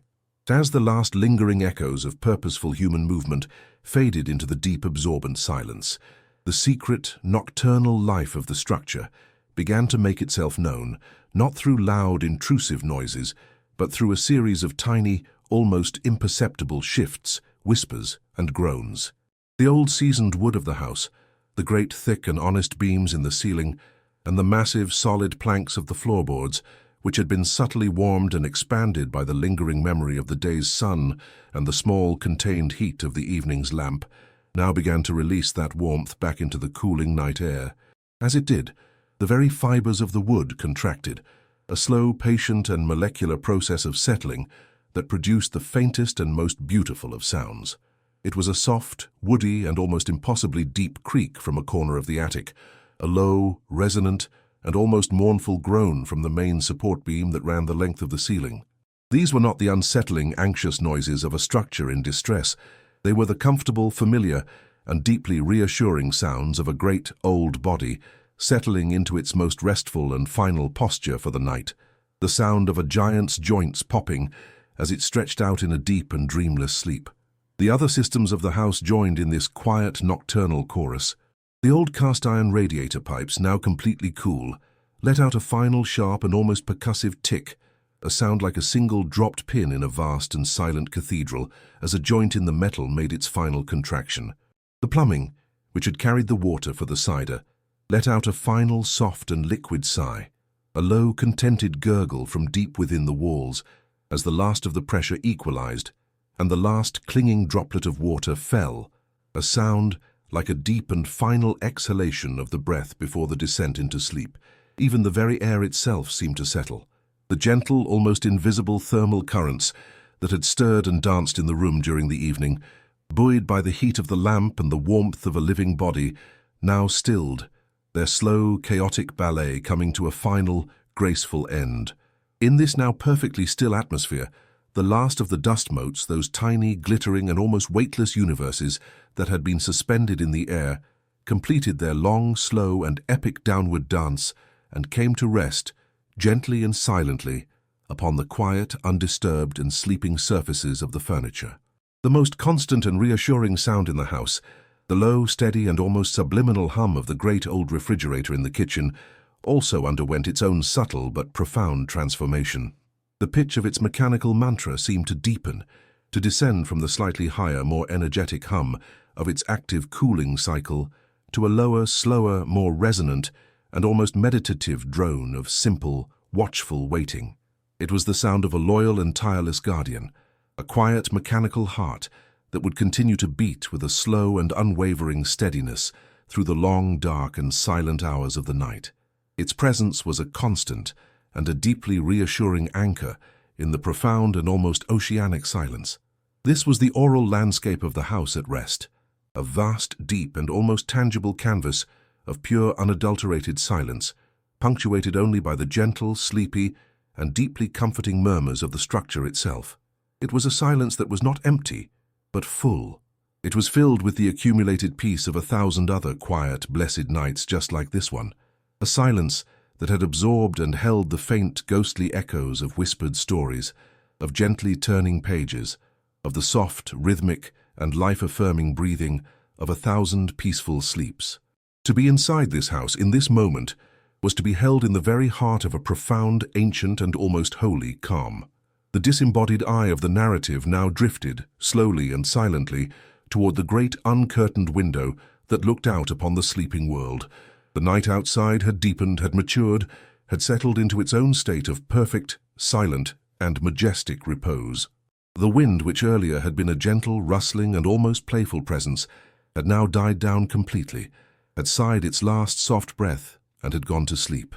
As the last lingering echoes of purposeful human movement faded into the deep absorbent silence, the secret, nocturnal life of the structure began to make itself known, not through loud, intrusive noises, but through a series of tiny, almost imperceptible shifts, whispers, and groans. The old seasoned wood of the house, the great thick and honest beams in the ceiling, and the massive solid planks of the floorboards, which had been subtly warmed and expanded by the lingering memory of the day's sun and the small contained heat of the evening's lamp, now began to release that warmth back into the cooling night air. As it did, the very fibers of the wood contracted, a slow, patient and molecular process of settling that produced the faintest and most beautiful of sounds. It was a soft, woody and almost impossibly deep creak from a corner of the attic, a low, resonant and almost mournful groan from the main support beam that ran the length of the ceiling. These were not the unsettling, anxious noises of a structure in distress. They were the comfortable, familiar, and deeply reassuring sounds of a great, old body settling into its most restful and final posture for the night. The sound of a giant's joints popping as it stretched out in a deep and dreamless sleep. The other systems of the house joined in this quiet nocturnal chorus. The old cast-iron radiator pipes, now completely cool, let out a final sharp and almost percussive tick, a sound like a single dropped pin in a vast and silent cathedral as a joint in the metal made its final contraction. The plumbing, which had carried the water for the cider, let out a final soft and liquid sigh, a low, contented gurgle from deep within the walls as the last of the pressure equalized and the last clinging droplet of water fell, a sound like a deep and final exhalation of the breath before the descent into sleep. Even the very air itself seemed to settle. The gentle, almost invisible thermal currents that had stirred and danced in the room during the evening, buoyed by the heat of the lamp and the warmth of a living body, now stilled, their slow, chaotic ballet coming to a final, graceful end. In this now perfectly still atmosphere, the last of the dust motes, those tiny, glittering and almost weightless universes that had been suspended in the air, completed their long, slow and epic downward dance and came to rest, gently and silently, upon the quiet, undisturbed and sleeping surfaces of the furniture. The most constant and reassuring sound in the house, the low, steady and almost subliminal hum of the great old refrigerator in the kitchen, also underwent its own subtle but profound transformation. The pitch of its mechanical mantra seemed to deepen, to descend from the slightly higher, more energetic hum of its active cooling cycle to a lower, slower, more resonant and almost meditative drone of simple, watchful waiting. It was the sound of a loyal and tireless guardian, a quiet, mechanical heart that would continue to beat with a slow and unwavering steadiness through the long, dark and silent hours of the night. Its presence was a constant and a deeply reassuring anchor in the profound and almost oceanic silence. This was the aural landscape of the house at rest, a vast, deep and almost tangible canvas of pure, unadulterated silence, punctuated only by the gentle, sleepy and deeply comforting murmurs of the structure itself. It was a silence that was not empty, but full. It was filled with the accumulated peace of 1,000 other quiet, blessed nights just like this one, a silence that had absorbed and held the faint, ghostly echoes of whispered stories, of gently turning pages, of the soft, rhythmic and life-affirming breathing of 1,000 peaceful sleeps. To be inside this house in this moment was to be held in the very heart of a profound, ancient and almost holy calm. The disembodied eye of the narrative now drifted, slowly and silently, toward the great uncurtained window that looked out upon the sleeping world. The night outside had deepened, had matured, had settled into its own state of perfect, silent and majestic repose. The wind, which earlier had been a gentle, rustling and almost playful presence, had now died down completely, had sighed its last soft breath and had gone to sleep.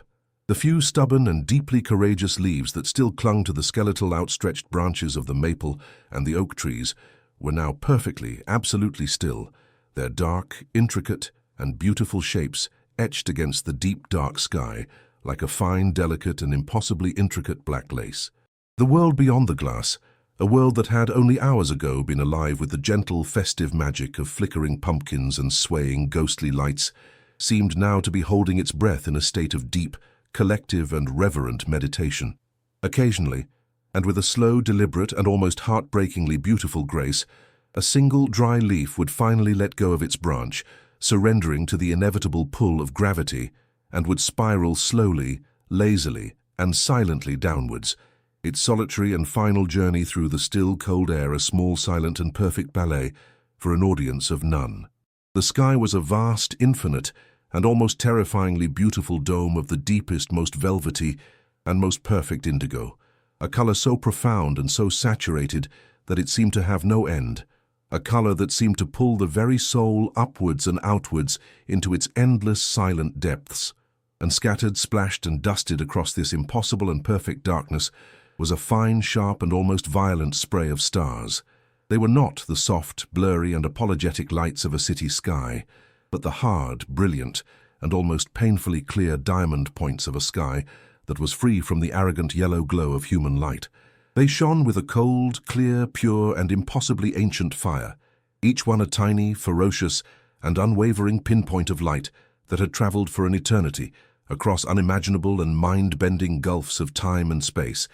The few stubborn and deeply courageous leaves that still clung to the skeletal outstretched branches of the maple and the oak trees were now perfectly, absolutely still, their dark, intricate and beautiful shapes etched against the deep, dark sky like a fine, delicate and impossibly intricate black lace. The world beyond the glass, a world that had only hours ago been alive with the gentle, festive magic of flickering pumpkins and swaying, ghostly lights, seemed now to be holding its breath in a state of deep, collective and reverent meditation. Occasionally, and with a slow, deliberate and almost heartbreakingly beautiful grace, a single dry leaf would finally let go of its branch, surrendering to the inevitable pull of gravity, and would spiral slowly, lazily and silently downwards, its solitary and final journey through the still, cold air a small, silent and perfect ballet for an audience of none. The sky was a vast, infinite and almost terrifyingly beautiful dome of the deepest, most velvety and most perfect indigo, a color so profound and so saturated that it seemed to have no end, a color that seemed to pull the very soul upwards and outwards into its endless silent depths. And scattered, splashed and dusted across this impossible and perfect darkness was a fine, sharp and almost violent spray of stars. They were not the soft, blurry and apologetic lights of a city sky, but the hard, brilliant and almost painfully clear diamond points of a sky that was free from the arrogant yellow glow of human light. They shone with a cold, clear, pure and impossibly ancient fire, each one a tiny, ferocious and unwavering pinpoint of light that had traveled for an eternity across unimaginable and mind-bending gulfs of time and space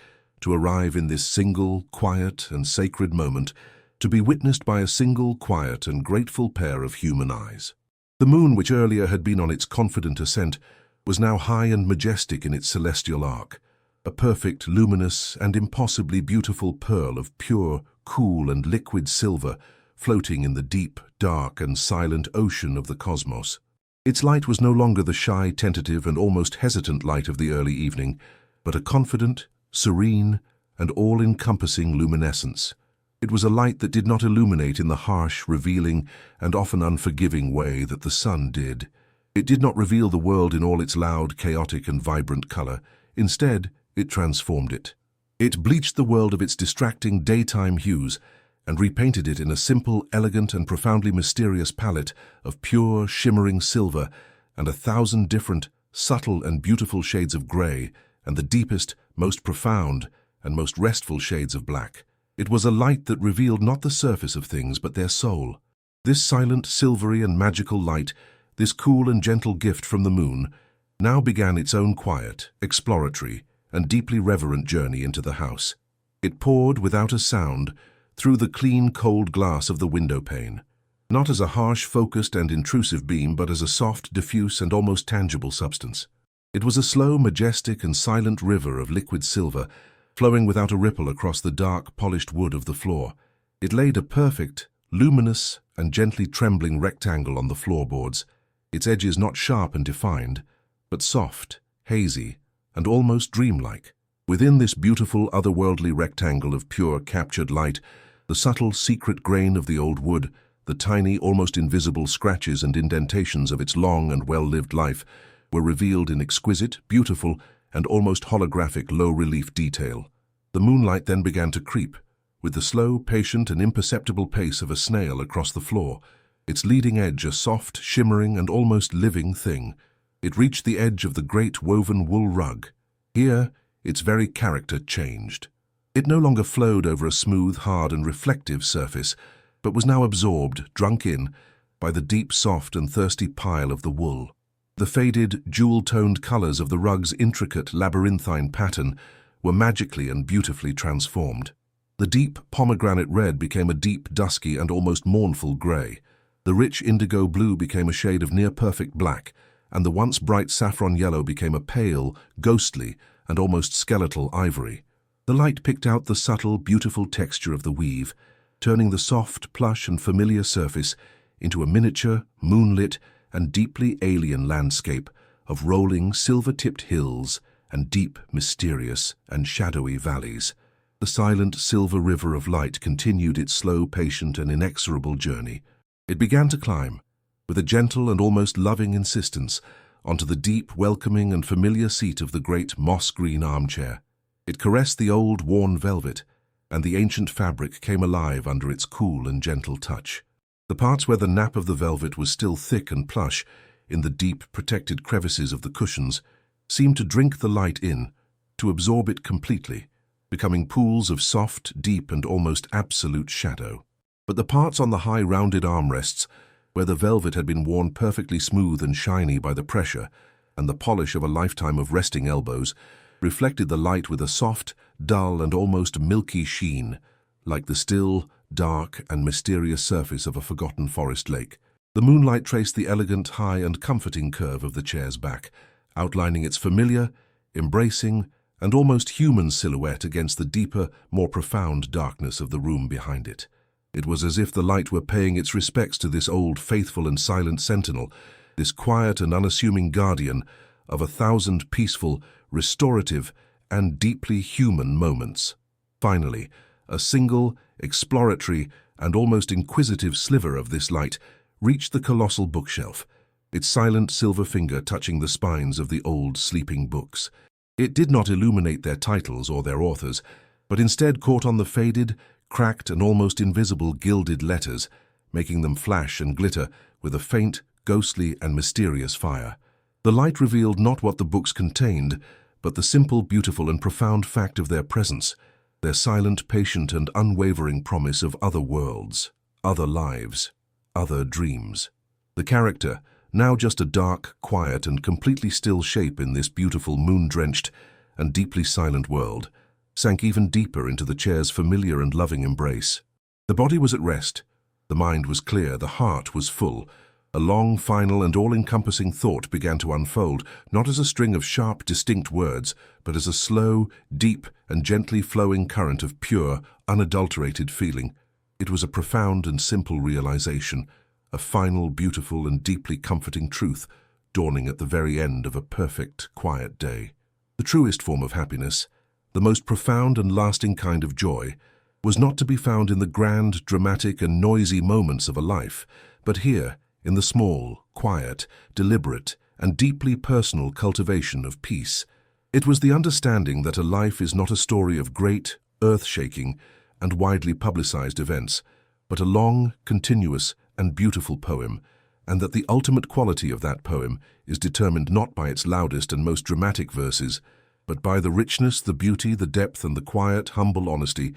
to arrive in this single, quiet and sacred moment, to be witnessed by a single, quiet and grateful pair of human eyes. The moon, which earlier had been on its confident ascent, was now high and majestic in its celestial arc, a perfect, luminous and impossibly beautiful pearl of pure, cool and liquid silver floating in the deep, dark and silent ocean of the cosmos. Its light was no longer the shy, tentative and almost hesitant light of the early evening, but a confident, serene and all-encompassing luminescence. It was a light that did not illuminate in the harsh, revealing and often unforgiving way that the sun did. It did not reveal the world in all its loud, chaotic and vibrant color. Instead, it transformed it. It bleached the world of its distracting daytime hues and repainted it in a simple, elegant and profoundly mysterious palette of pure, shimmering silver and 1,000 different, subtle and beautiful shades of gray and the deepest, most profound and most restful shades of black. It was a light that revealed not the surface of things but their soul. This silent, silvery and magical light, this cool and gentle gift from the moon, now began its own quiet, exploratory and deeply reverent journey into the house. It poured without a sound through the clean, cold glass of the window pane, not as a harsh, focused and intrusive beam, but as a soft, diffuse and almost tangible substance. It was a slow, majestic and silent river of liquid silver, flowing without a ripple across the dark, polished wood of the floor. It laid a perfect, luminous and gently trembling rectangle on the floorboards, its edges not sharp and defined, but soft, hazy and almost dreamlike. Within this beautiful, otherworldly rectangle of pure, captured light, the subtle, secret grain of the old wood, the tiny, almost invisible scratches and indentations of its long and well-lived life, were revealed in exquisite, beautiful, and almost holographic low-relief detail. The moonlight then began to creep, with the slow, patient, and imperceptible pace of a snail across the floor, its leading edge a soft, shimmering, and almost living thing. It reached the edge of the great woven wool rug. Here, its very character changed. It no longer flowed over a smooth, hard and reflective surface, but was now absorbed, drunk in, by the deep, soft and thirsty pile of the wool. The faded, jewel-toned colors of the rug's intricate, labyrinthine pattern were magically and beautifully transformed. The deep pomegranate red became a deep, dusky and almost mournful gray. The rich indigo blue became a shade of near-perfect black, and the once bright saffron yellow became a pale, ghostly, and almost skeletal ivory. The light picked out the subtle, beautiful texture of the weave, turning the soft, plush and familiar surface into a miniature, moonlit, and deeply alien landscape of rolling, silver-tipped hills and deep, mysterious, and shadowy valleys. The silent silver river of light continued its slow, patient, and inexorable journey. It began to climb, with a gentle and almost loving insistence, onto the deep, welcoming, and familiar seat of the great moss-green armchair. It caressed the old, worn velvet, and the ancient fabric came alive under its cool and gentle touch. The parts where the nap of the velvet was still thick and plush, in the deep, protected crevices of the cushions, seemed to drink the light in, to absorb it completely, becoming pools of soft, deep, and almost absolute shadow. But the parts on the high, rounded armrests, where the velvet had been worn perfectly smooth and shiny by the pressure and the polish of a lifetime of resting elbows, reflected the light with a soft, dull, and almost milky sheen, like the still, dark, and mysterious surface of a forgotten forest lake. The moonlight traced the elegant, high, and comforting curve of the chair's back, outlining its familiar, embracing, and almost human silhouette against the deeper, more profound darkness of the room behind it. It was as if the light were paying its respects to this old, faithful, and silent sentinel, this quiet and unassuming guardian of 1,000 peaceful, restorative, and deeply human moments. Finally, a single, exploratory, and almost inquisitive sliver of this light reached the colossal bookshelf, its silent silver finger touching the spines of the old sleeping books. It did not illuminate their titles or their authors, but instead caught on the faded, cracked, and almost invisible gilded letters, making them flash and glitter with a faint, ghostly, and mysterious fire. The light revealed not what the books contained, but the simple, beautiful, and profound fact of their presence, their silent, patient, and unwavering promise of other worlds, other lives, other dreams. The character, now just a dark, quiet, and completely still shape in this beautiful, moon-drenched, and deeply silent world, sank even deeper into the chair's familiar and loving embrace. The body was at rest, the mind was clear, the heart was full. A long, final, and all-encompassing thought began to unfold, not as a string of sharp, distinct words, but as a slow, deep, and gently flowing current of pure, unadulterated feeling. It was a profound and simple realization, a final, beautiful, and deeply comforting truth, dawning at the very end of a perfect, quiet day. The truest form of happiness, the most profound and lasting kind of joy, was not to be found in the grand, dramatic, and noisy moments of a life, but here, in the small, quiet, deliberate, and deeply personal cultivation of peace. It was the understanding that a life is not a story of great, earth-shaking, and widely publicized events, but a long, continuous, and beautiful poem, and that the ultimate quality of that poem is determined not by its loudest and most dramatic verses, but by the richness, the beauty, the depth, and the quiet, humble honesty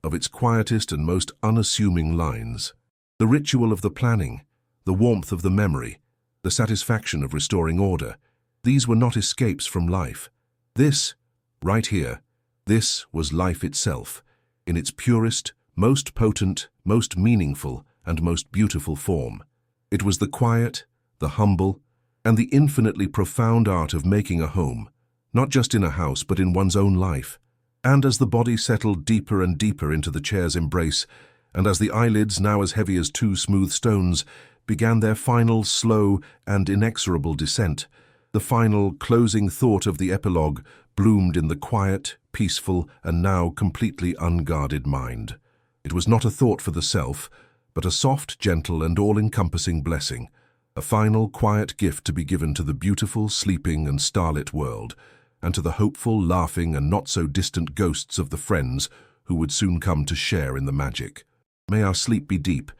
of its quietest and most unassuming lines. The ritual of the planning, the warmth of the memory, the satisfaction of restoring order, these were not escapes from life. This, right here, this was life itself, in its purest, most potent, most meaningful, and most beautiful form. It was the quiet, the humble, and the infinitely profound art of making a home, not just in a house but in one's own life. And as the body settled deeper and deeper into the chair's embrace, and as the eyelids, now as heavy as two smooth stones, began their final, slow, and inexorable descent, the final, closing thought of the epilogue bloomed in the quiet, peaceful, and now completely unguarded mind. It was not a thought for the self, but a soft, gentle, and all-encompassing blessing, a final, quiet gift to be given to the beautiful, sleeping, and starlit world, and to the hopeful, laughing, and not-so-distant ghosts of the friends who would soon come to share in the magic. May our sleep be deep,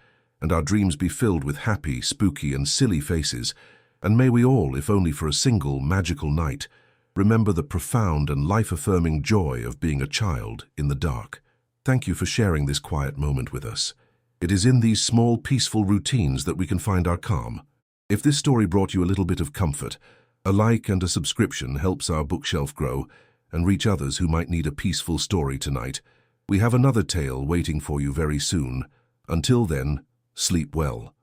and our dreams be filled with happy, spooky, and silly faces, and may we all, if only for a single magical night, remember the profound and life-affirming joy of being a child in the dark. Thank you for sharing this quiet moment with us. It is in these small, peaceful routines that we can find our calm. If this story brought you a little bit of comfort, a like and a subscription helps our bookshelf grow and reach others who might need a peaceful story tonight. We have another tale waiting for you very soon. Until then, sleep well.